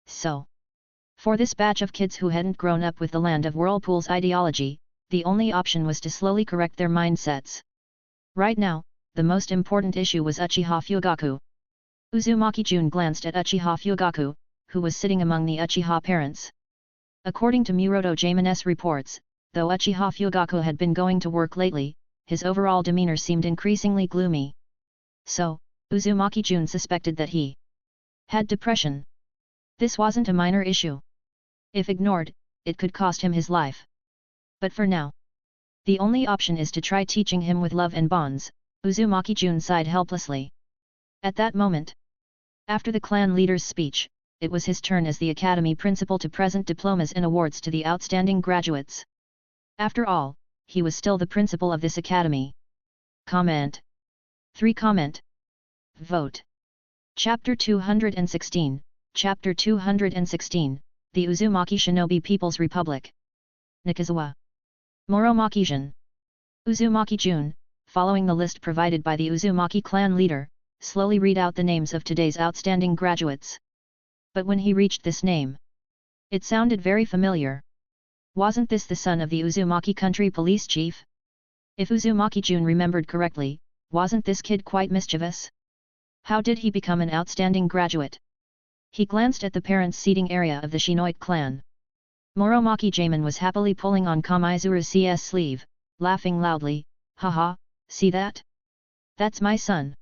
So, for this batch of kids who hadn't grown up with the Land of Whirlpool's ideology, the only option was to slowly correct their mindsets. Right now, the most important issue was Uchiha Fugaku. Uzumaki Jun glanced at Uchiha Fugaku, who was sitting among the Uchiha parents. According to Muroto Jamen's reports, though Uchiha Fugaku had been going to work lately, his overall demeanor seemed increasingly gloomy. So, Uzumaki Jun suspected that he had depression. This wasn't a minor issue. If ignored, it could cost him his life. But for now, the only option is to try teaching him with love and bonds, Uzumaki Jun sighed helplessly. At that moment, after the clan leader's speech, it was his turn as the academy principal to present diplomas and awards to the outstanding graduates. After all, he was still the principal of this academy. Comment. 3. Comment. Vote. Chapter 216, Chapter 216, The Uzumaki Shinobi People's Republic. Nikazawa. Moromaki Jun. Uzumaki Jun, following the list provided by the Uzumaki clan leader, slowly read out the names of today's outstanding graduates. But when he reached this name, it sounded very familiar. Wasn't this the son of the Uzumaki country police chief? If Uzumaki Jun remembered correctly, wasn't this kid quite mischievous? How did he become an outstanding graduate? He glanced at the parents' seating area of the Shinoite clan. Moromaki Jamin was happily pulling on Kamizuru's sleeve, laughing loudly, haha, see that? That's my son.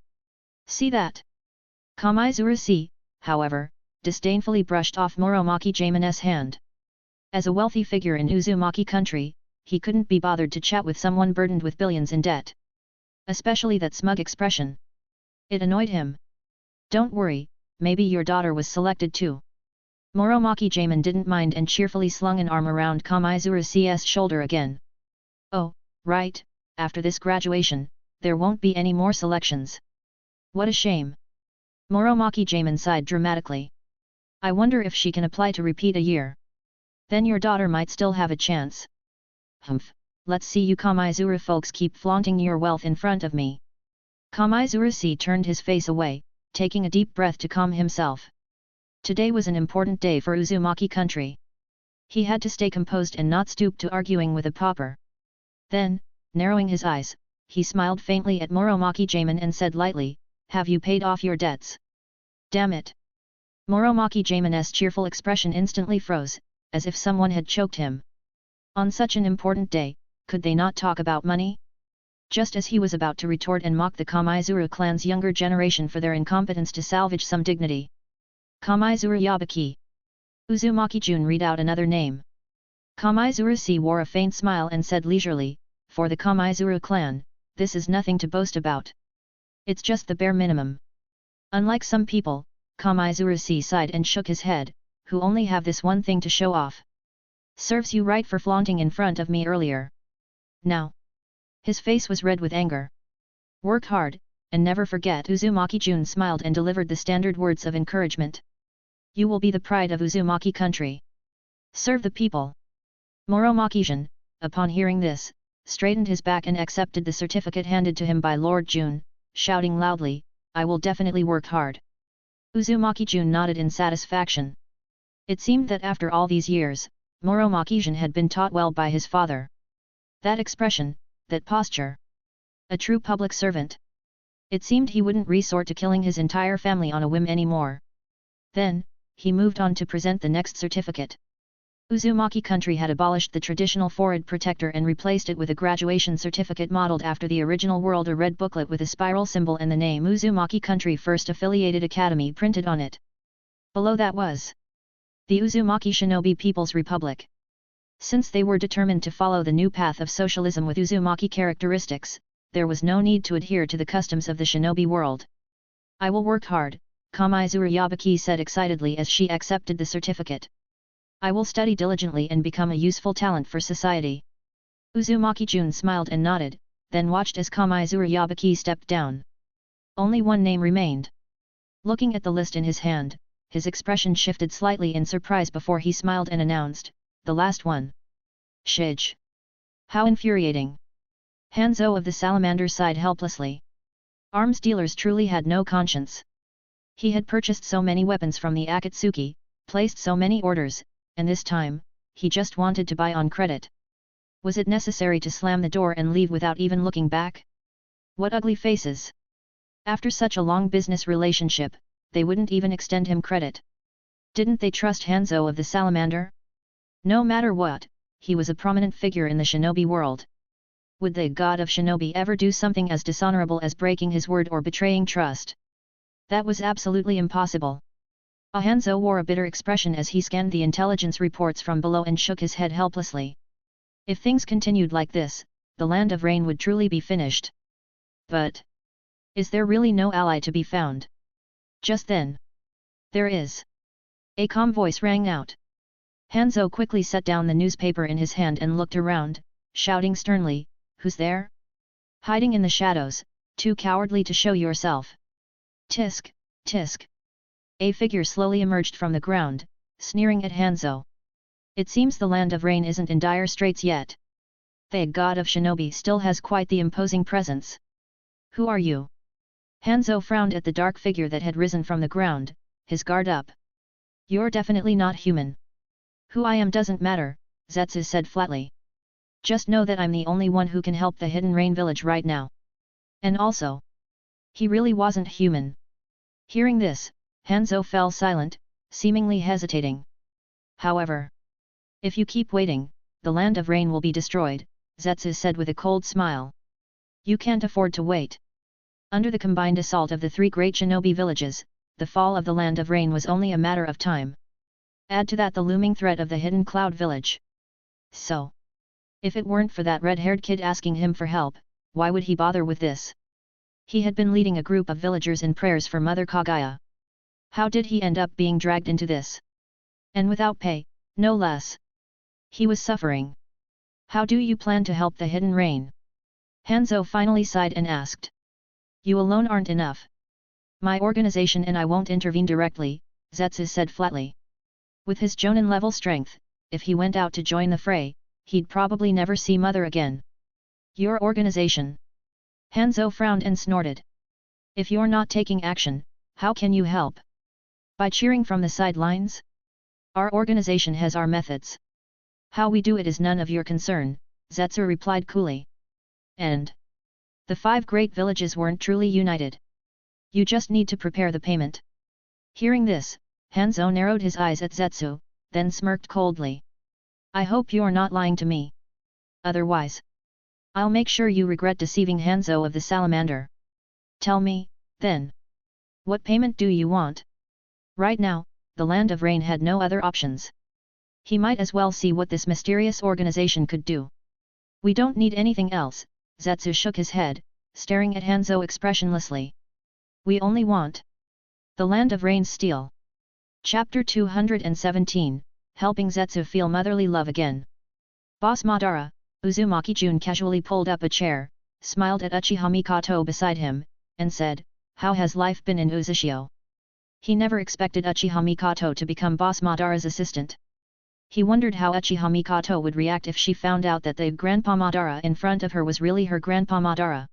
See that? Kamizuru, however, disdainfully brushed off Moromaki Jamin's hand. As a wealthy figure in Uzumaki country, he couldn't be bothered to chat with someone burdened with billions in debt. Especially that smug expression. It annoyed him. Don't worry, maybe your daughter was selected too. Muromachi Jamin didn't mind and cheerfully slung an arm around Kamizura's shoulder again. Oh, right, after this graduation, there won't be any more selections. What a shame. Muromachi Jamin sighed dramatically. I wonder if she can apply to repeat a year. Then your daughter might still have a chance. Humph, let's see you Kamizura folks keep flaunting your wealth in front of me. Kamizura turned his face away, taking a deep breath to calm himself. Today was an important day for Uzumaki country. He had to stay composed and not stoop to arguing with a pauper. Then, narrowing his eyes, he smiled faintly at Muromachi Jamin and said lightly, have you paid off your debts? Damn it! Muromachi Jamin's cheerful expression instantly froze, as if someone had choked him. On such an important day, could they not talk about money? Just as he was about to retort and mock the Kamizura clan's younger generation for their incompetence to salvage some dignity. Kamizura Yabaki. Uzumaki Jun read out another name. Kamizura wore a faint smile and said leisurely, for the Kamizura clan, this is nothing to boast about. It's just the bare minimum. Unlike some people, Kamizura sighed and shook his head, who only have this one thing to show off. Serves you right for flaunting in front of me earlier. Now. His face was red with anger. Work hard, and never forget. Uzumaki Jun smiled and delivered the standard words of encouragement. You will be the pride of Uzumaki country. Serve the people. Muromachi Jun, upon hearing this, straightened his back and accepted the certificate handed to him by Lord Jun, shouting loudly, I will definitely work hard. Uzumaki Jun nodded in satisfaction. It seemed that after all these years, Muromachi Jun had been taught well by his father. That expression, that posture. A true public servant. It seemed he wouldn't resort to killing his entire family on a whim anymore. Then, he moved on to present the next certificate. Uzumaki country had abolished the traditional forehead protector and replaced it with a graduation certificate modeled after the original world, a red booklet with a spiral symbol and the name Uzumaki country first affiliated academy printed on it. Below that was the Uzumaki Shinobi People's Republic. Since they were determined to follow the new path of socialism with Uzumaki characteristics, there was no need to adhere to the customs of the shinobi world. I will work hard, Kamizura Yabaki said excitedly as she accepted the certificate. I will study diligently and become a useful talent for society. Uzumaki Jun smiled and nodded, then watched as Kamizura Yabaki stepped down. Only one name remained. Looking at the list in his hand, his expression shifted slightly in surprise before he smiled and announced, the last one. Shij. How infuriating. Hanzo of the Salamander sighed helplessly. Arms dealers truly had no conscience. He had purchased so many weapons from the Akatsuki, placed so many orders, and this time, he just wanted to buy on credit. Was it necessary to slam the door and leave without even looking back? What ugly faces! After such a long business relationship, they wouldn't even extend him credit. Didn't they trust Hanzo of the Salamander? No matter what, he was a prominent figure in the shinobi world. Would the god of shinobi ever do something as dishonorable as breaking his word or betraying trust? That was absolutely impossible. Hanzo wore a bitter expression as he scanned the intelligence reports from below and shook his head helplessly. If things continued like this, the land of rain would truly be finished. But is there really no ally to be found? Just then. There is. A calm voice rang out. Hanzo quickly set down the newspaper in his hand and looked around, shouting sternly, Who's there? Hiding in the shadows, too cowardly to show yourself. Tisk, tisk. A figure slowly emerged from the ground, sneering at Hanzo. It seems the land of rain isn't in dire straits yet. The god of shinobi still has quite the imposing presence. Who are you? Hanzo frowned at the dark figure that had risen from the ground, his guard up. You're definitely not human. Who I am doesn't matter, Zetsu said flatly. Just know that I'm the only one who can help the Hidden Rain village right now. And also, he really wasn't human. Hearing this, Hanzo fell silent, seemingly hesitating. However, if you keep waiting, the land of rain will be destroyed, Zetsu said with a cold smile. You can't afford to wait. Under the combined assault of the three great shinobi villages, the fall of the land of rain was only a matter of time. Add to that the looming threat of the hidden cloud village. So, if it weren't for that red-haired kid asking him for help, why would he bother with this? He had been leading a group of villagers in prayers for Mother Kaguya. How did he end up being dragged into this? And without pay, no less. He was suffering. How do you plan to help the hidden rain? Hanzo finally sighed and asked. You alone aren't enough. My organization and I won't intervene directly, Zetsu said flatly. With his Jonin-level strength, if he went out to join the fray, he'd probably never see Mother again. Your organization? Hanzo frowned and snorted. If you're not taking action, how can you help? By cheering from the sidelines? Our organization has our methods. How we do it is none of your concern, Zetsu replied coolly. And the 5 great villages weren't truly united. You just need to prepare the payment. Hearing this, Hanzo narrowed his eyes at Zetsu, then smirked coldly. I hope you're not lying to me. Otherwise, I'll make sure you regret deceiving Hanzo of the Salamander. Tell me, then. What payment do you want? Right now, the Land of Rain had no other options. He might as well see what this mysterious organization could do. We don't need anything else, Zetsu shook his head, staring at Hanzo expressionlessly. We only want the Land of Rain's steel. Chapter 217, Helping Zetsu Feel Motherly Love Again. Boss Madara, Uzumaki Jun casually pulled up a chair, smiled at Uchiha Mikoto beside him, and said, How has life been in Uzushio? He never expected Uchiha Mikoto to become Boss Madara's assistant. He wondered how Uchiha Mikoto would react if she found out that the Grandpa Madara in front of her was really her Grandpa Madara.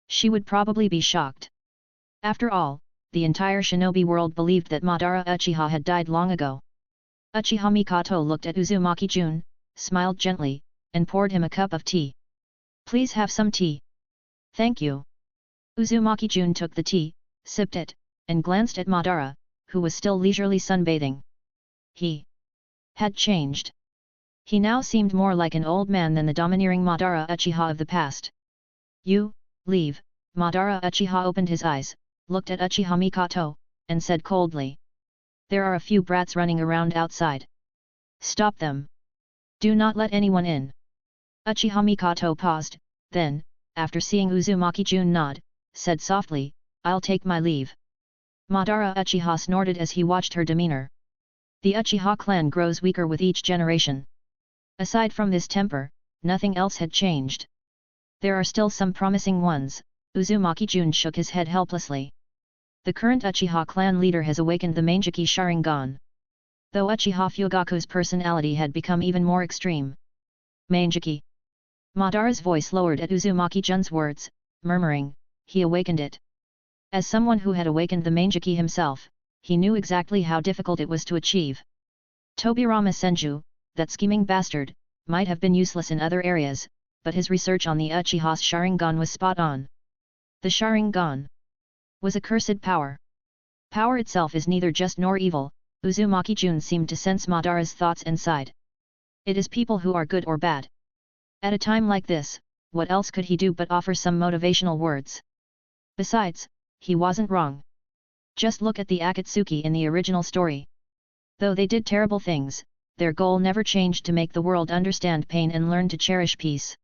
She would probably be shocked. After all, the entire shinobi world believed that Madara Uchiha had died long ago. Uchiha Mikoto looked at Uzumaki Jun, smiled gently, and poured him a cup of tea. Please have some tea. Thank you. Uzumaki Jun took the tea, sipped it, and glanced at Madara, who was still leisurely sunbathing. He had changed. He now seemed more like an old man than the domineering Madara Uchiha of the past. You, leave. Madara Uchiha opened his eyes, looked at Uchiha Mikoto, and said coldly. There are a few brats running around outside. Stop them. Do not let anyone in. Uchiha Mikoto paused, then, after seeing Uzumaki Jun nod, said softly, I'll take my leave. Madara Uchiha snorted as he watched her demeanor. The Uchiha clan grows weaker with each generation. Aside from this temper, nothing else had changed. There are still some promising ones, Uzumaki Jun shook his head helplessly. The current Uchiha clan leader has awakened the Manjiki Sharingan. Though Uchiha Fugaku's personality had become even more extreme. Manjiki. Madara's voice lowered at Uzumaki Jun's words, murmuring, he awakened it. As someone who had awakened the Manjiki himself, he knew exactly how difficult it was to achieve. Tobirama Senju, that scheming bastard, might have been useless in other areas, but his research on the Uchiha's Sharingan was spot on. The Sharingan was a cursed power. Power itself is neither just nor evil, Uzumaki Jun seemed to sense Madara's thoughts and sighed. It is people who are good or bad. At a time like this, what else could he do but offer some motivational words? Besides, he wasn't wrong. Just look at the Akatsuki in the original story. Though they did terrible things, their goal never changed to make the world understand pain and learn to cherish peace.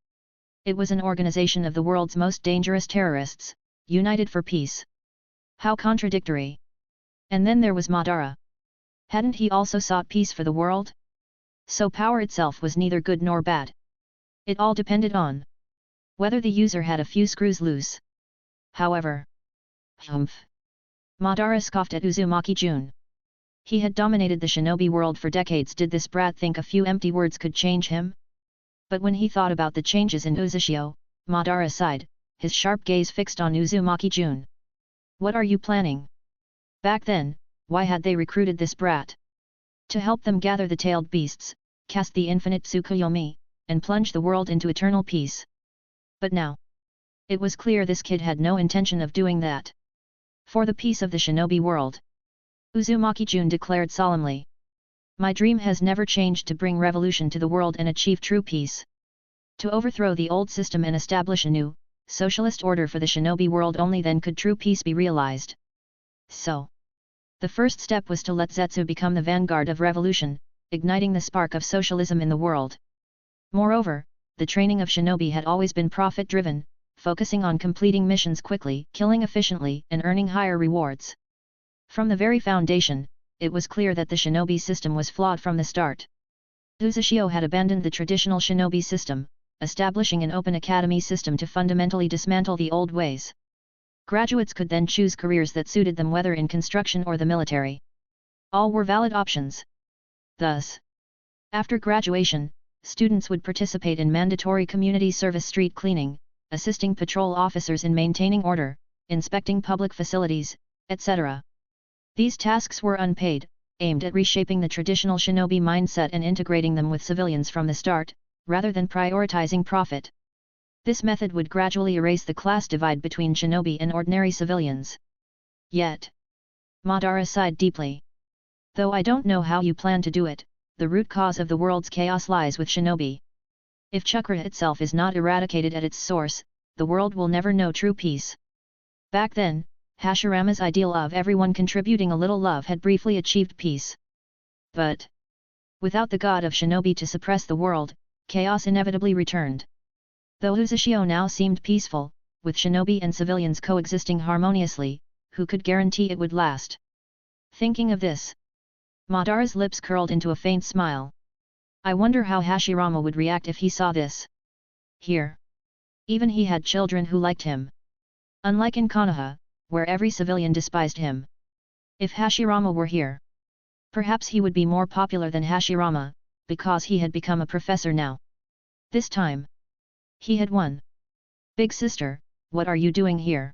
It was an organization of the world's most dangerous terrorists, united for peace. How contradictory. And then there was Madara. Hadn't he also sought peace for the world? So power itself was neither good nor bad. It all depended on whether the user had a few screws loose. However, Madara scoffed at Uzumaki Jun. He had dominated the shinobi world for decades. Did this brat think a few empty words could change him? But when he thought about the changes in Uzushio, Madara sighed, his sharp gaze fixed on Uzumaki Jun. What are you planning? Back then, why had they recruited this brat? To help them gather the tailed beasts, cast the infinite Tsukuyomi, and plunge the world into eternal peace. But now, it was clear this kid had no intention of doing that. For the peace of the shinobi world, Uzumaki Jun declared solemnly. My dream has never changed to bring revolution to the world and achieve true peace. To overthrow the old system and establish a new, socialist order for the shinobi world, only then could true peace be realized. So, The first step was to let Zetsu become the vanguard of revolution, igniting the spark of socialism in the world. Moreover, the training of shinobi had always been profit-driven, focusing on completing missions quickly, killing efficiently, and earning higher rewards. From the very foundation, it was clear that the shinobi system was flawed from the start. Uzashio had abandoned the traditional shinobi system, establishing an open academy system to fundamentally dismantle the old ways. Graduates could then choose careers that suited them, whether in construction or the military. All were valid options. Thus, after graduation, students would participate in mandatory community service, street cleaning, assisting patrol officers in maintaining order, inspecting public facilities, etc. These tasks were unpaid, aimed at reshaping the traditional shinobi mindset and integrating them with civilians from the start, rather than prioritizing profit. This method would gradually erase the class divide between shinobi and ordinary civilians. Yet, Madara sighed deeply. Though I don't know how you plan to do it, the root cause of the world's chaos lies with shinobi. If chakra itself is not eradicated at its source, the world will never know true peace. Back then, Hashirama's ideal of everyone contributing a little love had briefly achieved peace. But, without the god of shinobi to suppress the world, chaos inevitably returned. Though Uzashio now seemed peaceful, with shinobi and civilians coexisting harmoniously, who could guarantee it would last? Thinking of this, Madara's lips curled into a faint smile. I wonder how Hashirama would react if he saw this. Here, even he had children who liked him. Unlike in Konoha, where every civilian despised him. If Hashirama were here, perhaps he would be more popular than Hashirama, because he had become a professor now. This time, he had won. Big sister, what are you doing here?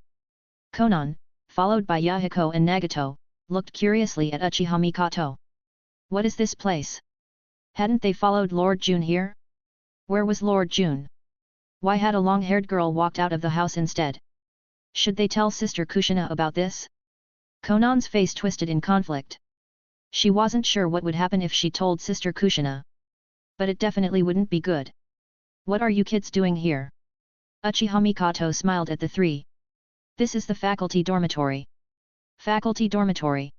Konan, followed by Yahiko and Nagato, looked curiously at Uchiha Mikoto. What is this place? Hadn't they followed Lord Jun here? Where was Lord Jun? Why had a long-haired girl walked out of the house instead? Should they tell Sister Kushina about this? Konan's face twisted in conflict. She wasn't sure what would happen if she told Sister Kushina. But it definitely wouldn't be good. What are you kids doing here? Uchiha Mikoto smiled at the three. This is the faculty dormitory. Faculty dormitory.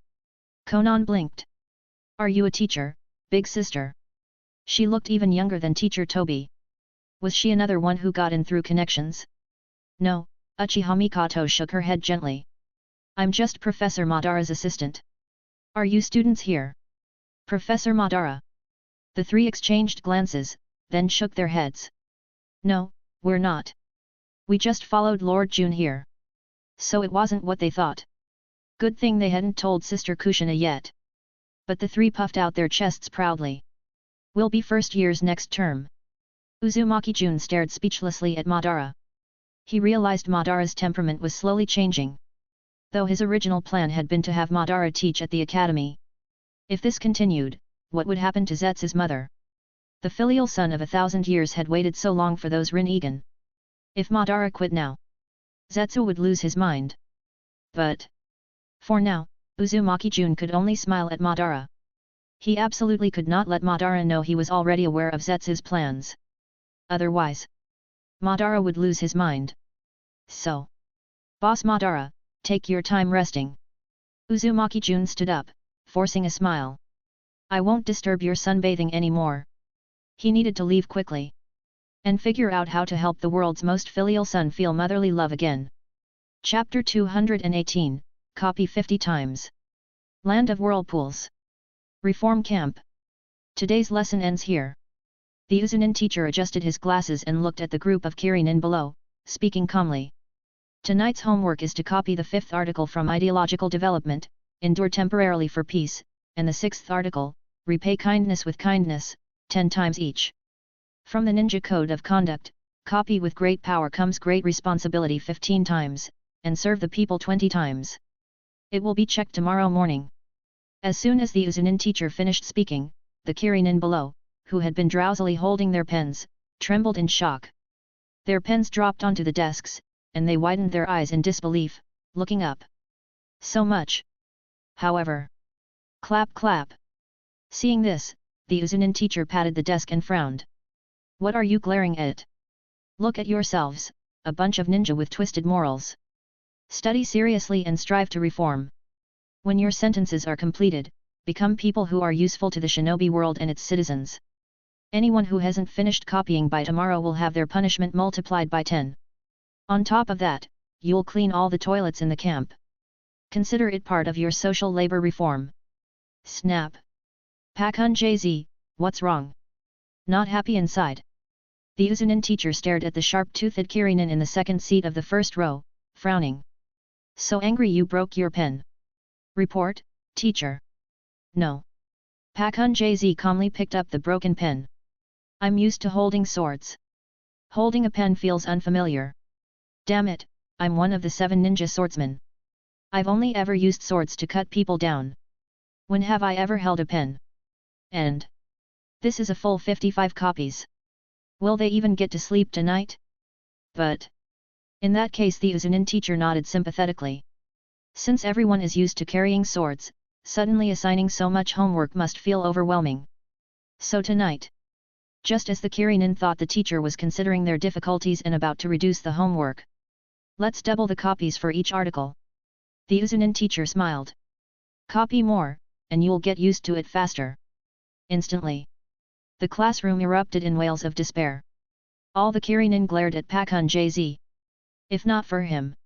Konan blinked. Are you a teacher, big sister? She looked even younger than teacher Toby. Was she another one who got in through connections? No, Uchiha Mikoto shook her head gently. I'm just Professor Madara's assistant. Are you students here? Professor Madara. The three exchanged glances, then shook their heads. No, we're not. We just followed Lord Jun here. So it wasn't what they thought. Good thing they hadn't told Sister Kushina yet. But the three puffed out their chests proudly. We'll be first years next term. Uzumaki Jun stared speechlessly at Madara. He realized Madara's temperament was slowly changing. Though his original plan had been to have Madara teach at the academy. If this continued, what would happen to Zetsu's mother? The filial son of 1,000 years had waited so long for those Rin-Egan. If Madara quit now, Zetsu would lose his mind. But, for now, Uzumaki Jun could only smile at Madara. He absolutely could not let Madara know he was already aware of Zetsu's plans. Otherwise, Madara would lose his mind. So, Boss Madara, take your time resting. Uzumaki Jun stood up, forcing a smile. I won't disturb your sunbathing anymore. He needed to leave quickly. And figure out how to help the world's most filial son feel motherly love again. Chapter 218, copy 50 times. Land of Whirlpools. Reform Camp. Today's lesson ends here. The Uzunin teacher adjusted his glasses and looked at the group of Kirinin below, speaking calmly. Tonight's homework is to copy the 5th article from Ideological Development, endure temporarily for peace, and the 6th article, repay kindness with kindness, 10 times each. From the Ninja Code of Conduct, copy with great power comes great responsibility 15 times, and serve the people 20 times. It will be checked tomorrow morning. As soon as the Uzunin teacher finished speaking, the Kirinin below, who had been drowsily holding their pens, trembled in shock. Their pens dropped onto the desks, and they widened their eyes in disbelief, looking up. So much. However. Clap clap. Seeing this, the Uzunin teacher patted the desk and frowned. What are you glaring at? Look at yourselves, a bunch of ninja with twisted morals. Study seriously and strive to reform. When your sentences are completed, become people who are useful to the shinobi world and its citizens. Anyone who hasn't finished copying by tomorrow will have their punishment multiplied by 10. On top of that, you'll clean all the toilets in the camp. Consider it part of your social labor reform. Snap. Pakun JZ, what's wrong? Not happy inside? The Uzunin teacher stared at the sharp-toothed Kirinin in the second seat of the first row, frowning. So angry you broke your pen. Report, teacher. No. Pakun JZ calmly picked up the broken pen. I'm used to holding swords. Holding a pen feels unfamiliar. Damn it, I'm one of the 7 ninja swordsmen. I've only ever used swords to cut people down. When have I ever held a pen? And this is a full 55 copies. Will they even get to sleep tonight? But in that case, the Uzunin teacher nodded sympathetically. Since everyone is used to carrying swords, suddenly assigning so much homework must feel overwhelming. So tonight, just as the Kirinin thought the teacher was considering their difficulties and about to reduce the homework. Let's double the copies for each article. The Uzunin teacher smiled. Copy more, and you'll get used to it faster. Instantly, the classroom erupted in wails of despair. All the Kirinin glared at Pakun JZ. If not for him,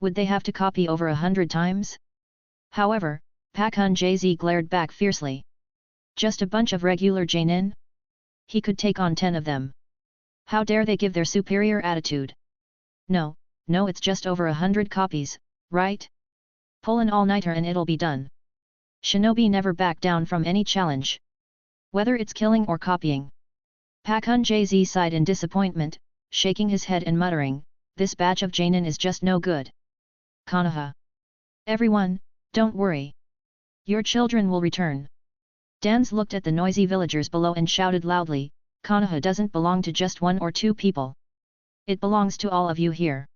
would they have to copy over 100 times? However, Pakun JZ glared back fiercely. Just a bunch of regular Jainin? He could take on 10 of them. How dare they give their superior attitude? No, it's just over 100 copies, right? Pull an all-nighter and it'll be done. Shinobi never back down from any challenge. Whether it's killing or copying. Pakun JZ sighed in disappointment, shaking his head and muttering, this batch of Jainin is just no good. Konoha. Everyone, don't worry. Your children will return. Dans looked at the noisy villagers below and shouted loudly, Konoha doesn't belong to just 1 or 2 people. It belongs to all of you here.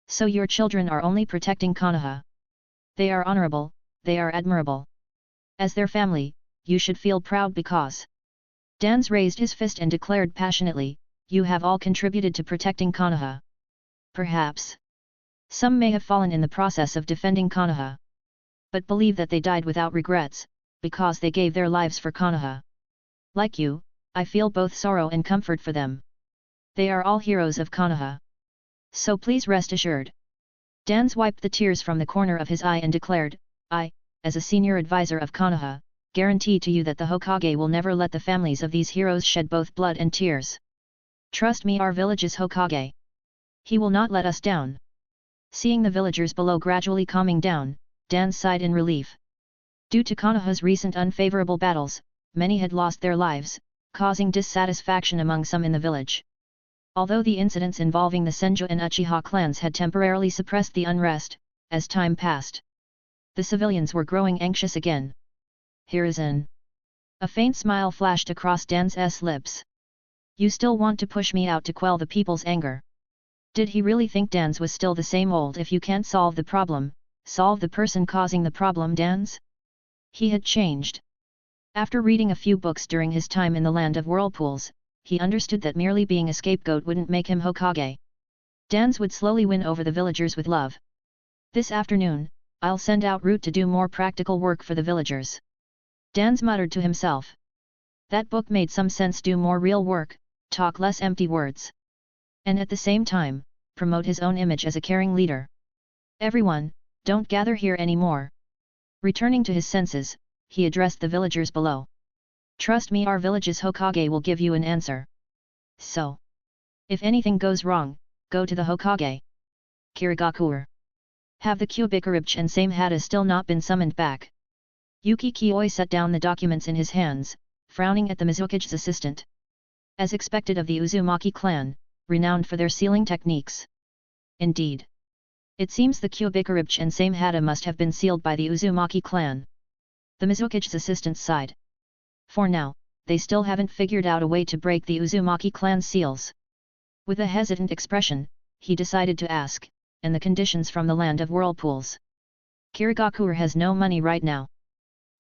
So your children are only protecting Konoha. They are honorable, they are admirable. As their family, you should feel proud because. Dans raised his fist and declared passionately, you have all contributed to protecting Konoha. Perhaps some may have fallen in the process of defending Konoha. But believe that they died without regrets, because they gave their lives for Konoha. Like you, I feel both sorrow and comfort for them. They are all heroes of Konoha. So please rest assured. Dans wiped the tears from the corner of his eye and declared, I, as a senior advisor of Konoha, guarantee to you that the Hokage will never let the families of these heroes shed both blood and tears. Trust me, our village's Hokage. He will not let us down. Seeing the villagers below gradually calming down, Dan sighed in relief. Due to Konoha's recent unfavorable battles, many had lost their lives, causing dissatisfaction among some in the village. Although the incidents involving the Senju and Uchiha clans had temporarily suppressed the unrest, as time passed, the civilians were growing anxious again. Hiruzen. A faint smile flashed across Dan's lips. You still want to push me out to quell the people's anger? Did he really think Dan's was still the same old if you can't solve the problem, solve the person causing the problem Dan's? He had changed. After reading a few books during his time in the land of whirlpools, he understood that merely being a scapegoat wouldn't make him Hokage. Dan's would slowly win over the villagers with love. This afternoon, I'll send out Root to do more practical work for the villagers. Dan's muttered to himself. That book made some sense, do more real work, talk less empty words. And at the same time, promote his own image as a caring leader. Everyone, don't gather here anymore. Returning to his senses, he addressed the villagers below. Trust me, our village's Hokage will give you an answer. So, if anything goes wrong, go to the Hokage. Kirigakuer. Have the Kubikiribch and Same Hada still not been summoned back? Yuki Kioi set down the documents in his hands, frowning at the Mizuki's assistant. As expected of the Uzumaki clan, renowned for their sealing techniques. Indeed. It seems the Kubikiribch and Same Hada must have been sealed by the Uzumaki clan. The Mizuki's assistant sighed. For now, they still haven't figured out a way to break the Uzumaki clan seals. With a hesitant expression, he decided to ask, and the conditions from the land of whirlpools. Kirigakuer has no money right now.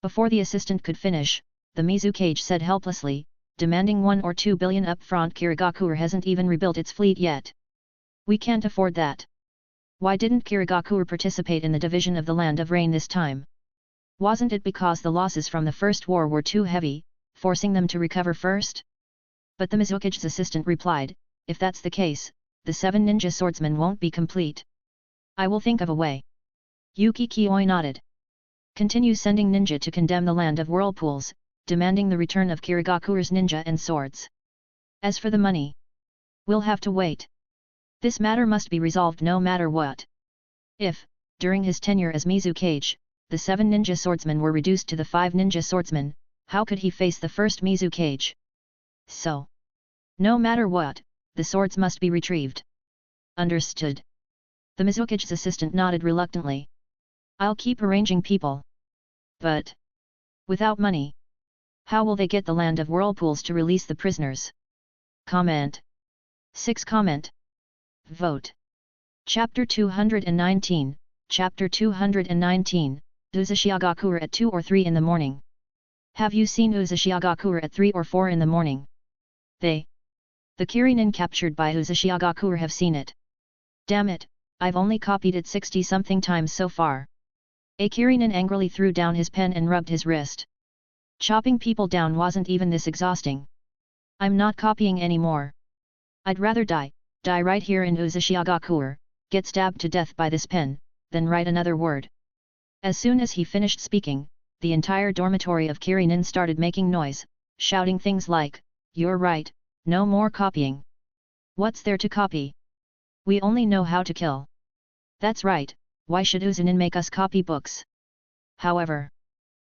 Before the assistant could finish, the Mizukage said helplessly, demanding 1 or 2 billion up front. Kirigakuer hasn't even rebuilt its fleet yet. We can't afford that. Why didn't Kirigakuer participate in the division of the Land of Rain this time? Wasn't it because the losses from the first war were too heavy, forcing them to recover first? But the Mizuki's assistant replied, if that's the case, the 7 ninja swordsmen won't be complete. I will think of a way. Yuki Kioi nodded. Continue sending ninja to condemn the land of whirlpools, demanding the return of Kirigakuru's ninja and swords. As for the money, we'll have to wait. This matter must be resolved no matter what. If, during his tenure as Mizukage, the 7 ninja swordsmen were reduced to the 5 ninja swordsmen, how could he face the first Mizukage? So, no matter what, the swords must be retrieved. Understood. The Mizuki's assistant nodded reluctantly. I'll keep arranging people. But, without money, how will they get the land of whirlpools to release the prisoners? Comment. 6. Comment. Vote. Chapter 219, Chapter 219, Uzushiagakure at 2 or 3 in the morning. Have you seen Uzushiagakure at 3 or 4 in the morning? The Kirinin captured by Uzushiagakure have seen it. Damn it, I've only copied it 60-something times so far. A Kirinin angrily threw down his pen and rubbed his wrist. Chopping people down wasn't even this exhausting. I'm not copying anymore. I'd rather die right here in Uzushiagakure, get stabbed to death by this pen, than write another word. As soon as he finished speaking, the entire dormitory of Kirinin started making noise, shouting things like, "You're right, no more copying. What's there to copy? We only know how to kill. That's right, why should Uzunin make us copy books?" However,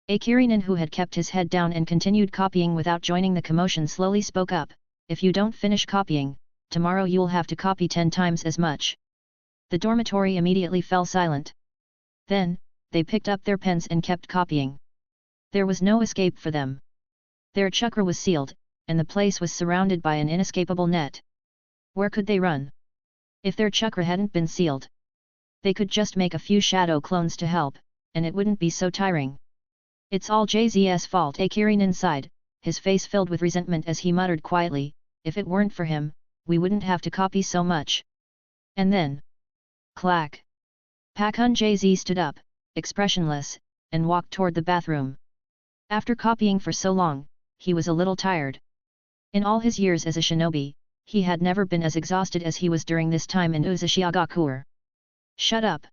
a Kirinin who had kept his head down and continued copying without joining the commotion slowly spoke up, "If you don't finish copying, tomorrow you'll have to copy 10 times as much." The dormitory immediately fell silent. Then, they picked up their pens and kept copying. There was no escape for them. Their chakra was sealed, and the place was surrounded by an inescapable net. Where could they run? If their chakra hadn't been sealed, they could just make a few shadow clones to help, and it wouldn't be so tiring. "It's all JZ's fault," a Kirinin sighed, his face filled with resentment as he muttered quietly, "If it weren't for him, we wouldn't have to copy so much." And then, clack! Pakun JZ stood up, expressionless, and walked toward the bathroom. After copying for so long, he was a little tired. In all his years as a shinobi, he had never been as exhausted as he was during this time in Uzushiagakure. "Shut up!"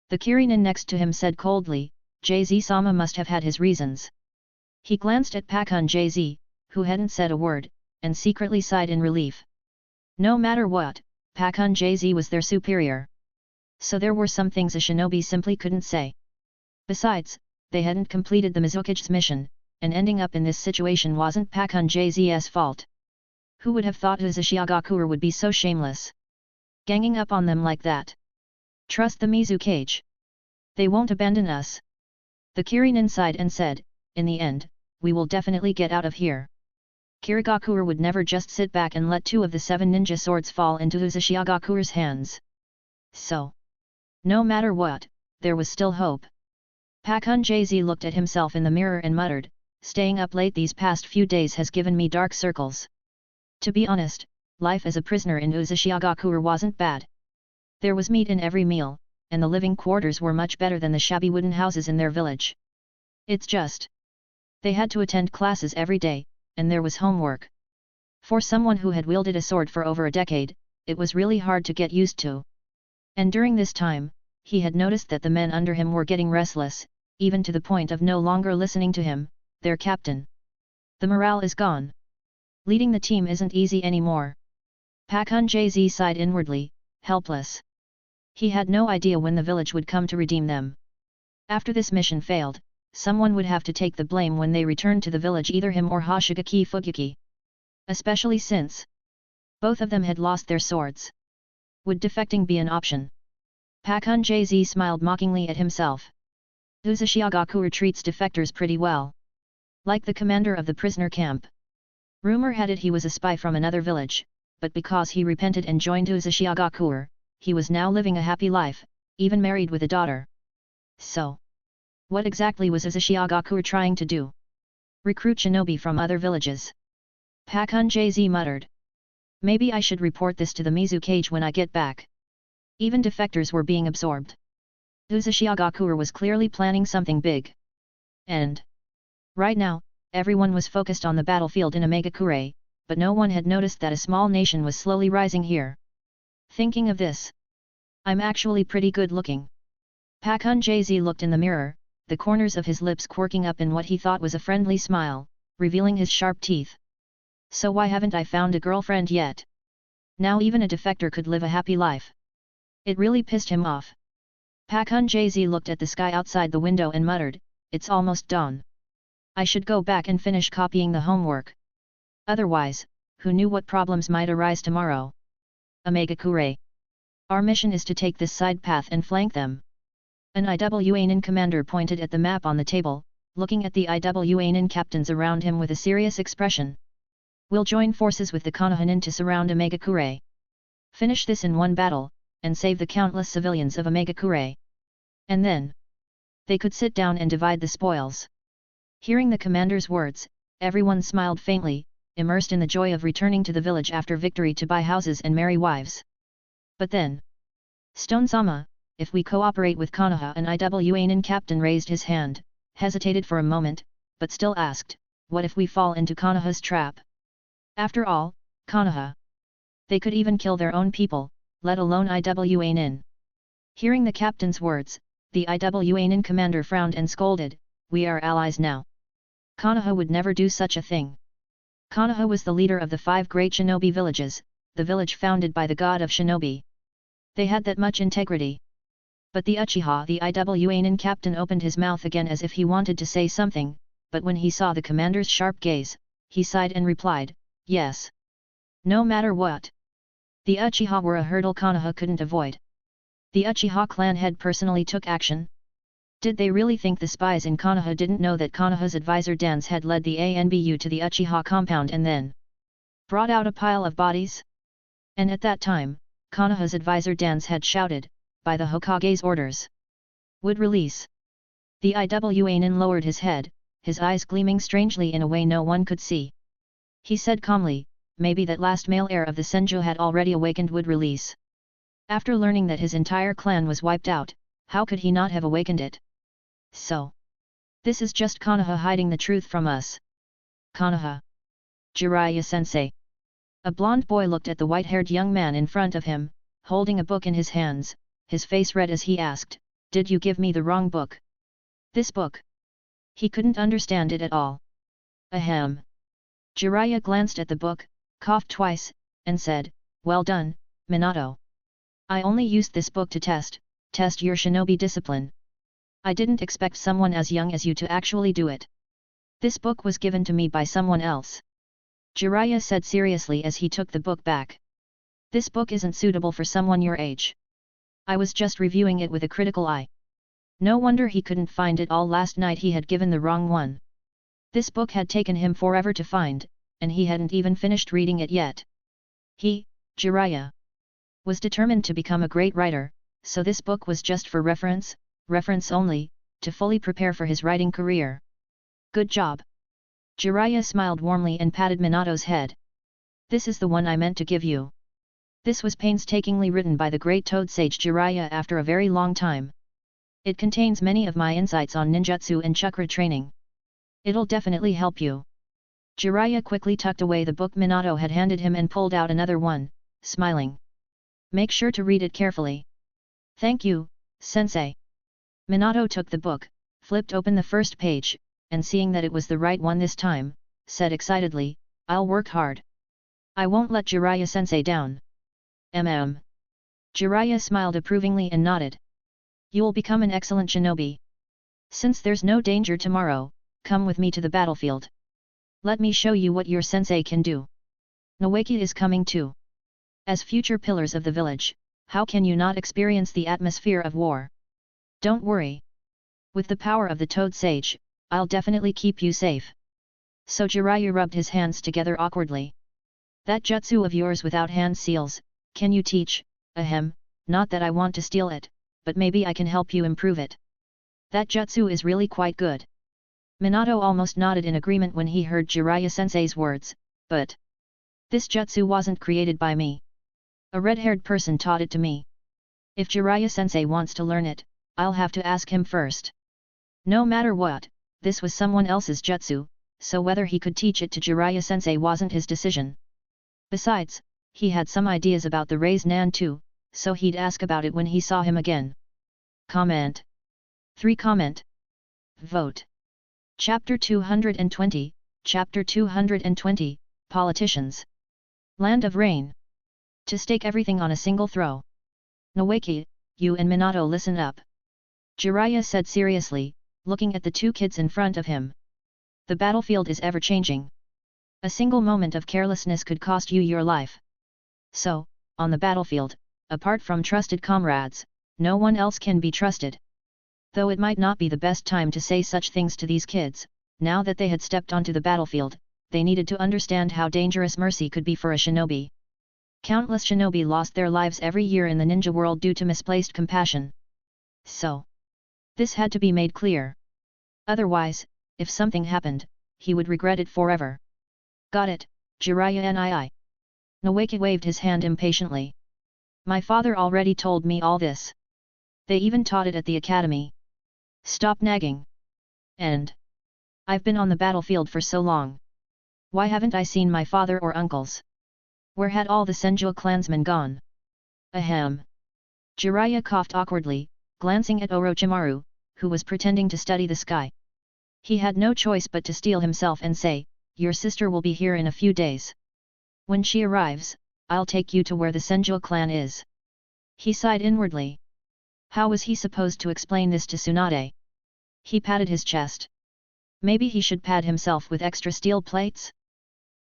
The Kirinin next to him said coldly. JZ-sama must have had his reasons. He glanced at Pakun JZ, who hadn't said a word, and secretly sighed in relief. No matter what, Pakun JZ was their superior. So there were some things a shinobi simply couldn't say. Besides, they hadn't completed the Mizuki's mission, and ending up in this situation wasn't Pakun JZ's fault. Who would have thought Uzushiagakure would be so shameless? Ganging up on them like that. Trust the Mizukage. They won't abandon us. The Kirinin sighed and said, "In the end, we will definitely get out of here." Kirigakure would never just sit back and let 2 of the 7 ninja swords fall into Uzushiagakure's hands. So, no matter what, there was still hope. Pakun JZ looked at himself in the mirror and muttered, "Staying up late these past few days has given me dark circles. To be honest, life as a prisoner in Uzushiagakure wasn't bad. There was meat in every meal, and the living quarters were much better than the shabby wooden houses in their village. It's just, they had to attend classes every day, and there was homework. For someone who had wielded a sword for over a decade, it was really hard to get used to. And during this time, he had noticed that the men under him were getting restless, even to the point of no longer listening to him, their captain. The morale is gone. Leading the team isn't easy anymore." Pakun JZ sighed inwardly, helpless. He had no idea when the village would come to redeem them. After this mission failed, someone would have to take the blame when they returned to the village, either him or Hoshigaki Fugyuki. Especially since both of them had lost their swords. Would defecting be an option? Pakun JZ smiled mockingly at himself. Uzushiagakure treats defectors pretty well. Like the commander of the prisoner camp. Rumor had it he was a spy from another village, but because he repented and joined Uzushiagakure, he was now living a happy life, even married with a daughter. So, what exactly was Uzushiagakure trying to do? Recruit shinobi from other villages. Pakun JZ muttered. Maybe I should report this to the Mizukage when I get back. Even defectors were being absorbed. Uzushiagakure was clearly planning something big. And right now, everyone was focused on the battlefield in Omegakure, but no one had noticed that a small nation was slowly rising here. Thinking of this, I'm actually pretty good looking. Pak Hun-jz looked in the mirror, the corners of his lips quirking up in what he thought was a friendly smile, revealing his sharp teeth. So why haven't I found a girlfriend yet? Now even a defector could live a happy life. It really pissed him off. Pak Hun-jz looked at the sky outside the window and muttered, "It's almost dawn. I should go back and finish copying the homework. Otherwise, who knew what problems might arise tomorrow? Omegakure. Our mission is to take this side path and flank them." An IWANIN commander pointed at the map on the table, looking at the IWANIN captains around him with a serious expression. "We'll join forces with the Konohanin to surround Omegakure. Finish this in one battle, and save the countless civilians of Omegakure. And then they could sit down and divide the spoils." Hearing the commander's words, everyone smiled faintly, immersed in the joy of returning to the village after victory to buy houses and marry wives. But then, "Stone-sama, if we cooperate with Konoha," an IWANIN captain raised his hand, hesitated for a moment, but still asked, "What if we fall into Konoha's trap? After all, Konoha. They could even kill their own people, let alone IWANIN." Hearing the captain's words, the IWANIN commander frowned and scolded, "We are allies now. Konoha would never do such a thing." Konoha was the leader of the 5 great shinobi villages, the village founded by the god of shinobi. They had that much integrity. But the Uchiha, the IWANIN captain, opened his mouth again as if he wanted to say something, but when he saw the commander's sharp gaze, he sighed and replied, "Yes. No matter what." The Uchiha were a hurdle Konoha couldn't avoid. The Uchiha clan head personally took action. Did they really think the spies in Konoha didn't know that Konoha's advisor Dans had led the ANBU to the Uchiha compound and then brought out a pile of bodies? And at that time, Konoha's advisor Dans had shouted, "By the Hokage's orders. Would release." The IWANIN lowered his head, his eyes gleaming strangely in a way no one could see. He said calmly, "Maybe that last male heir of the Senju had already awakened would release. After learning that his entire clan was wiped out, how could he not have awakened it? So this is just Konoha hiding the truth from us." "Konoha? Jiraiya-sensei." A blond boy looked at the white-haired young man in front of him, holding a book in his hands, his face red as he asked, "Did you give me the wrong book?" "This book?" He couldn't understand it at all. "Ahem." Jiraiya glanced at the book, coughed twice, and said, "Well done, Minato. I only used this book to test your shinobi discipline. I didn't expect someone as young as you to actually do it. This book was given to me by someone else." Jiraiya said seriously as he took the book back. "This book isn't suitable for someone your age. I was just reviewing it with a critical eye. No wonder he couldn't find it all last night. He had given the wrong one. This book had taken him forever to find, and he hadn't even finished reading it yet. He, Jiraiya, was determined to become a great writer, so this book was just for reference only, to fully prepare for his writing career. Good job." Jiraiya smiled warmly and patted Minato's head. "This is the one I meant to give you. This was painstakingly written by the great Toad Sage Jiraiya after a very long time. It contains many of my insights on ninjutsu and chakra training. It'll definitely help you." Jiraiya quickly tucked away the book Minato had handed him and pulled out another one, smiling. "Make sure to read it carefully." "Thank you, sensei." Minato took the book, flipped open the first page, and seeing that it was the right one this time, said excitedly, "I'll work hard. I won't let Jiraiya-sensei down." Jiraiya smiled approvingly and nodded. "You'll become an excellent shinobi. Since there's no danger tomorrow, come with me to the battlefield. Let me show you what your sensei can do. Noeki is coming too. As future pillars of the village, how can you not experience the atmosphere of war? Don't worry. With the power of the Toad Sage, I'll definitely keep you safe." So Jiraiya rubbed his hands together awkwardly. "That jutsu of yours without hand seals, can you teach? Ahem, not that I want to steal it, but maybe I can help you improve it. That jutsu is really quite good." Minato almost nodded in agreement when he heard Jiraiya-sensei's words, "But this jutsu wasn't created by me. A red-haired person taught it to me. If Jiraiya-sensei wants to learn it, I'll have to ask him first. No matter what, this was someone else's jutsu, so whether he could teach it to Jiraiya-sensei wasn't his decision. Besides, he had some ideas about the raised Nan too, so he'd ask about it when he saw him again. Comment. 3. Comment. Vote. Chapter 220, Chapter 220, Politicians. Land of Rain. To stake everything on a single throw. Naoki, you and Minato listen up. Jiraiya said seriously, looking at the two kids in front of him. The battlefield is ever-changing. A single moment of carelessness could cost you your life. So, on the battlefield, apart from trusted comrades, no one else can be trusted. Though it might not be the best time to say such things to these kids, now that they had stepped onto the battlefield, they needed to understand how dangerous mercy could be for a shinobi. Countless shinobi lost their lives every year in the ninja world due to misplaced compassion. So, this had to be made clear. Otherwise, if something happened, he would regret it forever. Got it, Jiraiya nii. Naoki waved his hand impatiently. My father already told me all this. They even taught it at the academy. Stop nagging. And I've been on the battlefield for so long. Why haven't I seen my father or uncles? Where had all the Senju clansmen gone? Ahem. Jiraiya coughed awkwardly, glancing at Orochimaru, who was pretending to study the sky. He had no choice but to steel himself and say, your sister will be here in a few days. When she arrives, I'll take you to where the Senju clan is. He sighed inwardly. How was he supposed to explain this to Tsunade? He patted his chest. Maybe he should pad himself with extra steel plates?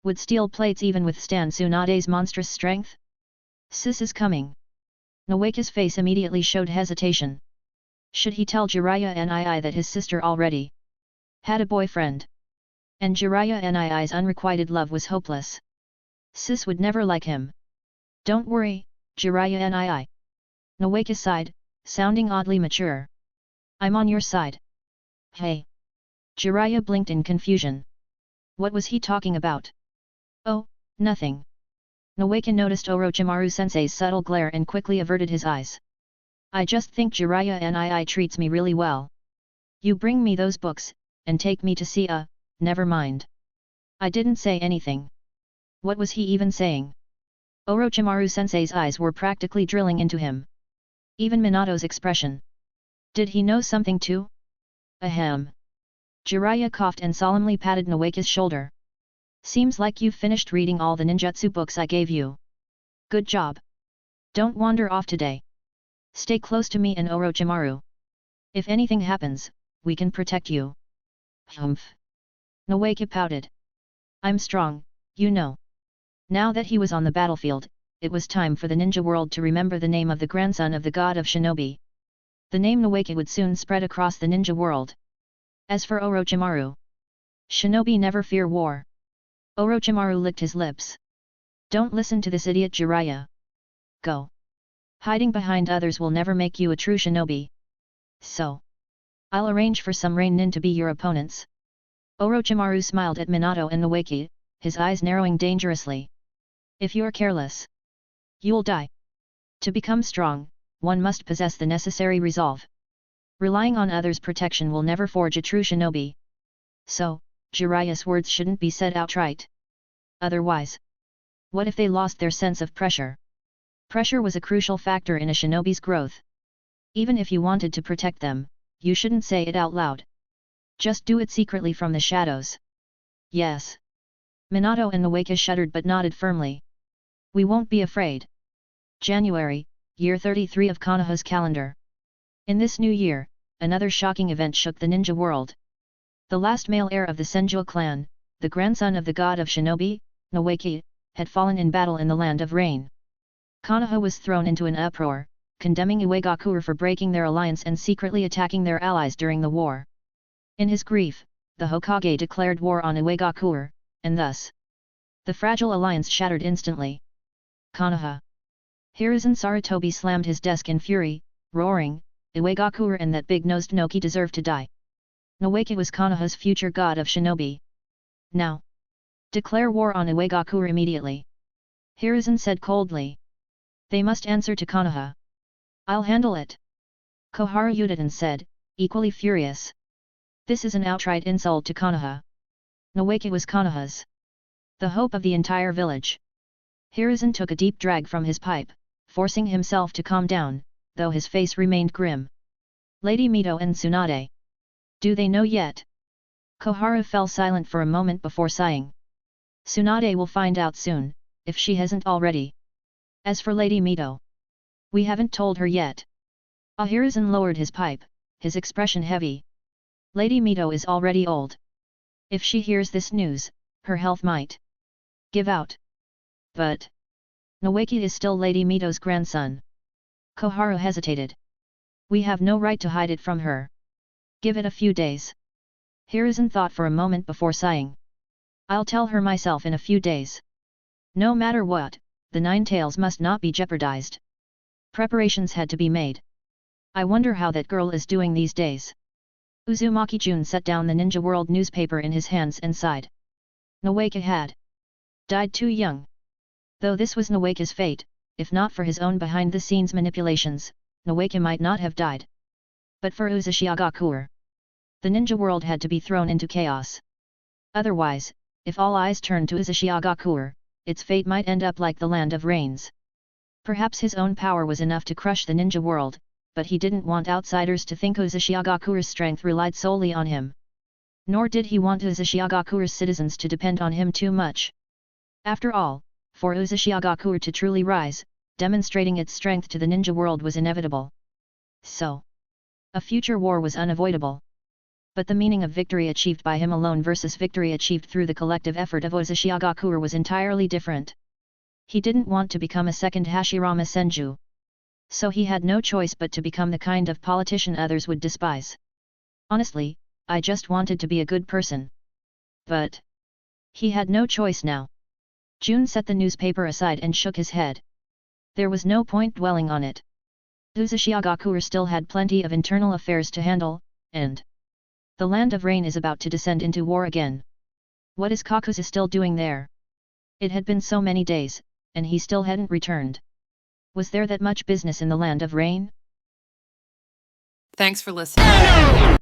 Would steel plates even withstand Tsunade's monstrous strength? Sis is coming. Naoki's face immediately showed hesitation. Should he tell Jiraiya nii that his sister already had a boyfriend? And Jiraiya nii's unrequited love was hopeless. Sis would never like him. Don't worry, Jiraiya nii. Naoki sighed, sounding oddly mature. I'm on your side. Hey. Jiraiya blinked in confusion. What was he talking about? Oh, nothing. Naoki noticed Orochimaru-sensei's subtle glare and quickly averted his eyes. I just think Jiraiya nii treats me really well. You bring me those books, and take me to see never mind. I didn't say anything. What was he even saying? Orochimaru-sensei's eyes were practically drilling into him. Even Minato's expression. Did he know something too? Ahem. Jiraiya coughed and solemnly patted Naoki's shoulder. Seems like you've finished reading all the ninjutsu books I gave you. Good job. Don't wander off today. Stay close to me and Orochimaru. If anything happens, we can protect you. Humph. Naoki pouted. I'm strong, you know. Now that he was on the battlefield, it was time for the ninja world to remember the name of the grandson of the god of shinobi. The name Naoki would soon spread across the ninja world. As for Orochimaru, shinobi never fear war. Orochimaru licked his lips. Don't listen to this idiot Jiraiya. Go. Hiding behind others will never make you a true shinobi. So, I'll arrange for some rain nin to be your opponents. Orochimaru smiled at Minato and Naoki, his eyes narrowing dangerously. If you're careless, you'll die. To become strong, one must possess the necessary resolve. Relying on others' protection will never forge a true shinobi. So, Jiraiya's words shouldn't be said outright. Otherwise, what if they lost their sense of pressure? Pressure was a crucial factor in a shinobi's growth. Even if you wanted to protect them, you shouldn't say it out loud. Just do it secretly from the shadows. Yes. Minato and Naoki shuddered but nodded firmly. We won't be afraid. January, year 33 of Konoha's calendar. In this new year, another shocking event shook the ninja world. The last male heir of the Senju clan, the grandson of the god of shinobi, Naoki, had fallen in battle in the Land of Rain. Konoha was thrown into an uproar, condemning Iwagakure for breaking their alliance and secretly attacking their allies during the war. In his grief, the Hokage declared war on Iwagakure, and thus, the fragile alliance shattered instantly. Konoha. Hiruzen Sarutobi slammed his desk in fury, roaring, Iwagakure and that big-nosed Noki deserve to die. Naoki was Konoha's future god of shinobi. Now, declare war on Iwagakure immediately. Hiruzen said coldly. They must answer to Konoha. I'll handle it. Koharu Udaten said, equally furious. This is an outright insult to Konoha. Nawake was Konoha's, the hope of the entire village. Hiruzen took a deep drag from his pipe, forcing himself to calm down, though his face remained grim. Lady Mito and Tsunade. Do they know yet? Koharu fell silent for a moment before sighing. Tsunade will find out soon, if she hasn't already. As for Lady Mito, we haven't told her yet. Hiruzen lowered his pipe, his expression heavy. Lady Mito is already old. If she hears this news, her health might give out. But Nawake is still Lady Mito's grandson. Koharu hesitated. We have no right to hide it from her. Give it a few days. Hiruzen thought for a moment before sighing. I'll tell her myself in a few days. No matter what, the Nine Tails must not be jeopardized. Preparations had to be made. I wonder how that girl is doing these days. Uzumaki Jun set down the Ninja World newspaper in his hands and sighed. Nawake had died too young. Though this was Nawake's fate, if not for his own behind-the-scenes manipulations, Nawake might not have died. But for Uzumaki, the ninja world had to be thrown into chaos. Otherwise, if all eyes turned to Uzumaki, its fate might end up like the Land of Rains. Perhaps his own power was enough to crush the ninja world, but he didn't want outsiders to think Uzumaki's strength relied solely on him. Nor did he want Uzumaki's citizens to depend on him too much. After all, for Uzumaki to truly rise, demonstrating its strength to the ninja world was inevitable. So, a future war was unavoidable. But the meaning of victory achieved by him alone versus victory achieved through the collective effort of Uzumaki was entirely different. He didn't want to become a second Hashirama Senju. So he had no choice but to become the kind of politician others would despise. Honestly, I just wanted to be a good person. But he had no choice now. Jun set the newspaper aside and shook his head. There was no point dwelling on it. Uzumaki still had plenty of internal affairs to handle, and the Land of Rain is about to descend into war again. What is Kakuzu still doing there? It had been so many days, and he still hadn't returned. Was there that much business in the Land of Rain? Thanks for listening.